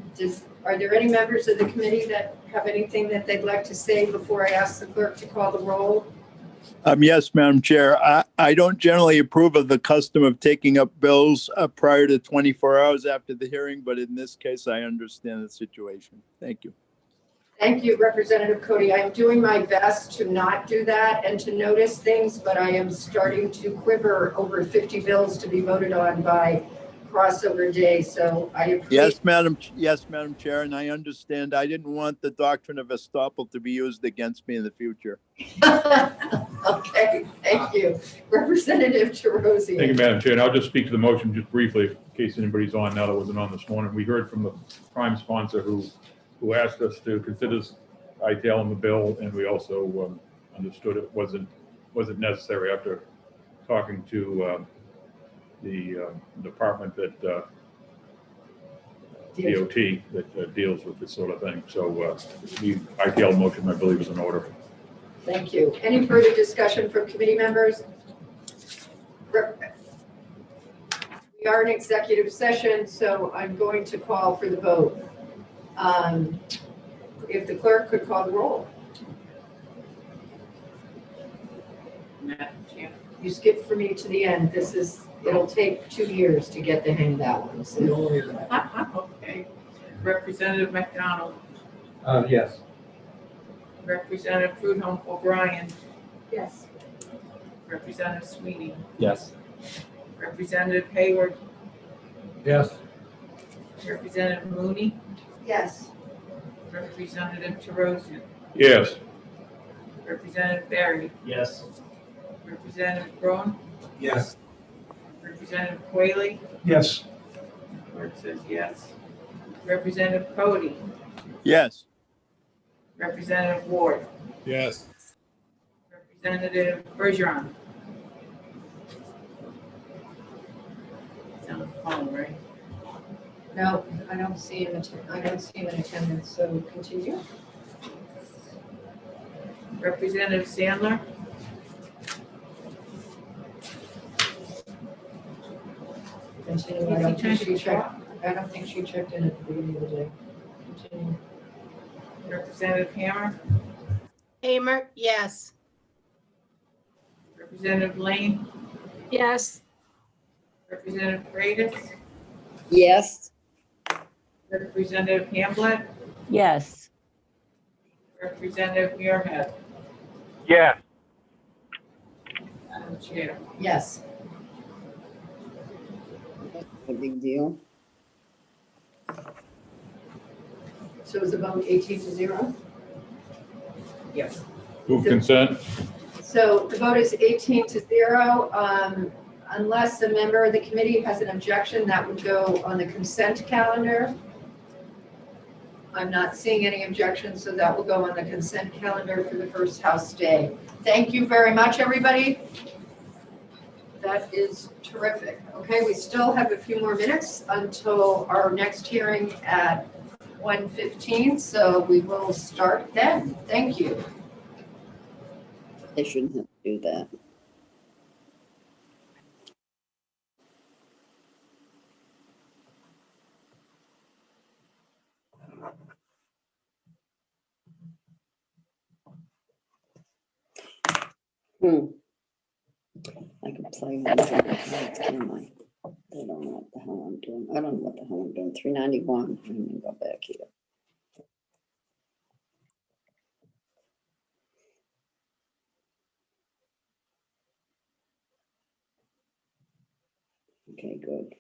there any members of the committee that have anything that they'd like to say before I ask the clerk to call the roll? Yes, Madam Chair. I don't generally approve of the custom of taking up bills prior to 24 hours after the hearing, but in this case, I understand the situation. Thank you. Thank you, Representative Cody. I am doing my best to not do that and to notice things, but I am starting to quiver over 50 bills to be voted on by crossover day. So I appreciate. Yes, Madam Chair, and I understand. I didn't want the doctrine of estoppel to be used against me in the future. Okay, thank you. Representative Terosian. Thank you, Madam Chair. And I'll just speak to the motion just briefly in case anybody's on now that wasn't on this morning. We heard from the prime sponsor who asked us to consider ITL in the bill, and we also understood it wasn't necessary after talking to the department that DOT that deals with this sort of thing. So the ITL motion, I believe, is in order. Thank you. Any further discussion from committee members? We are in executive session, so I'm going to call for the vote. If the clerk could call the roll. You skipped for me to the end. It'll take 2 years to get the hang of that one. So don't worry about it. Okay. Representative McDonald, Yes. Representative Prudhomme O'Brien, Yes. Representative Sweeney, Yes. Representative Hayward, Yes. Representative Mooney, Yes. Representative Terosian, Yes. Representative Berry, Yes. Representative Braun, Yes. Representative Quayle, Yes. clerk says yes. Representative Cody, Yes. Representative Ward, Yes. Representative Bergeron. It's on the phone, right? No, I don't see him in attendance, so continue. Representative Sandler, Continue. I don't think she checked in at the beginning of the day. Continue. Representative Hammer, Hamer, yes. Representative Lane, Yes. Representative Freitas, Yes. Representative Hamblett, Yes. Representative Muirhead, Yes. Madam Chair. Yes. A big deal. So is the vote 18-0? Yes. Move consent. So the vote is 18-0. Unless a member of the committee has an objection, that would go on the consent calendar. I'm not seeing any objections, so that will go on the consent calendar for the first House day. Thank you very much, everybody. That is terrific. Okay, we still have a few more minutes until our next hearing at 1:15, so we will start then. Thank you. They shouldn't have to do that. I can play on different cards, can I? I don't know what the hell I'm doing. I don't know what the hell I'm doing. 391. I'm gonna go back here. Okay, good.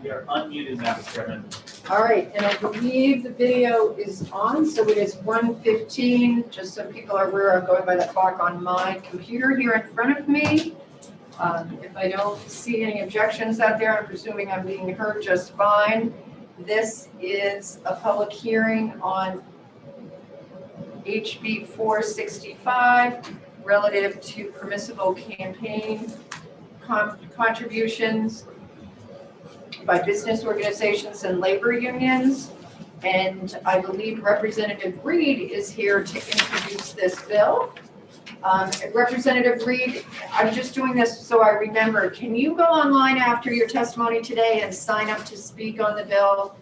You're unmuted, Madam Chairman. All right, and I believe the video is on, so it is 1:15, just so people are aware, I'm going by the clock on my computer here in front of me. If I don't see any objections out there, I'm presuming I'm being heard just fine. This is a public hearing on HB 465 relative to permissible campaign contributions by business organizations and labor unions. And I believe Representative Reed is here to introduce this bill. Representative Reed, I'm just doing this so I remember. Can you go online after your testimony today and sign up to speak on the bill?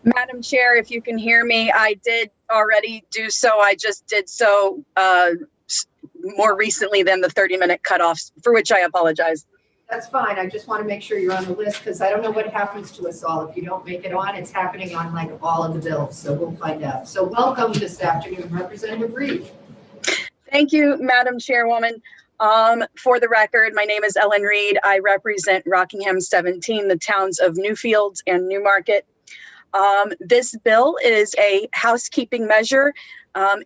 Madam Chair, if you can hear me, I did already do so. I just did so more recently than the 30-minute cutoffs, for which I apologize. That's fine. I just want to make sure you're on the list because I don't know what happens to us all if you don't make it on. It's happening on like all of the bills, so we'll find out. So welcome this afternoon, Representative Reed. Thank you, Madam Chairwoman. For the record, my name is Ellen Reed. I represent Rockingham 17, the towns of Newfields and Newmarket. This bill is a housekeeping measure.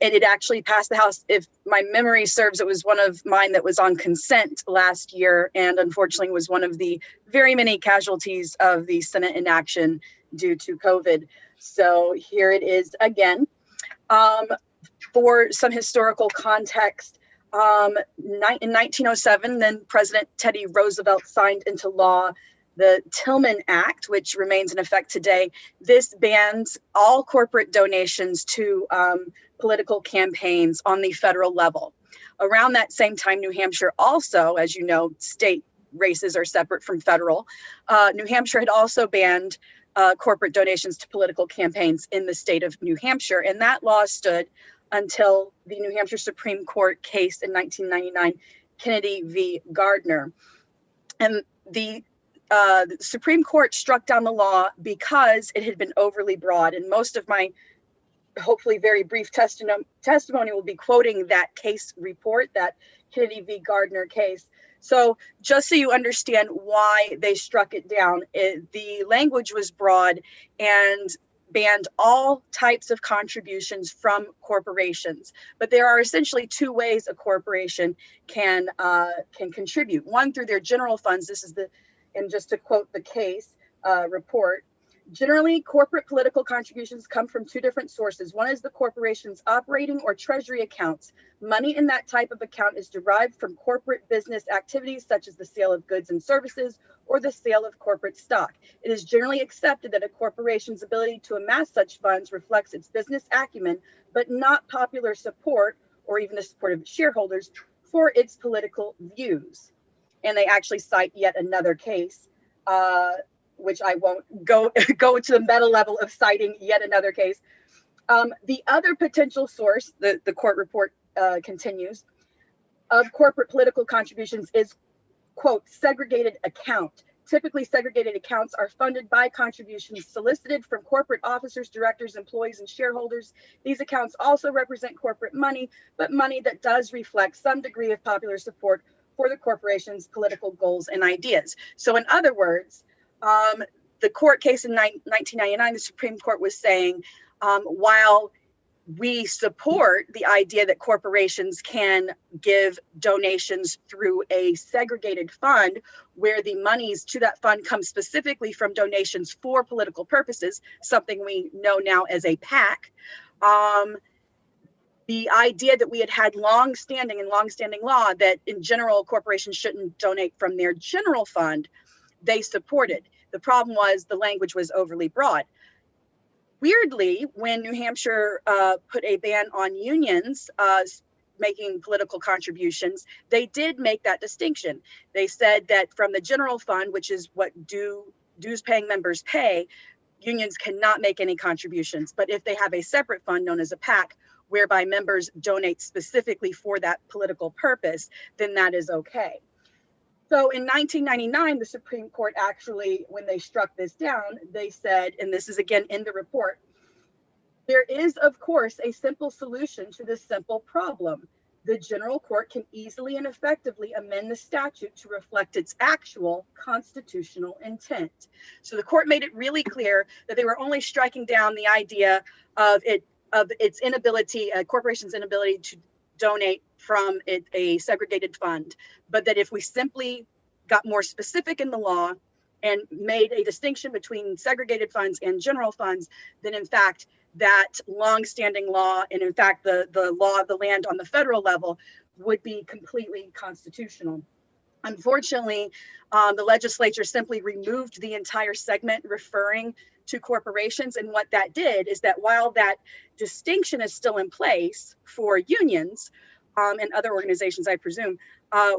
It had actually passed the House. If my memory serves, it was one of mine that was on consent last year, and unfortunately was one of the very many casualties of the Senate inaction due to COVID. So here it is again. For some historical context, in 1907, then President Teddy Roosevelt signed into law the Tillman Act, which remains in effect today. This bans all corporate donations to political campaigns on the federal level. Around that same time, New Hampshire also, as you know, state races are separate from federal. New Hampshire had also banned corporate donations to political campaigns in the state of New Hampshire, and that law stood until the New Hampshire Supreme Court case in 1999, Kennedy v. Gardner. And the Supreme Court struck down the law because it had been overly broad. And most of my hopefully very brief testimony will be quoting that case report, that Kennedy v. Gardner case. So just so you understand why they struck it down, the language was broad and banned all types of contributions from corporations. But there are essentially two ways a corporation can contribute. One, through their general funds. This is and just to quote the case report, generally corporate political contributions come from two different sources. One is the corporation's operating or treasury accounts. Money in that type of account is derived from corporate business activities such as the sale of goods and services or the sale of corporate stock. It is generally accepted that a corporation's ability to amass such funds reflects its business acumen, but not popular support or even the support of shareholders for its political views. And they actually cite yet another case, which I won't go to the meta level of citing yet another case. The other potential source, the court report continues, of corporate political contributions is, quote, segregated account. Typically, segregated accounts are funded by contributions solicited from corporate officers, directors, employees, and shareholders. These accounts also represent corporate money, but money that does reflect some degree of popular support for the corporation's political goals and ideas. So in other words, the court case in 1999, the Supreme Court was saying, while we support the idea that corporations can give donations through a segregated fund where the monies to that fund come specifically from donations for political purposes, something we know now as a PAC. The idea that we had long-standing law that in general corporations shouldn't donate from their general fund, they supported. The problem was the language was overly broad. Weirdly, when New Hampshire put a ban on unions making political contributions, they did make that distinction. They said that from the general fund, which is what dues paying members pay, unions cannot make any contributions. But if they have a separate fund known as a PAC, whereby members donate specifically for that political purpose, then that is okay. So in 1999, the Supreme Court actually, when they struck this down, they said, and this is again in the report, there is, of course, a simple solution to this simple problem. the general court can easily and effectively amend the statute to reflect its actual constitutional intent. So the court made it really clear that they were only striking down the idea of its inability, a corporation's inability to donate from a segregated fund, but that if we simply got more specific in the law and made a distinction between segregated funds and general funds, then in fact, that longstanding law, and in fact, the law of the land on the federal level would be completely constitutional. Unfortunately, the legislature simply removed the entire segment referring to corporations. And what that did is that while that distinction is still in place for unions and other organizations, I presume,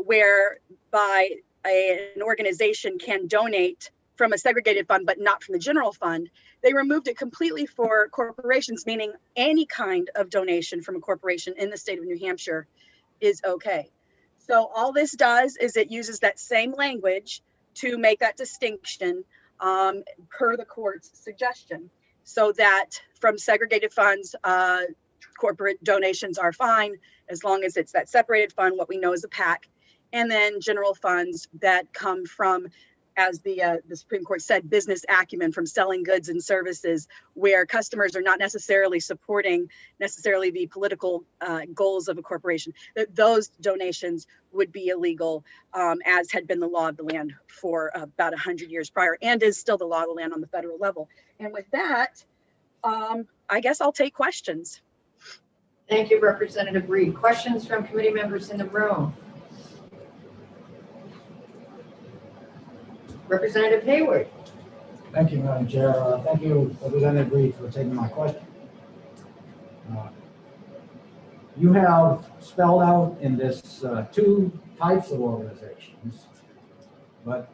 whereby an organization can donate from a segregated fund, but not from the general fund, they removed it completely for corporations, meaning any kind of donation from a corporation in the state of New Hampshire is okay. So all this does is it uses that same language to make that distinction per the court's suggestion, so that from segregated funds, corporate donations are fine as long as it's that separated fund, what we know as a PAC, and then general funds that come from, as the Supreme Court said, business acumen from selling goods and services, where customers are not necessarily supporting necessarily the political goals of a corporation, that those donations would be illegal, as had been the law of the land for about 100 years prior, and is still the law of the land on the federal level. And with that, I guess I'll take questions. Thank you, Representative Reed. Questions from committee members in the room? Representative Hayward. Thank you, Madam Chair. Thank you, Representative Reed, for taking my question. You have spelled out in this two types of organizations, but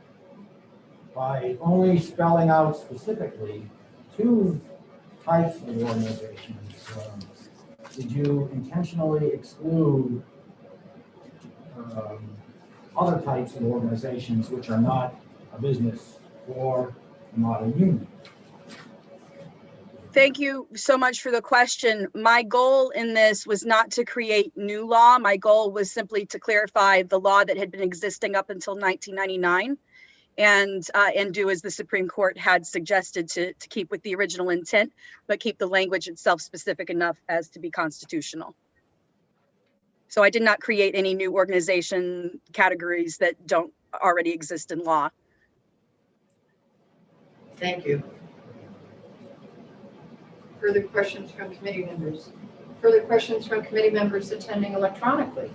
by only spelling out specifically two types of organizations, did you intentionally exclude other types of organizations which are not a business or not a union? Thank you so much for the question. My goal in this was not to create new law. My goal was simply to clarify the law that had been existing up until 1999 and do as the Supreme Court had suggested to keep with the original intent, but keep the language itself specific enough as to be constitutional. So I did not create any new organization categories that don't already exist in law. Thank you. Further questions from committee members? Further questions from committee members attending electronically?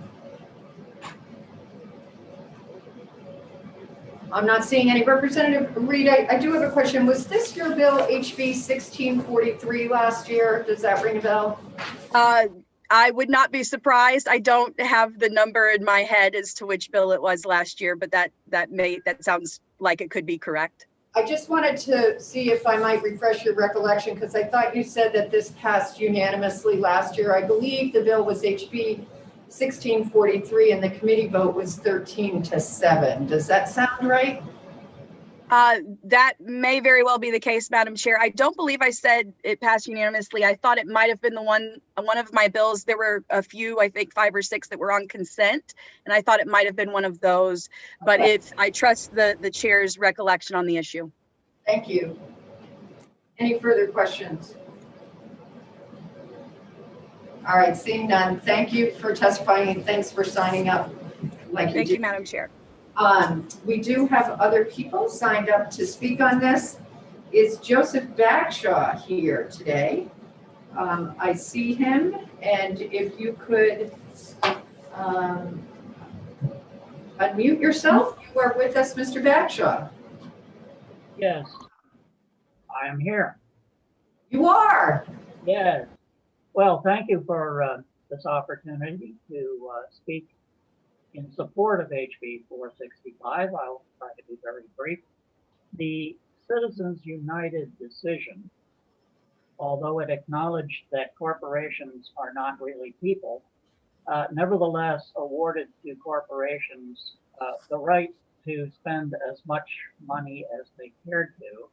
I'm not seeing any. Representative Reed, I do have a question. Was this your bill HB 1643 last year? Does that ring a bell? I would not be surprised. I don't have the number in my head as to which bill it was last year, but that sounds like it could be correct. I just wanted to see if I might refresh your recollection, because I thought you said that this passed unanimously last year. I believe the bill was HB 1643 and the committee vote was 13-7. Does that sound right? That may very well be the case, Madam Chair. I don't believe I said it passed unanimously. I thought it might have been one of my bills. There were a few, I think 5 or 6 that were on consent, and I thought it might have been one of those. But I trust the chair's recollection on the issue. Thank you. Any further questions? All right, seeing none. Thank you for testifying and thanks for signing up. Thank you, Madam Chair. We do have other people signed up to speak on this. Is Joseph Bagshaw here today? I see him, and if you could unmute yourself. You are with us, Mr. Bagshaw. Yes, I am here. You are? Yes. Well, thank you for this opportunity to speak in support of HB 465. I'll try to be very brief. The Citizens United decision, although it acknowledged that corporations are not really people, nevertheless awarded to corporations the right to spend as much money as they cared to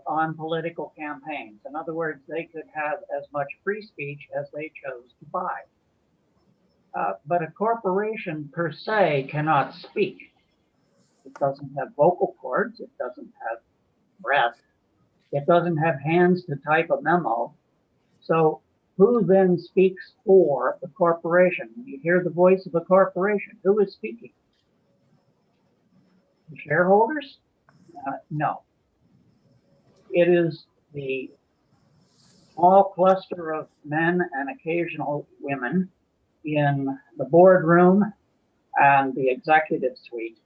on political campaigns. In other words, they could have as much free speech as they chose to buy. But a corporation per se cannot speak. It doesn't have vocal cords. It doesn't have breath. It doesn't have hands to type a memo. So who then speaks for the corporation? When you hear the voice of a corporation, who is speaking? The shareholders? No. It is the small cluster of men and occasional women in the boardroom and the executive suite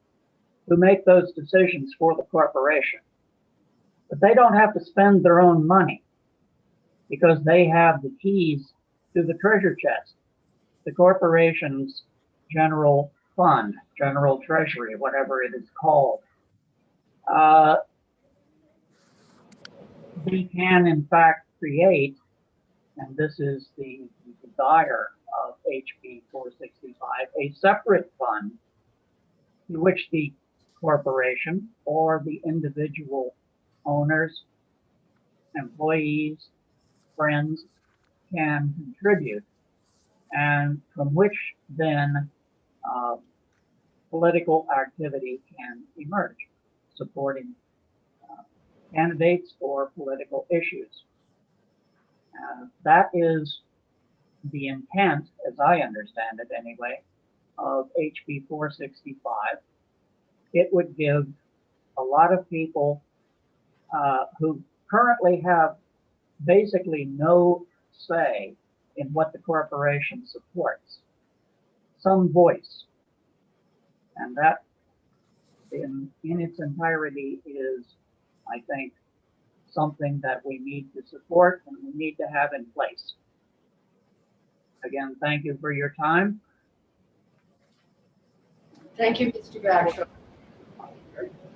who make those decisions for the corporation. But they don't have to spend their own money because they have the keys to the treasure chest, the corporation's general fund, general treasury, whatever it is called. We can, in fact, create, and this is the desire of HB 465, a separate fund in which the corporation or the individual owners, employees, friends can contribute, and from which then political activity can emerge, supporting candidates or political issues. That is the intent, as I understand it anyway, of HB 465. It would give a lot of people who currently have basically no say in what the corporation supports some voice. And that in its entirety is, I think, something that we need to support and we need to have in place. Again, thank you for your time. Thank you, Mr. Bagshaw.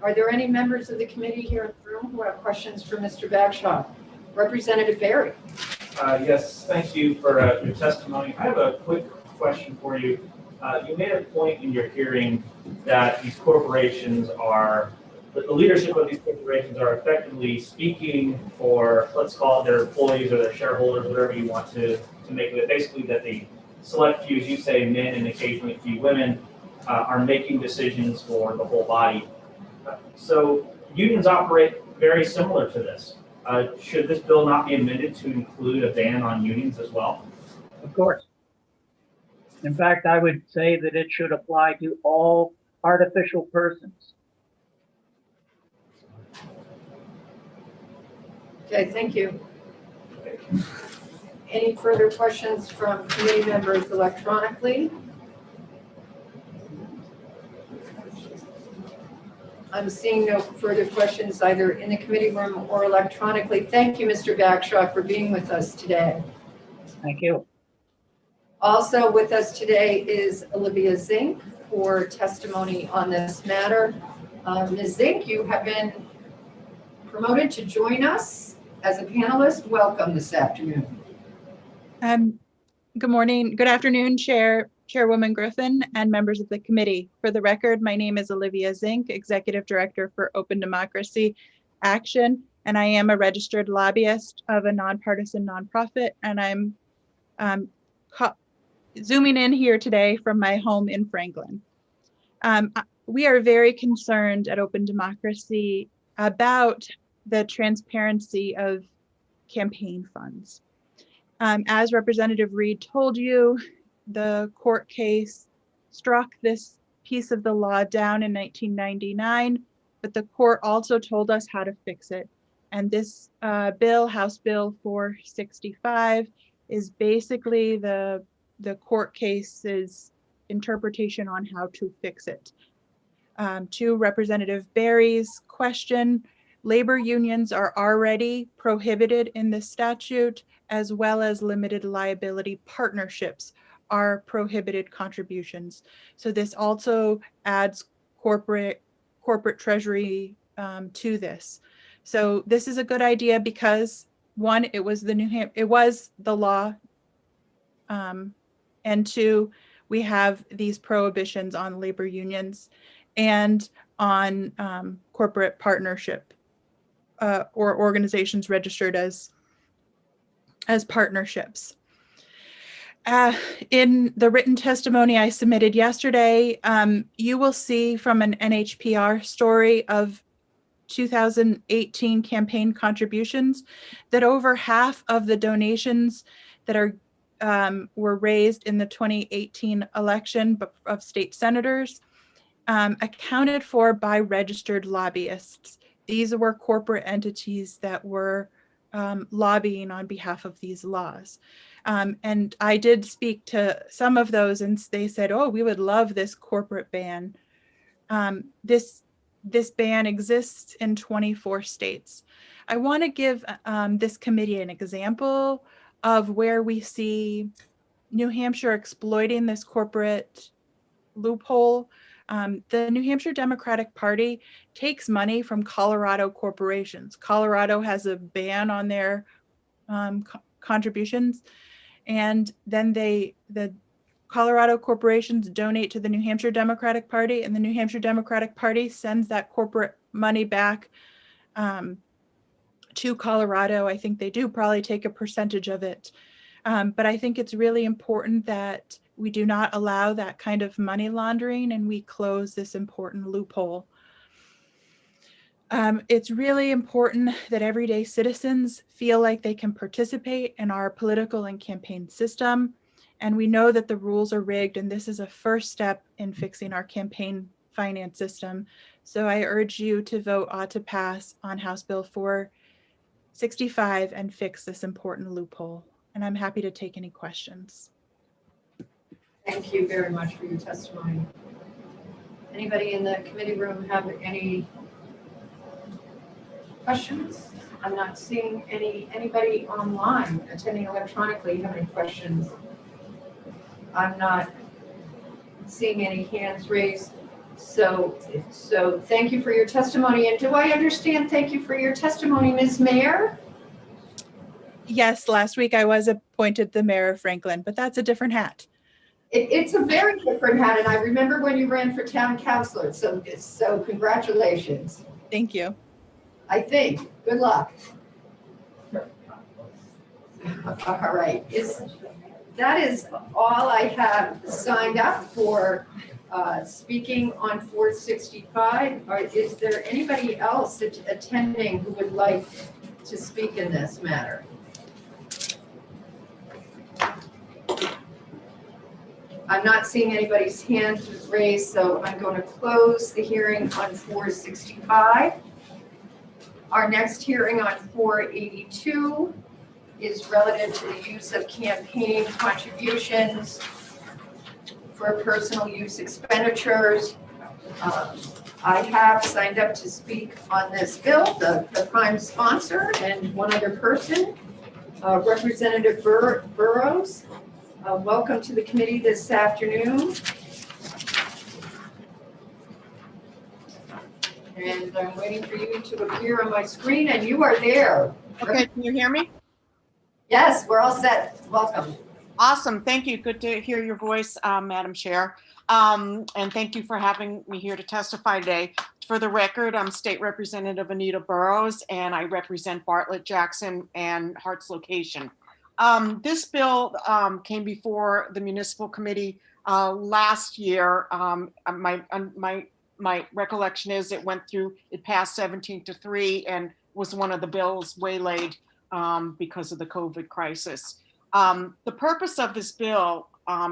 Are there any members of the committee here in the room who have questions for Mr. Bagshaw? Representative Barry. Yes, thank you for your testimony. I have a quick question for you. You made a point in your hearing that these corporations are, the leadership of these corporations are effectively speaking for, let's call it their employees or their shareholders, whatever you want to make of it. Basically that the select few, as you say, men and occasionally a few women, are making decisions for the whole body. So unions operate very similar to this. Should this bill not be amended to include a ban on unions as well? Of course. In fact, I would say that it should apply to all artificial persons. Okay, thank you. Any further questions from committee members electronically? I'm seeing no further questions either in the committee room or electronically. Thank you, Mr. Bagshaw, for being with us today. Thank you. Also with us today is Olivia Zink for testimony on this matter. Ms. Zink, you have been promoted to join us as a panelist. Welcome this afternoon. Good morning, good afternoon, Chairwoman Griffin and members of the committee. For the record, my name is Olivia Zink, Executive Director for Open Democracy Action, and I am a registered lobbyist of a nonpartisan nonprofit, and I'm zooming in here today from my home in Franklin. We are very concerned at Open Democracy about the transparency of campaign funds. As Representative Reed told you, the court case struck this piece of the law down in 1999, but the court also told us how to fix it. And this bill, House Bill 465, is basically the court case's interpretation on how to fix it. To Representative Barry's question, labor unions are already prohibited in this statute, as well as limited liability partnerships are prohibited contributions. So this also adds corporate treasury to this. So this is a good idea because one, it was the law, and two, we have these prohibitions on labor unions and on corporate partnership or organizations registered as partnerships. In the written testimony I submitted yesterday, you will see from an NHPR story of 2018 campaign contributions that over half of the donations that were raised in the 2018 election of state senators accounted for by registered lobbyists. These were corporate entities that were lobbying on behalf of these laws. And I did speak to some of those and they said, oh, we would love this corporate ban. This ban exists in 24 states. I want to give this committee an example of where we see New Hampshire exploiting this corporate loophole. The New Hampshire Democratic Party takes money from Colorado corporations. Colorado has a ban on their contributions, and then the Colorado corporations donate to the New Hampshire Democratic Party, and the New Hampshire Democratic Party sends that corporate money back to Colorado. I think they do probably take a percentage of it. But I think it's really important that we do not allow that kind of money laundering and we close this important loophole. It's really important that everyday citizens feel like they can participate in our political and campaign system. And we know that the rules are rigged, and this is a first step in fixing our campaign finance system. So I urge you to vote ought to pass on House Bill 465 and fix this important loophole. And I'm happy to take any questions. Thank you very much for your testimony. Anybody in the committee room have any questions? I'm not seeing anybody online attending electronically have any questions. I'm not seeing any hands raised. So thank you for your testimony. And do I understand, thank you for your testimony, Ms. Mayor? Yes, last week I was appointed the mayor of Franklin, but that's a different hat. It's a very different hat, and I remember when you ran for town councilor, so congratulations. Thank you. I think. Good luck. All right. That is all I have signed up for speaking on 465. Is there anybody else attending who would like to speak in this matter? I'm not seeing anybody's hand raised, so I'm going to close the hearing on 465. Our next hearing on 482 is relative to the use of campaign contributions for personal use expenditures. I have signed up to speak on this bill, the prime sponsor, and one other person, Representative Burrows. Welcome to the committee this afternoon. And I'm waiting for you to appear on my screen, and you are there. Okay, can you hear me? Yes, we're all set. Welcome. Awesome, thank you. Good to hear your voice, Madam Chair. And thank you for having me here to testify today. For the record, I'm State Representative Anita Burrows, and I represent Bartlett, Jackson, and Harts Location. This bill came before the municipal committee last year. My recollection is it passed 17-3 and was one of the bills waylaid because of the COVID crisis. The purpose of this bill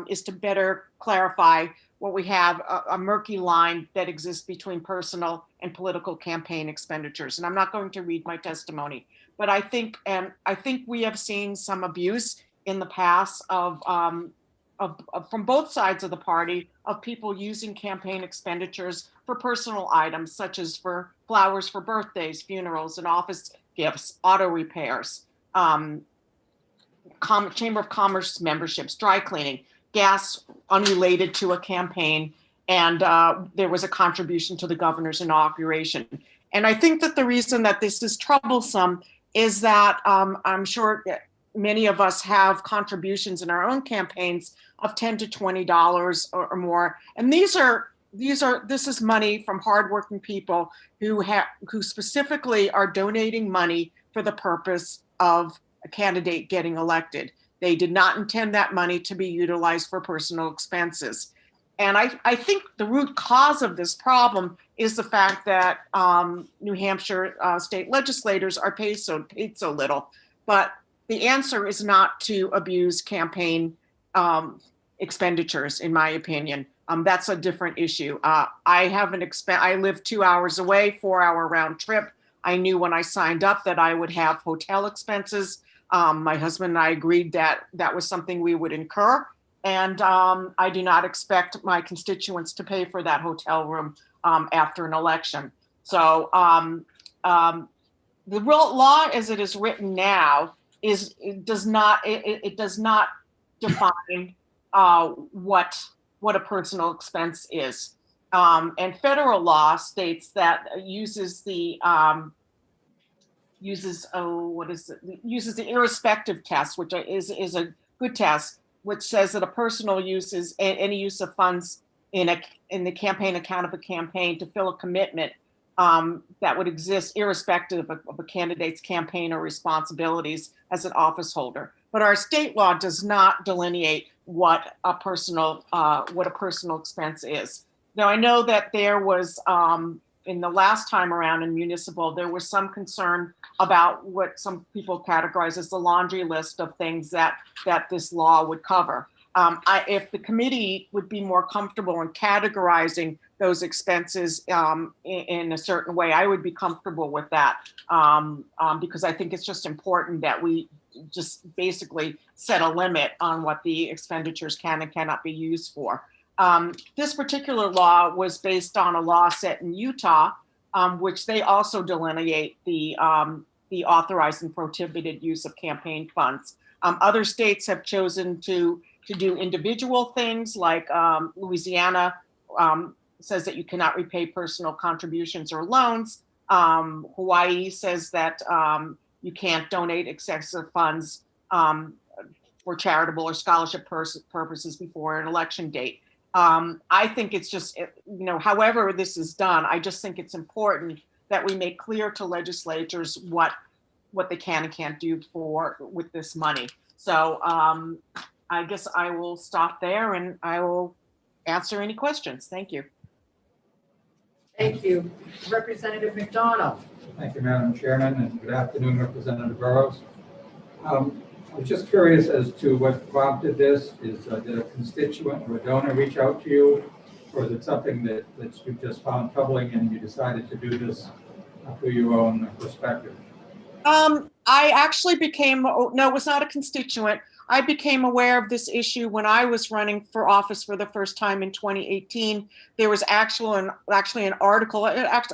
is to better clarify what we have, a murky line that exists between personal and political campaign expenditures. And I'm not going to read my testimony, but I think we have seen some abuse in the past from both sides of the party of people using campaign expenditures for personal items, such as for flowers for birthdays, funerals, and office gifts, auto repairs, Chamber of Commerce memberships, dry cleaning, gas unrelated to a campaign, and there was a contribution to the governor's inauguration. And I think that the reason that this is troublesome is that I'm sure many of us have contributions in our own campaigns of $10 to $20 or more, and this is money from hardworking people who specifically are donating money for the purpose of a candidate getting elected. They did not intend that money to be utilized for personal expenses. And I think the root cause of this problem is the fact that New Hampshire state legislators are paid so little. But the answer is not to abuse campaign expenditures, in my opinion. That's a different issue. I live 2 hours away, 4-hour round trip. I knew when I signed up that I would have hotel expenses. My husband and I agreed that that was something we would incur. And I do not expect my constituents to pay for that hotel room after an election. So the real law as it is written now does not define what a personal expense is. And federal law states that uses the irrespective test, which is a good test, which says that a personal use is any use of funds in the campaign account of a campaign to fill a commitment that would exist irrespective of a candidate's campaign or responsibilities as an office holder. But our state law does not delineate what a personal expense is. Now, I know that there was in the last time around in municipal, there was some concern about what some people categorize as the laundry list of things that this law would cover. If the committee would be more comfortable in categorizing those expenses in a certain way, I would be comfortable with that because I think it's just important that we just basically set a limit on what the expenditures can and cannot be used for. This particular law was based on a law set in Utah, which they also delineate the authorized and prohibited use of campaign funds. Other states have chosen to do individual things, like Louisiana says that you cannot repay personal contributions or loans. Hawaii says that you can't donate excessive funds for charitable or scholarship purposes before an election date. I think it's just, however this is done, I just think it's important that we make clear to legislatures what they can and can't do with this money. So I guess I will stop there and I will answer any questions. Thank you. Thank you. Representative McDonald. Thank you, Madam Chairman, and good afternoon, Representative Burrows. I was just curious as to what prompted this. Did a constituent or a donor reach out to you, or is it something that you just found troubling and you decided to do this through your own perspective? I actually no, it was not a constituent. I became aware of this issue when I was running for office for the first time in 2018. There was actually an article,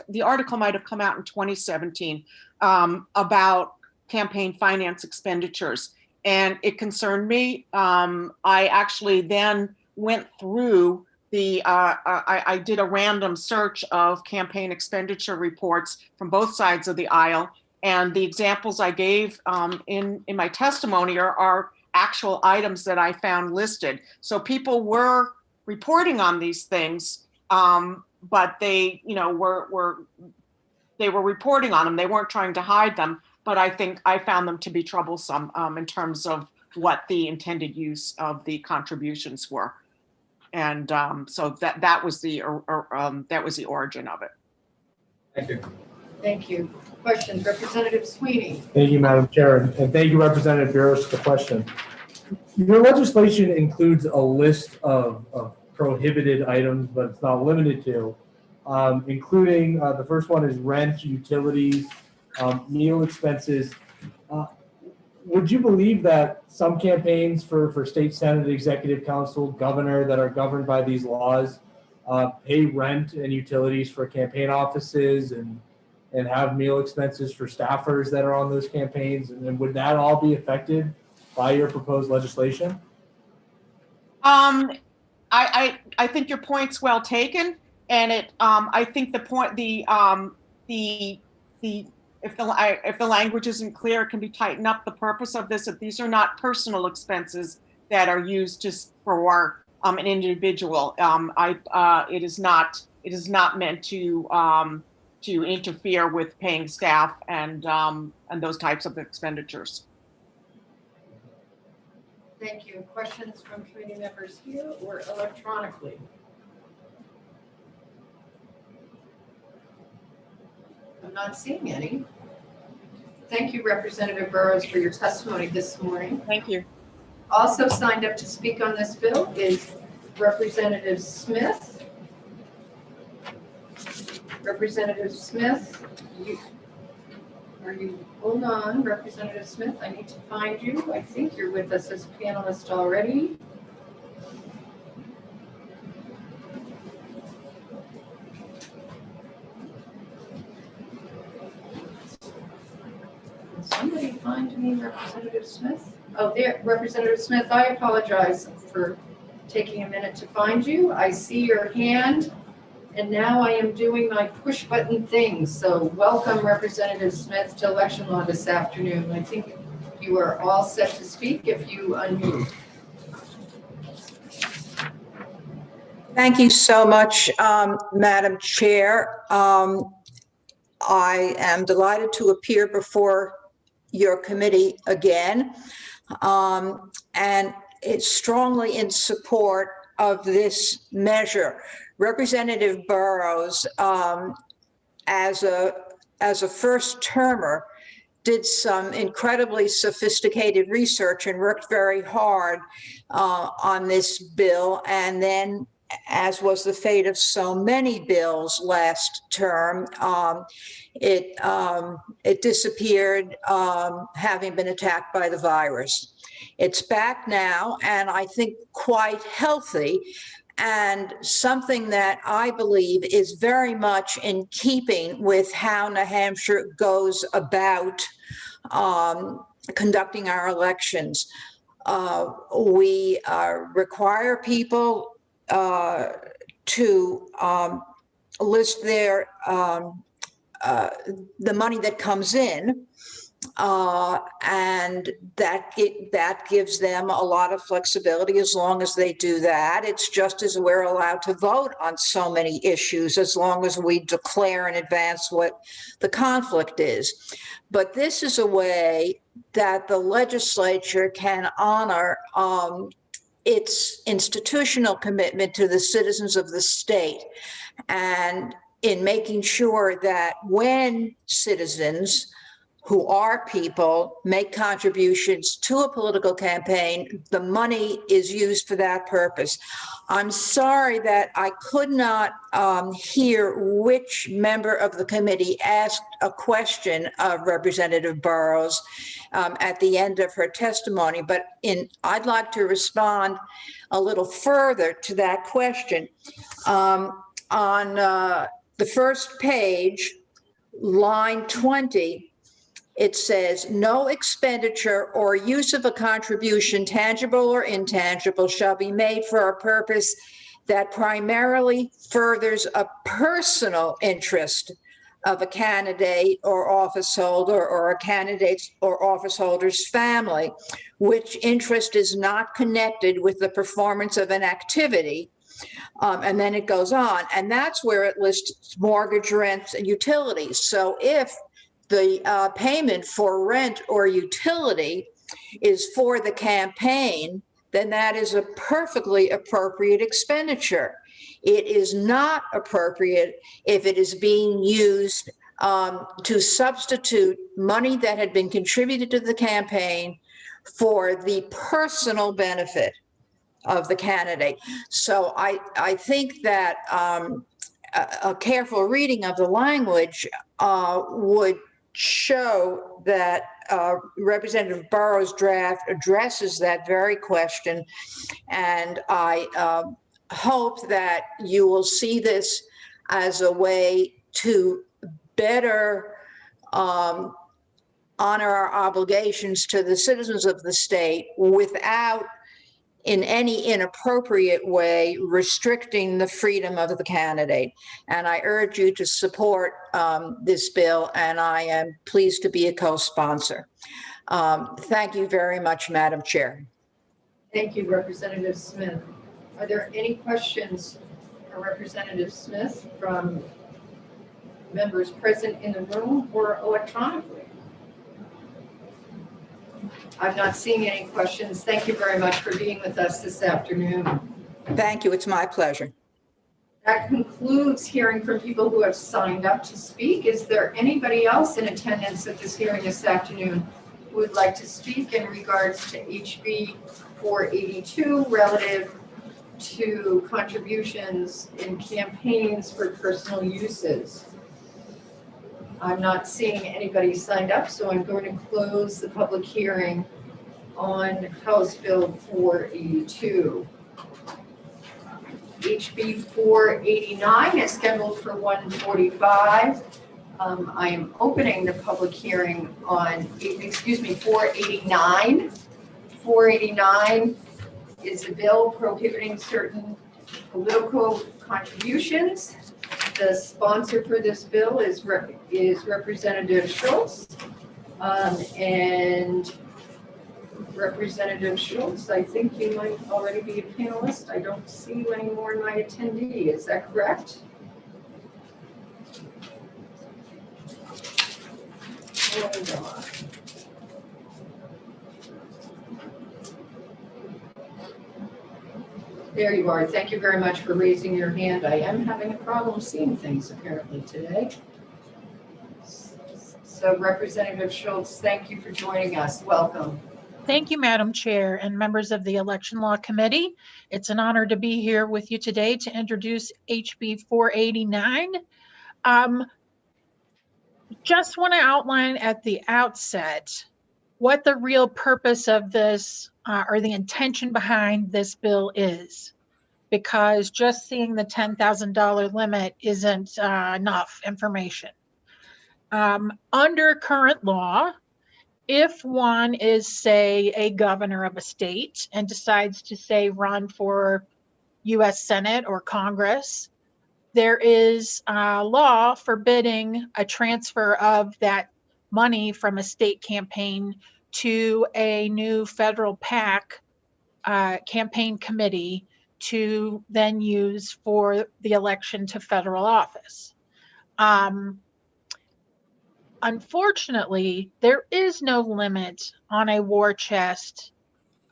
the article might have come out in 2017, about campaign finance expenditures. And it concerned me. I actually then went through I did a random search of campaign expenditure reports from both sides of the aisle. And the examples I gave in my testimony are actual items that I found listed. So people were reporting on these things, but they, they were reporting on them. They weren't trying to hide them, but I think I found them to be troublesome in terms of what the intended use of the contributions were. And so that was the origin of it. Thank you. Thank you. Questions, Representative Sweeney. Thank you, Madam Chair, and thank you, Representative Burrows, for the question. Your legislation includes a list of prohibited items, but it's not limited to, including the first one is rent, utilities, meal expenses. Would you believe that some campaigns for state senate, executive council, governor that are governed by these laws pay rent and utilities for campaign offices and have meal expenses for staffers that are on those campaigns? And would that all be affected by your proposed legislation? I think your point's well taken, and I think the point if the language isn't clear, it can be tightened up. The purpose of this, if these are not personal expenses that are used just for an individual, it is not meant to interfere with paying staff and those types of expenditures. Thank you. Questions from committee members here or electronically? I'm not seeing any. Thank you, Representative Burrows, for your testimony this morning. Thank you. Also signed up to speak on this bill is Representative Smith. Representative Smith, hold on, Representative Smith, I need to find you. I think you're with us as a panelist already. Can somebody find me Representative Smith? Oh, there, Representative Smith, I apologize for taking a minute to find you. I see your hand. And now I am doing my push button thing. So welcome, Representative Smith, to election law this afternoon. I think you are all set to speak if you unmute. Thank you so much, Madam Chair. I am delighted to appear before your committee again. And it's strongly in support of this measure. Representative Burrows, as a first termer, did some incredibly sophisticated research and worked very hard on this bill. And then, as was the fate of so many bills last term, it disappeared, having been attacked by the virus. It's back now, and I think quite healthy, and something that I believe is very much in keeping with how New Hampshire goes about conducting our elections. We require people to list their the money that comes in, and that gives them a lot of flexibility as long as they do that. It's just as we're allowed to vote on so many issues as long as we declare in advance what the conflict is. But this is a way that the legislature can honor its institutional commitment to the citizens of the state, and in making sure that when citizens who are people make contributions to a political campaign, the money is used for that purpose. I'm sorry that I could not hear which member of the committee asked a question of Representative Burrows at the end of her testimony, but I'd like to respond a little further to that question. On the first page, line 20, it says, no expenditure or use of a contribution, tangible or intangible, shall be made for a purpose that primarily furthers a personal interest of a candidate or office holder or a candidate's or office holder's family, which interest is not connected with the performance of an activity. And then it goes on, and that's where it lists mortgage, rents, and utilities. So if the payment for rent or utility is for the campaign, then that is a perfectly appropriate expenditure. It is not appropriate if it is being used to substitute money that had been contributed to the campaign for the personal benefit of the candidate. So I think that a careful reading of the language would show that Representative Burrows' draft addresses that very question. And I hope that you will see this as a way to better honor our obligations to the citizens of the state without in any inappropriate way restricting the freedom of the candidate. And I urge you to support this bill, and I am pleased to be a co-sponsor. Thank you very much, Madam Chair. Thank you, Representative Smith. Are there any questions for Representative Smith from members present in the room or electronically? I'm not seeing any questions. Thank you very much for being with us this afternoon. Thank you. It's my pleasure. That concludes hearing from people who have signed up to speak. Is there anybody else in attendance at this hearing this afternoon who would like to speak in regards to HB 482 relative to contributions in campaigns for personal uses? I'm not seeing anybody signed up, so I'm going to close the public hearing on House Bill 482. HB 489 is scheduled for 1:45. I am opening the public hearing on, 489. 489 is a bill prohibiting certain political contributions. The sponsor for this bill is Representative Schultz. And Representative Schultz, I think you might already be a panelist. I don't see you anymore in my attendee. Is that correct? Hold on. There you are. Thank you very much for raising your hand. I am having a problem seeing things apparently today. So Representative Schultz, thank you for joining us. Welcome. Thank you, Madam Chair and members of the Election Law Committee. It's an honor to be here with you today to introduce HB 489. Just want to outline at the outset what the real purpose of this or the intention behind this bill is, because just seeing the $10,000 limit isn't enough information. Under current law, if one is, say, a governor of a state and decides to, say, run for US Senate or Congress, there is a law forbidding a transfer of that money from a state campaign to a new federal PAC campaign committee to then use for the election to federal office. Unfortunately, there is no limit on a war chest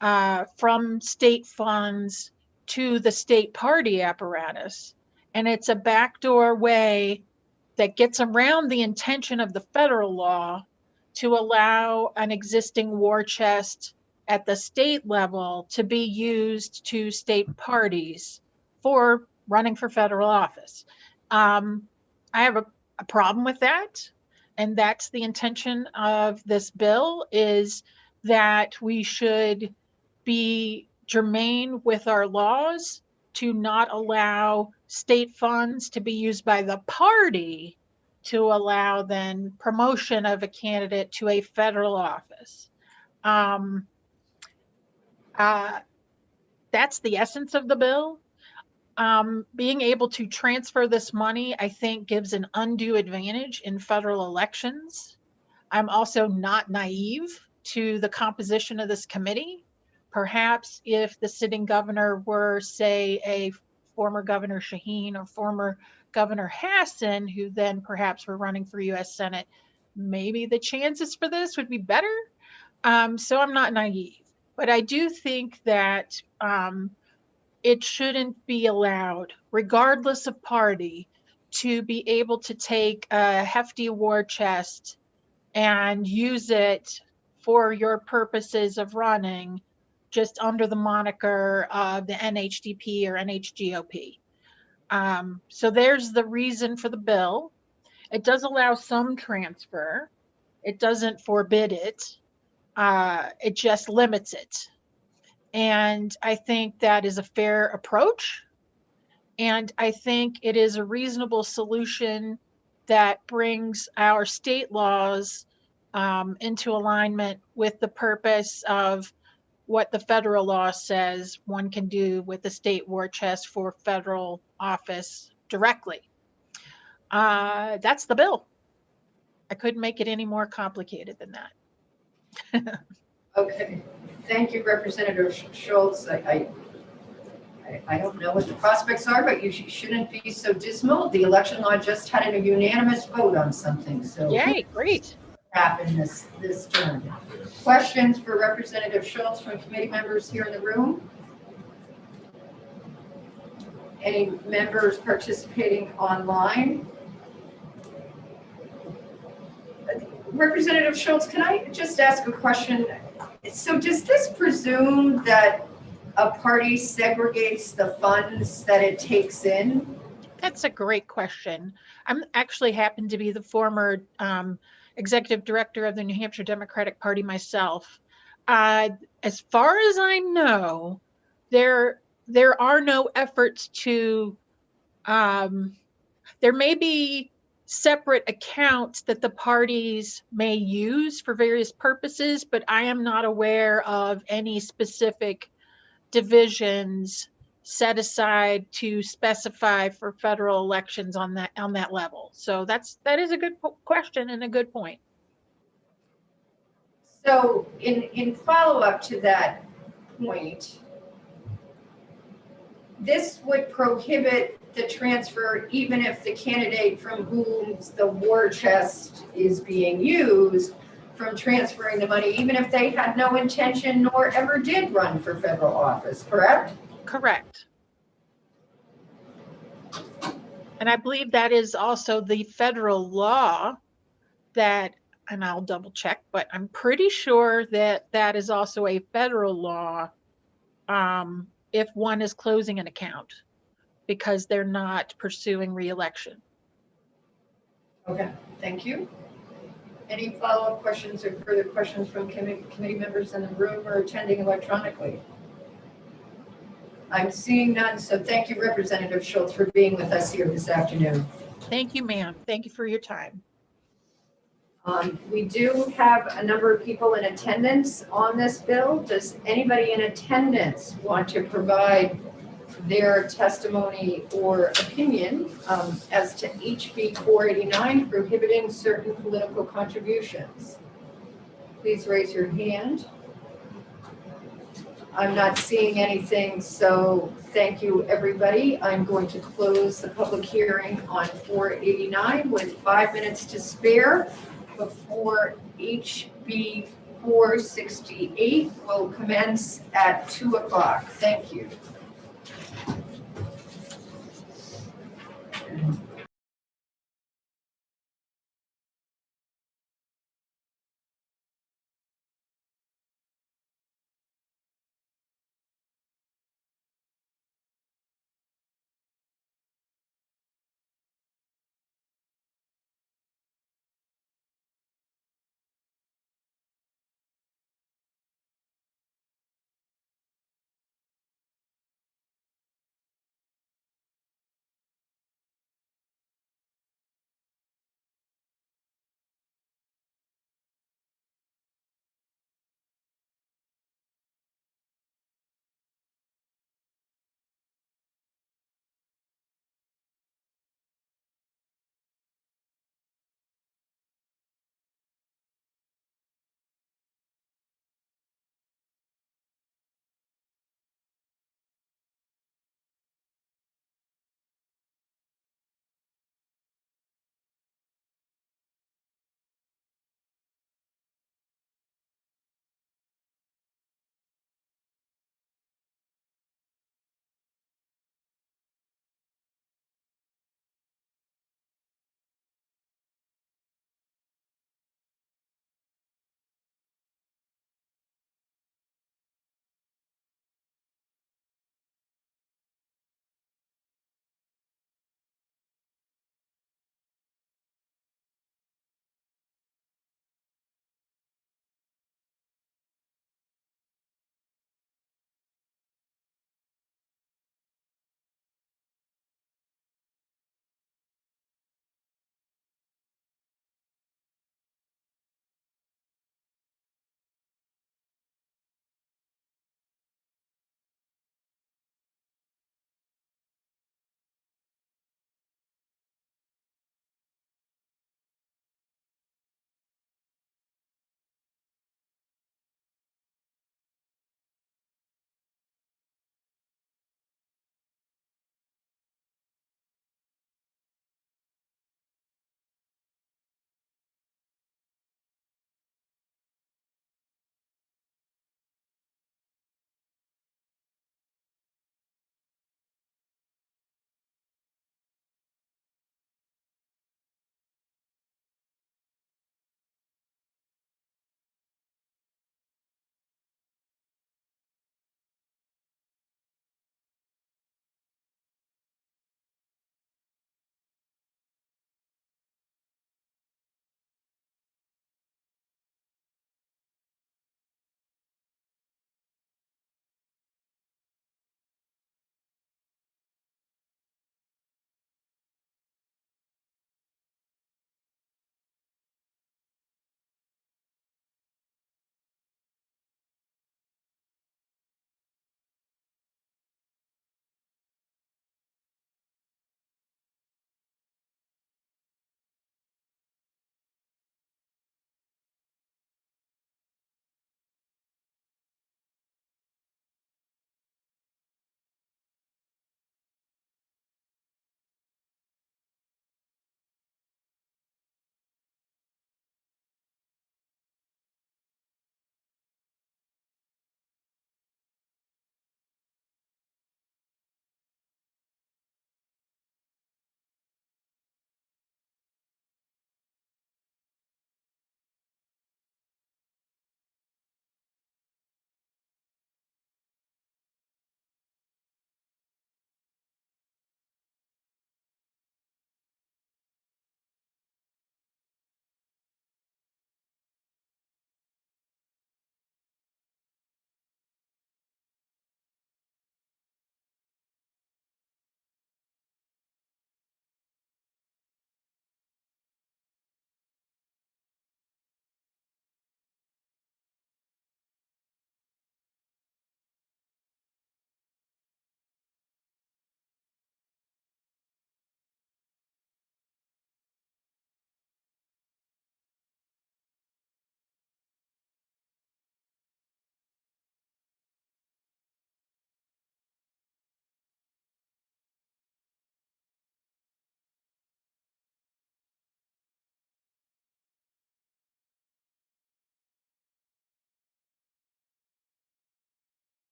from state funds to the state party apparatus. And it's a backdoor way that gets around the intention of the federal law to allow an existing war chest at the state level to be used to state parties for running for federal office. I have a problem with that. And that's the intention of this bill, is that we should be germane with our laws to not allow state funds to be used by the party to allow then promotion of a candidate to a federal office. That's the essence of the bill. Being able to transfer this money, I think, gives an undue advantage in federal elections. I'm also not naive to the composition of this committee. Perhaps if the sitting governor were, say, a former Governor Shaheen or former Governor Hassan, who then perhaps were running for US Senate, maybe the chances for this would be better. So I'm not naive, but I do think that it shouldn't be allowed, regardless of party, to be able to take a hefty war chest and use it for your purposes of running just under the moniker of the NHDP or NHGOP. So there's the reason for the bill. It does allow some transfer. It doesn't forbid it. It just limits it. And I think that is a fair approach. And I think it is a reasonable solution that brings our state laws into alignment with the purpose of what the federal law says one can do with the state war chest for federal office directly. That's the bill. I couldn't make it any more complicated than that. Okay, thank you, Representative Schultz. I don't know what the prospects are, but you shouldn't be so dismal. The election law just had a unanimous vote on something, so. Yay, great. happen this term. Questions for Representative Schultz from committee members here in the room? Any members participating online? Representative Schultz, can I just ask a question? So does this presume that a party segregates the funds that it takes in? That's a great question. I'm actually happen to be the former executive director of the New Hampshire Democratic Party myself. As far as I know, there are no efforts to, there may be separate accounts that the parties may use for various purposes, but I am not aware of any specific divisions set aside to specify for federal elections on that level. So that is a good question and a good point. So in follow-up to that point, this would prohibit the transfer even if the candidate from whom the war chest is being used from transferring the money, even if they had no intention nor ever did run for federal office, correct? Correct. And I believe that is also the federal law that, and I'll double check, but I'm pretty sure that that is also a federal law if one is closing an account because they're not pursuing re-election. Okay, thank you. Any follow-up questions or further questions from committee members in the room or attending electronically? I'm seeing none, so thank you, Representative Schultz, for being with us here this afternoon. Thank you, ma'am. Thank you for your time. We do have a number of people in attendance on this bill. Does anybody in attendance want to provide their testimony or opinion as to HB 489 prohibiting certain political contributions? Please raise your hand. I'm not seeing anything, so thank you, everybody. I'm going to close the public hearing on 489 with 5 minutes to spare before HB 468 will commence at 2 o'clock. Thank you.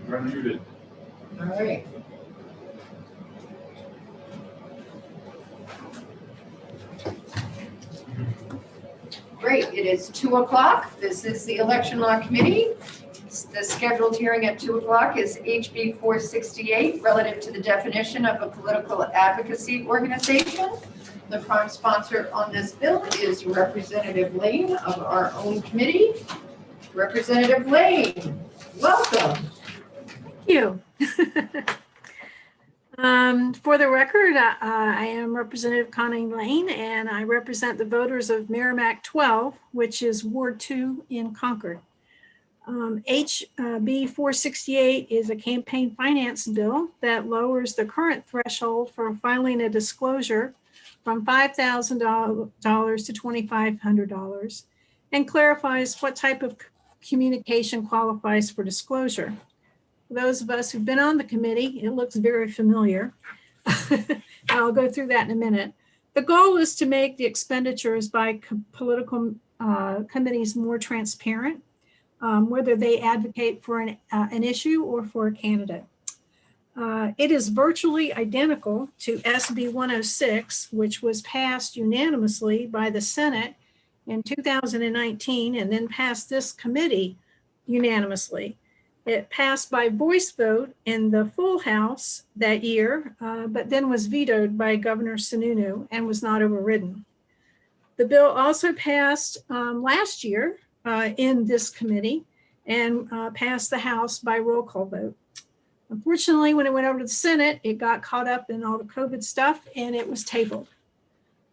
You're unmuted. All right. Great, it is 2 o'clock. This is the Election Law Committee. The scheduled hearing at 2 o'clock is HB 468 relative to the definition of a political advocacy organization. The prime sponsor on this bill is Representative Lane of our own committee. Representative Lane, welcome. Thank you. For the record, I am Representative Connie Lane, and I represent the voters of Merrimack 12, which is Ward 2 in Concord. HB 468 is a campaign finance bill that lowers the current threshold for filing a disclosure from $5,000 to $2,500 and clarifies what type of communication qualifies for disclosure. For those of us who've been on the committee, it looks very familiar. I'll go through that in a minute. The goal is to make the expenditures by political committees more transparent, whether they advocate for an issue or for a candidate. It is virtually identical to SB 106, which was passed unanimously by the Senate in 2019 and then passed this committee unanimously. It passed by voice vote in the full House that year, but then was vetoed by Governor Sununu and was not overridden. The bill also passed last year in this committee and passed the House by roll call vote. Unfortunately, when it went over to the Senate, it got caught up in all the COVID stuff and it was tabled.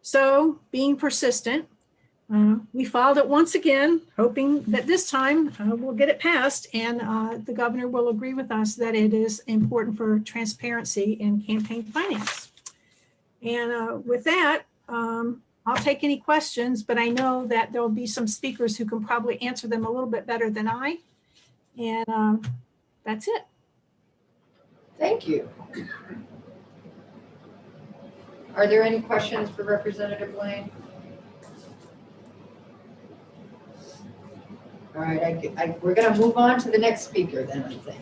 So being persistent, we filed it once again, hoping that this time we'll get it passed and the governor will agree with us that it is important for transparency in campaign finance. And with that, I'll take any questions, but I know that there'll be some speakers who can probably answer them a little bit better than I. And that's it. Thank you. Are there any questions for Representative Lane? All right, we're going to move on to the next speaker then, I think.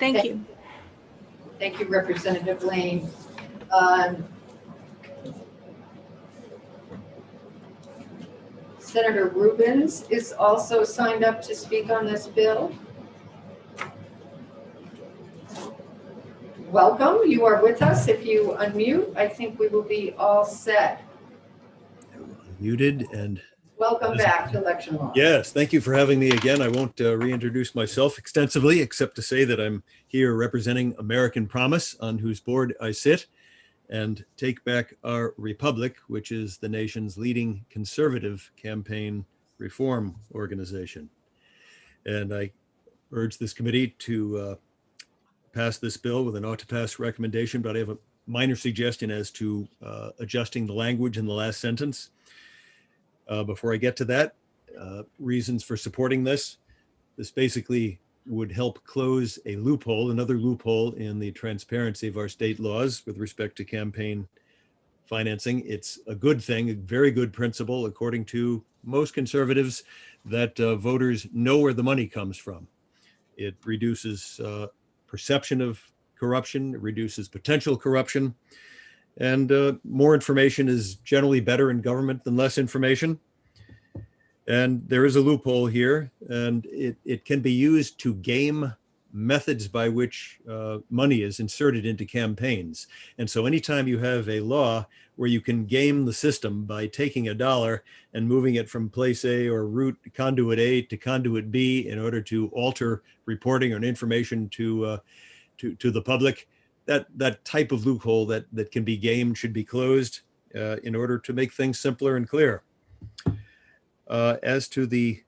Thank you. Thank you, Representative Lane. Senator Rubens is also signed up to speak on this bill. Welcome, you are with us. If you unmute, I think we will be all set. Muted and welcome back to Election Law. Yes, thank you for having me again. I won't reintroduce myself extensively, except to say that I'm here representing American Promise, on whose board I sit, and Take Back Our Republic, which is the nation's leading conservative campaign reform organization. And I urge this committee to pass this bill with an ought to pass recommendation, but I have a minor suggestion as to adjusting the language in the last sentence. Before I get to that, reasons for supporting this. This basically would help close a loophole, another loophole in the transparency of our state laws with respect to campaign financing. It's a good thing, a very good principle, according to most conservatives, that voters know where the money comes from. It reduces perception of corruption, it reduces potential corruption, and more information is generally better in government than less information. And there is a loophole here, and it can be used to game methods by which money is inserted into campaigns. And so anytime you have a law where you can game the system by taking a dollar and moving it from place A or route conduit A to conduit B in order to alter reporting or information to the public, that type of loophole that can be gamed should be closed in order to make things simpler and clear. As to the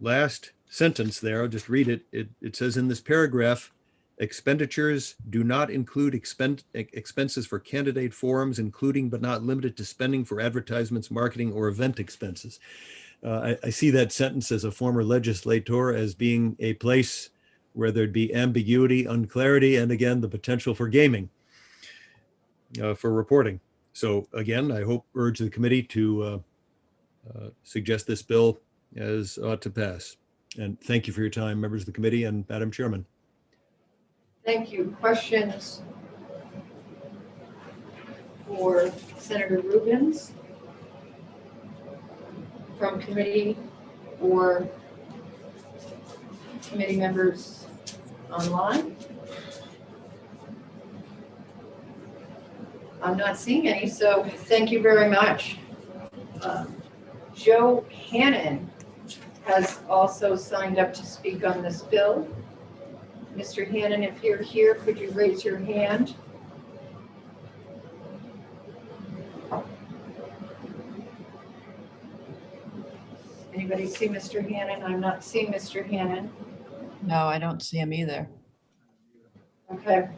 last sentence there, I'll just read it. It says in this paragraph, expenditures do not include expenses for candidate forums, including but not limited to spending for advertisements, marketing, or event expenses. I see that sentence as a former legislator as being a place where there'd be ambiguity, unclarity, and again, the potential for gaming for reporting. So again, I urge the committee to suggest this bill as ought to pass. And thank you for your time, members of the committee and Madam Chairman. Thank you. Questions for Senator Rubens from committee or committee members online? I'm not seeing any, so thank you very much. Joe Hannon has also signed up to speak on this bill. Mr. Hannon, if you're here, could you raise your hand? Anybody see Mr. Hannon? I'm not seeing Mr. Hannon. No, I don't see him either. Okay.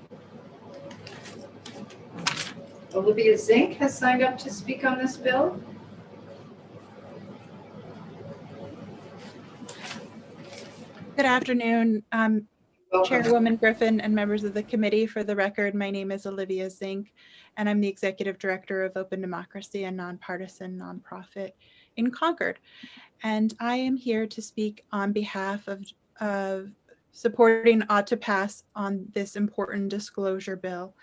Olivia Zink has signed up to speak on this bill. Good afternoon, Chairwoman Griffin and members of the committee. For the record, my name is Olivia Zink, and I'm the Executive Director of Open Democracy, a nonpartisan nonprofit in Concord. And I am here to speak on behalf of supporting Ought to Pass on this important disclosure bill.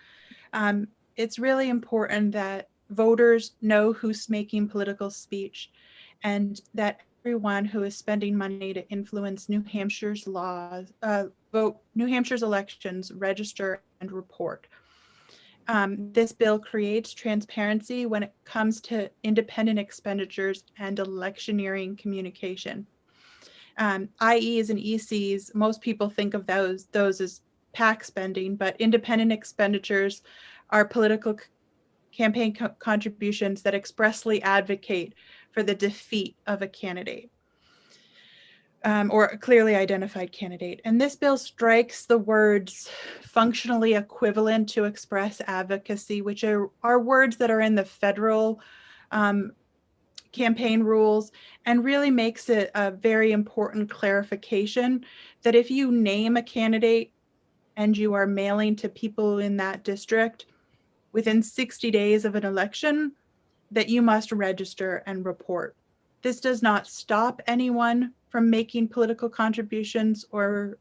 It's really important that voters know who's making political speech and that everyone who is spending money to influence New Hampshire's laws, New Hampshire's elections, register and report. This bill creates transparency when it comes to independent expenditures and electioneering communication. IEs and ECs, most people think of those as PAC spending, but independent expenditures are political campaign contributions that expressly advocate for the defeat of a candidate or a clearly identified candidate. And this bill strikes the words functionally equivalent to express advocacy, which are words that are in the federal campaign rules, and really makes it a very important clarification that if you name a candidate and you are mailing to people in that district within 60 days of an election, that you must register and report. This does not stop anyone from making political contributions or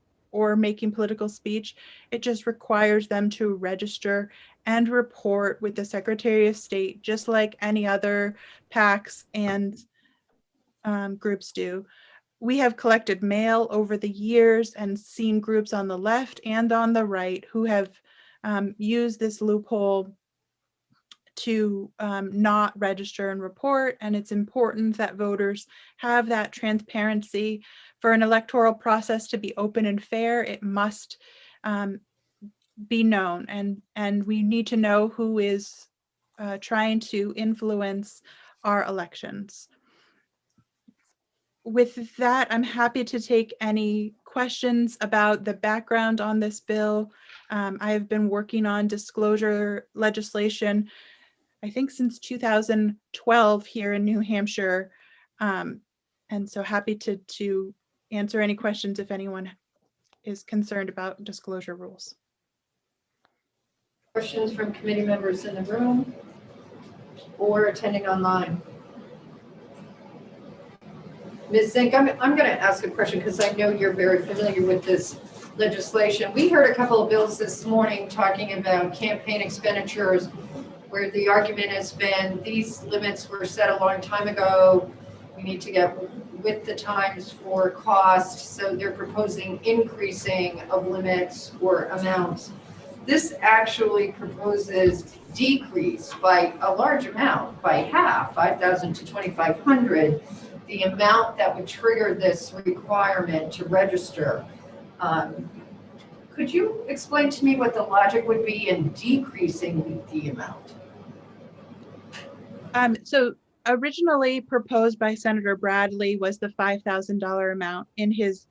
making political speech. It just requires them to register and report with the Secretary of State, just like any other PACs and groups do. We have collected mail over the years and seen groups on the left and on the right who have used this loophole to not register and report. And it's important that voters have that transparency. For an electoral process to be open and fair, it must be known. And we need to know who is trying to influence our elections. With that, I'm happy to take any questions about the background on this bill. I have been working on disclosure legislation, I think since 2012 here in New Hampshire. And so happy to answer any questions if anyone is concerned about disclosure rules. Questions from committee members in the room or attending online? Ms. Zink, I'm going to ask a question because I know you're very familiar with this legislation. We heard a couple of bills this morning talking about campaign expenditures where the argument has been these limits were set a long time ago. We need to get with the times for cost. So they're proposing increasing of limits or amounts. This actually proposes decrease by a large amount, by half, 5,000 to 2,500, the amount that would trigger this requirement to register. Could you explain to me what the logic would be in decreasing the amount? So originally proposed by Senator Bradley was the $5,000 amount in his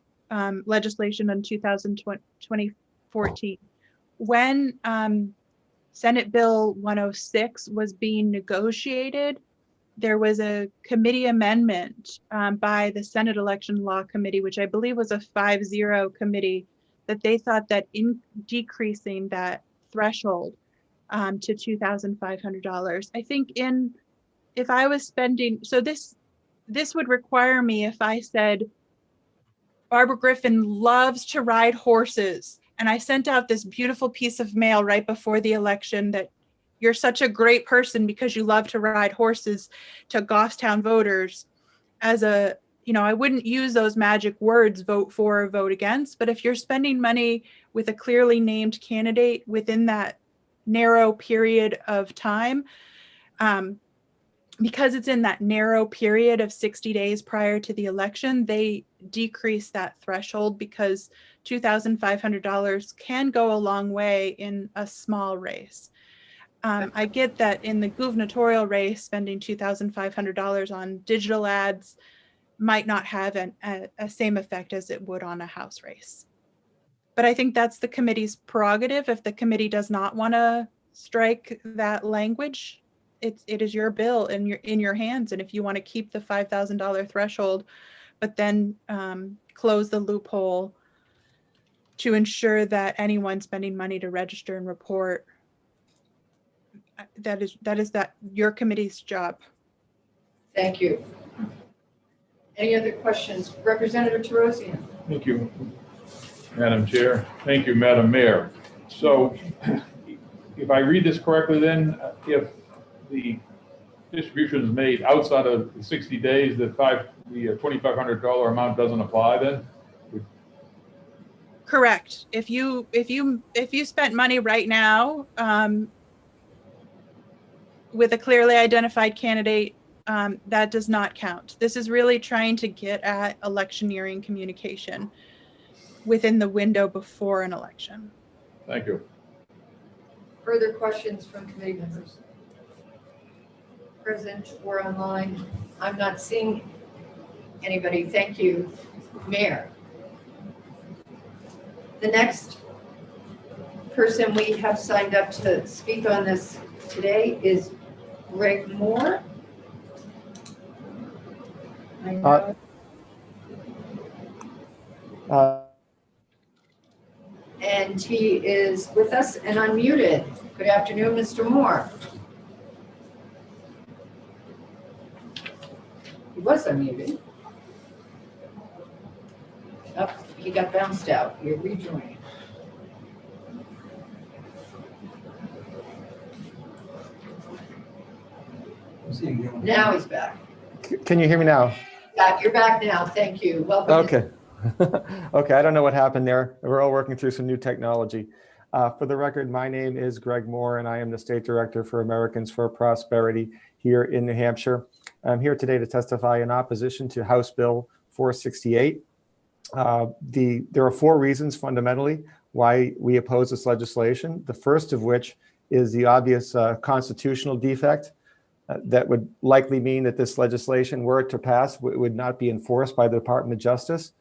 legislation in 2014. When Senate Bill 106 was being negotiated, there was a committee amendment by the Senate Election Law Committee, which I believe was a 5-0 committee, that they thought that in decreasing that threshold to $2,500. I think if I was spending, so this would require me if I said, Barbara Griffin loves to ride horses And I sent out this beautiful piece of mail right before the election that you're such a great person because you love to ride horses to Goffstown voters. As a, I wouldn't use those magic words, vote for or vote against, but if you're spending money with a clearly named candidate within that narrow period of time, because it's in that narrow period of 60 days prior to the election, they decrease that threshold because $2,500 can go a long way in a small race. I get that in the gubernatorial race, spending $2,500 on digital ads might not have a same effect as it would on a House race. But I think that's the committee's prerogative. If the committee does not want to strike that language, it is your bill and you're in your hands. And if you want to keep the $5,000 threshold, but then close the loophole to ensure that anyone spending money to register and report, that is your committee's job. Thank you. Any other questions? Representative Terosian. Thank you, Madam Chair. Thank you, Madam Mayor. So if I read this correctly, then if the distribution is made outside of 60 days, the $2,500 amount doesn't apply then? Correct. If you spent money right now with a clearly identified candidate, that does not count. This is really trying to get at electioneering communication within the window before an election. Thank you. Further questions from committee members? Present or online? I'm not seeing anybody. Thank you, Mayor. The next person we have signed up to speak on this today is Greg Moore. I know. And he is with us and unmuted. Good afternoon, Mr. Moore. He was unmuted. Oh, he got bounced out. You're rejoining. Now he's back. Can you hear me now? You're back now. Thank you. Welcome. Okay. Okay, I don't know what happened there. We're all working through some new technology. For the record, my name is Greg Moore, and I am the State Director for Americans for Prosperity here in New Hampshire. I'm here today to testify in opposition to House Bill 468. There are four reasons fundamentally why we oppose this legislation. The first of which is the obvious constitutional defect that would likely mean that this legislation, were it to pass, would not be enforced by the Department of Justice.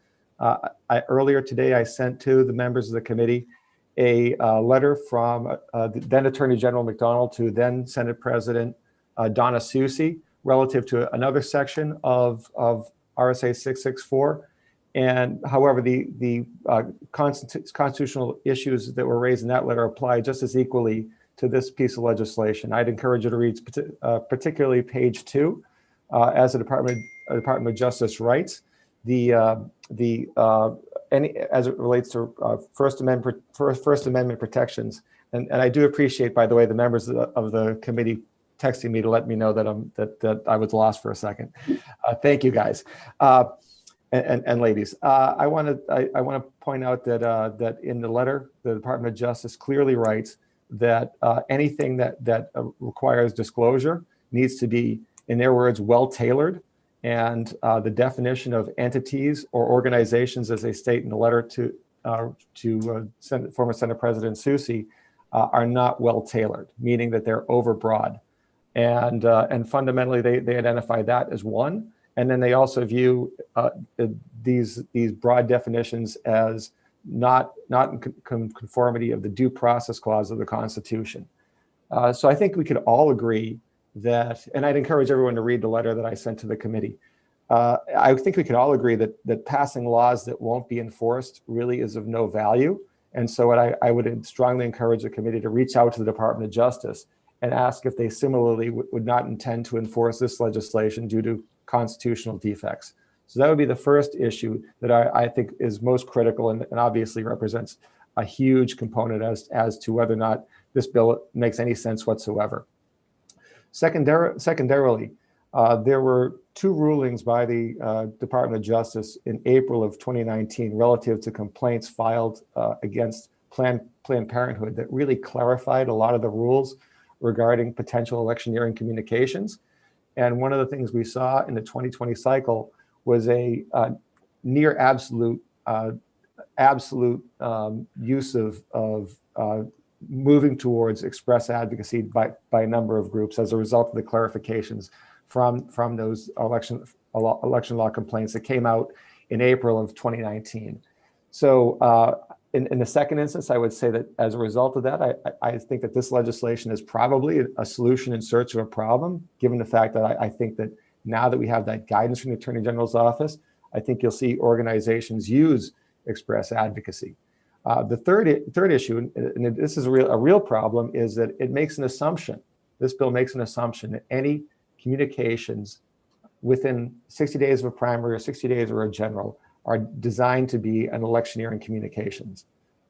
Earlier today, I sent to the members of the committee a letter from the then Attorney General McDonald to then Senate President Donna Soucy relative to another section of RSA 664. And however, the constitutional issues that were raised in that letter apply just as equally to this piece of legislation. I'd encourage you to read particularly page 2, as the Department of Justice writes, as it relates to First Amendment protections. And I do appreciate, by the way, the members of the committee texting me to let me know that that I was lost for a second. Thank you, guys and ladies. I want to point out that in the letter, the Department of Justice clearly writes that anything that requires disclosure needs to be, in their words, well tailored. And the definition of entities or organizations, as they state in the letter to former Senate President Soucy, are not well tailored, meaning that they're overbroad. And fundamentally, they identify that as one. And then they also view these broad definitions as not in conformity of the due process clause of the Constitution. So I think we could all agree that, and I'd encourage everyone to read the letter that I sent to the committee. I think we can all agree that passing laws that won't be enforced really is of no value. And so I would strongly encourage the committee to reach out to the Department of Justice and ask if they similarly would not intend to enforce this legislation due to constitutional defects. So that would be the first issue that I think is most critical and obviously represents a huge component as to whether or not this bill makes any sense whatsoever. Secondarily, there were two rulings by the Department of Justice in April of 2019 relative to complaints filed against Planned Parenthood that really clarified a lot of the rules regarding potential electioneering communications. And one of the things we saw in the 2020 cycle was a near absolute use of moving towards express advocacy by a number of groups as a result of the clarifications from those election law complaints that came out in April of 2019. So in the second instance, I would say that as a result of that, I think that this legislation is probably a solution in search of a problem, given the fact that I think that now that we have that guidance from the Attorney General's office, I think you'll see organizations use express advocacy. The third issue, and this is a real problem, is that it makes an assumption. This bill makes an assumption that any communications within 60 days of a primary or 60 days of a general are designed to be an electioneering communications.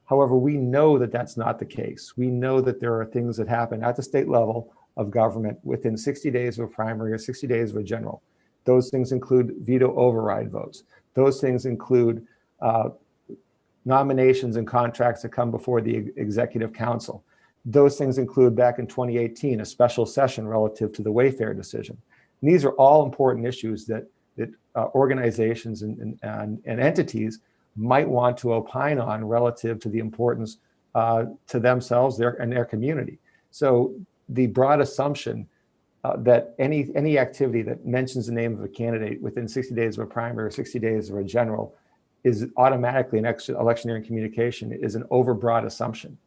However, we know that that's not the case. We know that there are things that happen at the state level of government within 60 days of a primary or 60 days of a general. Those things include veto override votes. Those things include nominations and contracts that come before the Executive Council. Those things include, back in 2018, a special session relative to the Wayfair decision. And these are all important issues that organizations and entities might want to opine on relative to the importance to themselves and their community. So the broad assumption that any activity that mentions the name of a candidate within 60 days of a primary or 60 days of a general is automatically an electioneering communication is an overbroad assumption.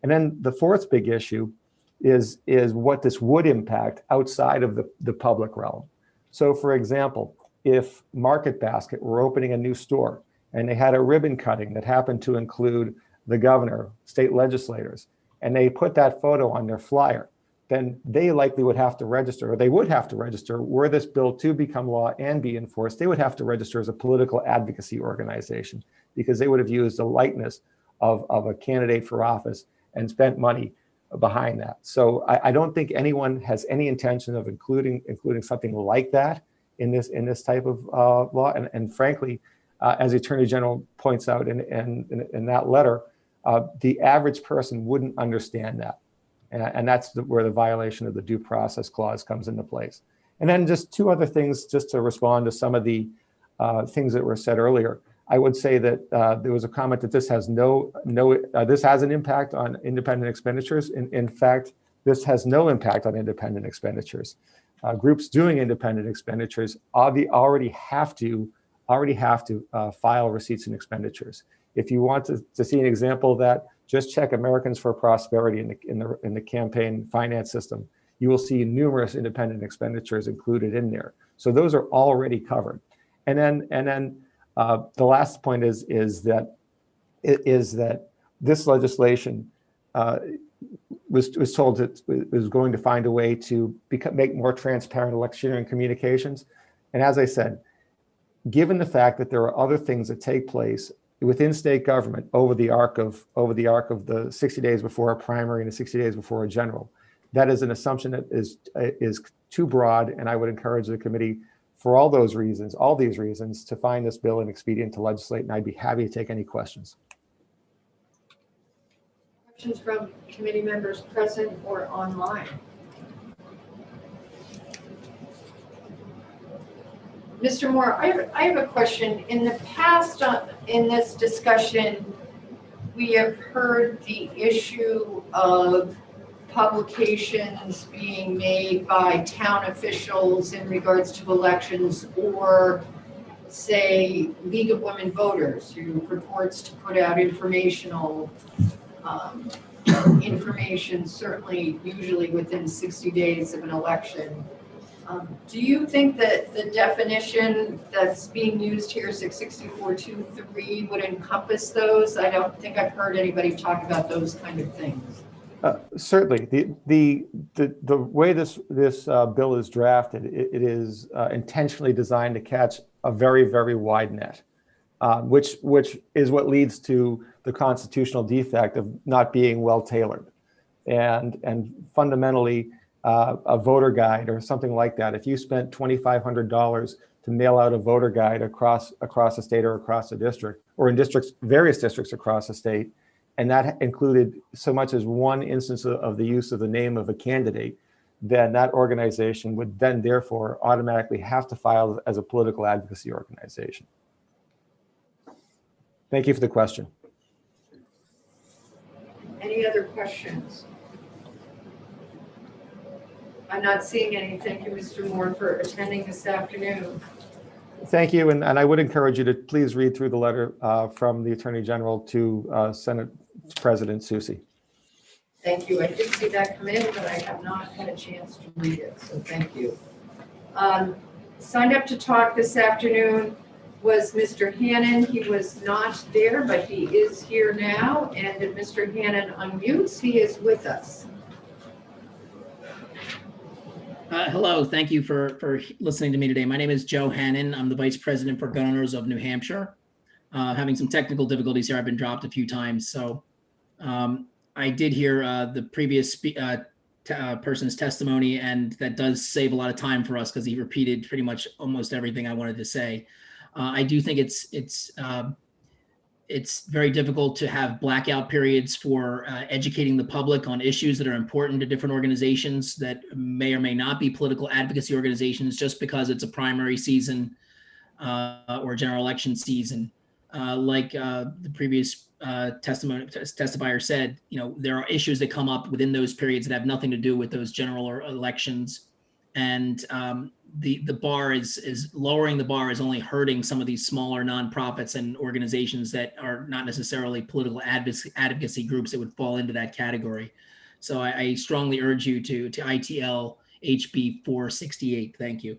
And then the fourth big issue is what this would impact outside of the public realm. So for example, if Market Basket were opening a new store and they had a ribbon cutting that happened to include the governor, state legislators, and they put that photo on their flyer, then they likely would have to register, or they would have to register, were this bill to become law and be enforced, they would have to register as a political advocacy organization because they would have used the likeness of a candidate for office and spent money behind that. So I don't think anyone has any intention of including something like that in this type of law. And frankly, as the Attorney General points out in that letter, the average person wouldn't understand that. And that's where the violation of the due process clause comes into place. And then just two other things, just to respond to some of the things that were said earlier. I would say that there was a comment that this has this has an impact on independent expenditures. In fact, this has no impact on independent expenditures. Groups doing independent expenditures already have to file receipts and expenditures. If you want to see an example of that, just check Americans for Prosperity in the campaign finance system. You will see numerous independent expenditures included in there. So those are already covered. And then the last point is that this legislation was told that it was going to find a way to make more transparent electioneering communications. And as I said, given the fact that there are other things that take place within state government over the arc of the 60 days before a primary and the 60 days before a general, that is an assumption that is too broad. And I would encourage the committee, for all these reasons, to find this bill inexpedient to legislate. And I'd be happy to take any questions. Questions from committee members present or online? Mr. Moore, I have a question. In the past, in this discussion, we have heard the issue of publications being made by town officials in regards to elections, or say League of Women Voters, who purports to put out information, certainly usually within 60 days of an election. Do you think that the definition that's being used here, 664.23, would encompass those? I don't think I've heard anybody talk about those kind of things. Certainly, the way this bill is drafted, it is intentionally designed to catch a very, very wide net. which is what leads to the constitutional defect of not being well tailored. And fundamentally, a voter guide or something like that, if you spent $2,500 to mail out a voter guide across a state or across a district, or in various districts across the state, and that included so much as one instance of the use of the name of a candidate, then that organization would then therefore automatically have to file as a political advocacy organization. Thank you for the question. Any other questions? I'm not seeing any. Thank you, Mr. Moore, for attending this afternoon. Thank you, and I would encourage you to please read through the letter from the Attorney General to Senate President Susi. Thank you. I did see that come in, but I have not had a chance to read it, so thank you. Signed up to talk this afternoon was Mr. Hannan. He was not there, but he is here now, and if Mr. Hannan unmutes, he is with us. Hello, thank you for listening to me today. My name is Joe Hannan. I'm the Vice President for Gun Owners of New Hampshire. Having some technical difficulties here. I've been dropped a few times. So I did hear the previous person's testimony, and that does save a lot of time for us because he repeated pretty much almost everything I wanted to say. I do think it's very difficult to have blackout periods for educating the public on issues that are important to different organizations that may or may not be political advocacy organizations just because it's a primary season or general election season. Like the previous testifier said, there are issues that come up within those periods that have nothing to do with those general elections. And the bar is lowering the bar is only hurting some of these smaller nonprofits and organizations that are not necessarily political advocacy groups that would fall into that category. So I strongly urge you to ITL HB 468. Thank you.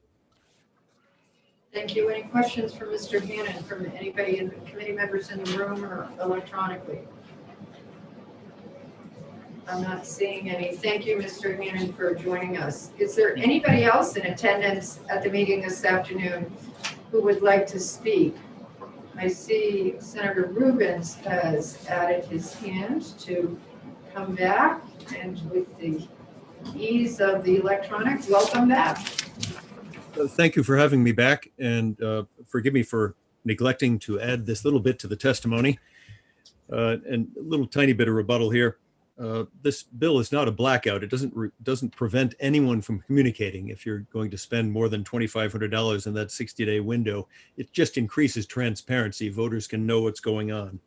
Thank you. Any questions for Mr. Hannan from anybody in the committee members in the room or electronically? I'm not seeing any. Thank you, Mr. Hannan, for joining us. Is there anybody else in attendance at the meeting this afternoon who would like to speak? I see Senator Rubens has added his hand to come back, and with the ease of the electronic, welcome back. Thank you for having me back, and forgive me for neglecting to add this little bit to the testimony, and a little tiny bit of rebuttal here. This bill is not a blackout. It doesn't prevent anyone from communicating. If you're going to spend more than $2,500 in that 60-day window, it just increases transparency. Voters can know what's going on.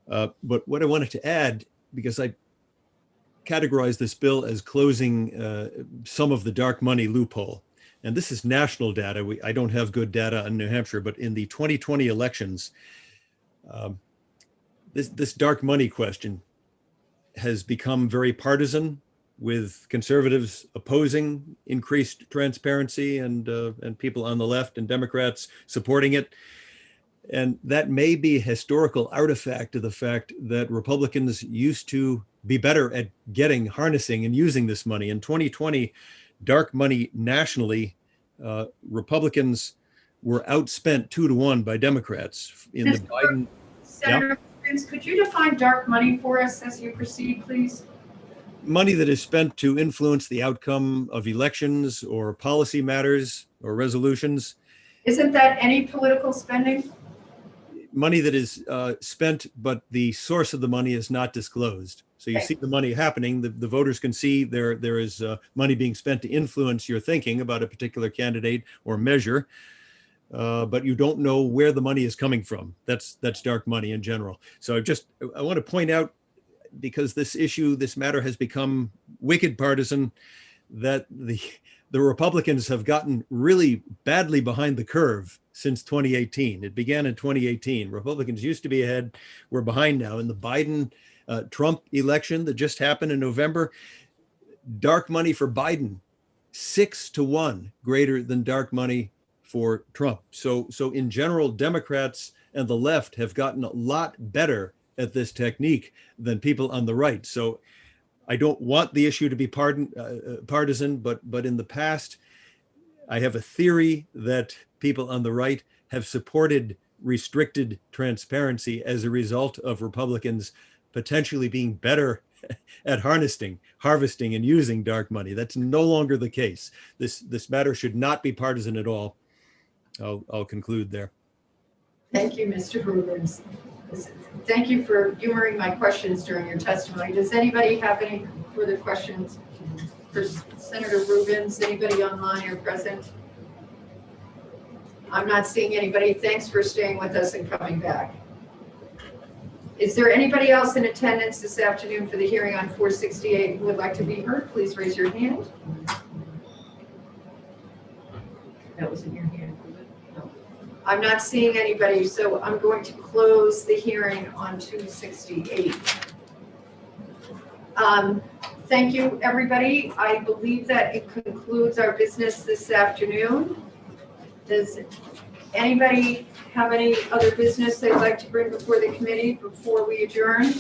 But what I wanted to add, because I categorize this bill as closing some of the dark money loophole, and this is national data. I don't have good data on New Hampshire, but in the 2020 elections, this dark money question has become very partisan, with conservatives opposing increased transparency and people on the left and Democrats supporting it. And that may be a historical artifact of the fact that Republicans used to be better at harnessing and using this money. In 2020, dark money nationally, Republicans were outspent 2-to-1 by Democrats in the Biden. Senator, could you define dark money for us as you proceed, please? Money that is spent to influence the outcome of elections or policy matters or resolutions. Isn't that any political spending? Money that is spent, but the source of the money is not disclosed. So you see the money happening, the voters can see there is money being spent to influence your thinking about a particular candidate or measure. But you don't know where the money is coming from. That's dark money in general. So I want to point out, because this matter has become wicked partisan, that the Republicans have gotten really badly behind the curve since 2018. It began in 2018. Republicans used to be ahead. We're behind now. In the Biden Trump election that just happened in November, dark money for Biden, 6-to-1 greater than dark money for Trump. So in general, Democrats and the left have gotten a lot better at this technique than people on the right. So I don't want the issue to be partisan, but in the past, I have a theory that people on the right have supported restricted transparency as a result of Republicans potentially being better at harvesting and using dark money. That's no longer the case. This matter should not be partisan at all. I'll conclude there. Thank you, Mr. Rubens. Thank you for humoring my questions during your testimony. Does anybody have any further questions for Senator Rubens? Anybody online or present? I'm not seeing anybody. Thanks for staying with us and coming back. Is there anybody else in attendance this afternoon for the hearing on 468 who would like to be heard? Please raise your hand. That wasn't your hand. No. I'm not seeing anybody, so I'm going to close the hearing on 268. Thank you, everybody. I believe that it concludes our business this afternoon. Does anybody have any other business they'd like to bring before the committee before we adjourn?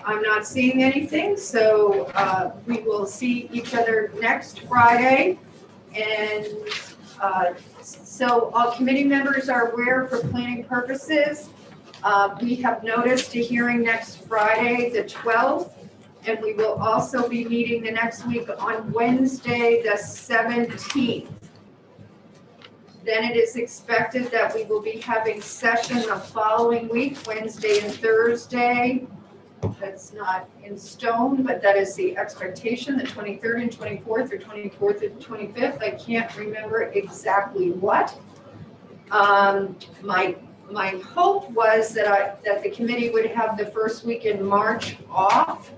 I'm not seeing anything, so we will see each other next Friday. And so all committee members are aware for planning purposes. We have noticed a hearing next Friday, the 12th, and we will also be meeting the next week on Wednesday, the 17th. Then it is expected that we will be having session the following week, Wednesday and Thursday. That's not in stone, but that is the expectation, the 23rd and 24th, or 24th and 25th. I can't remember exactly what. My hope was that the committee would have the first week in March off,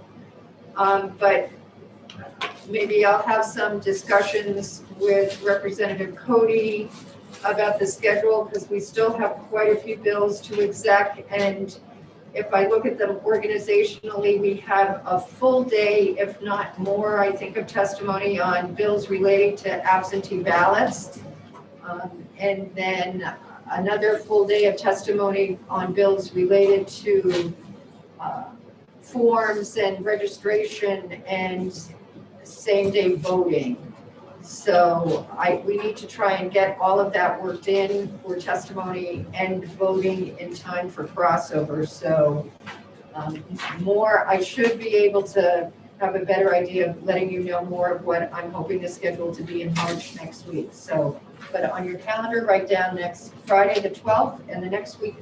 but maybe I'll have some discussions with Representative Cody about the schedule, because we still have quite a few bills to exec, and if I look at them organizationally, we have a full day, if not more, I think, of testimony on bills relating to absentee ballots, and then another full day of testimony on bills related to forms and registration and same-day voting. So we need to try and get all of that worked in for testimony and voting in time for crossover. So I should be able to have a better idea of letting you know more of what I'm hoping to schedule to be in March next week. So, but on your calendar, write down next Friday, the 12th, and the next week,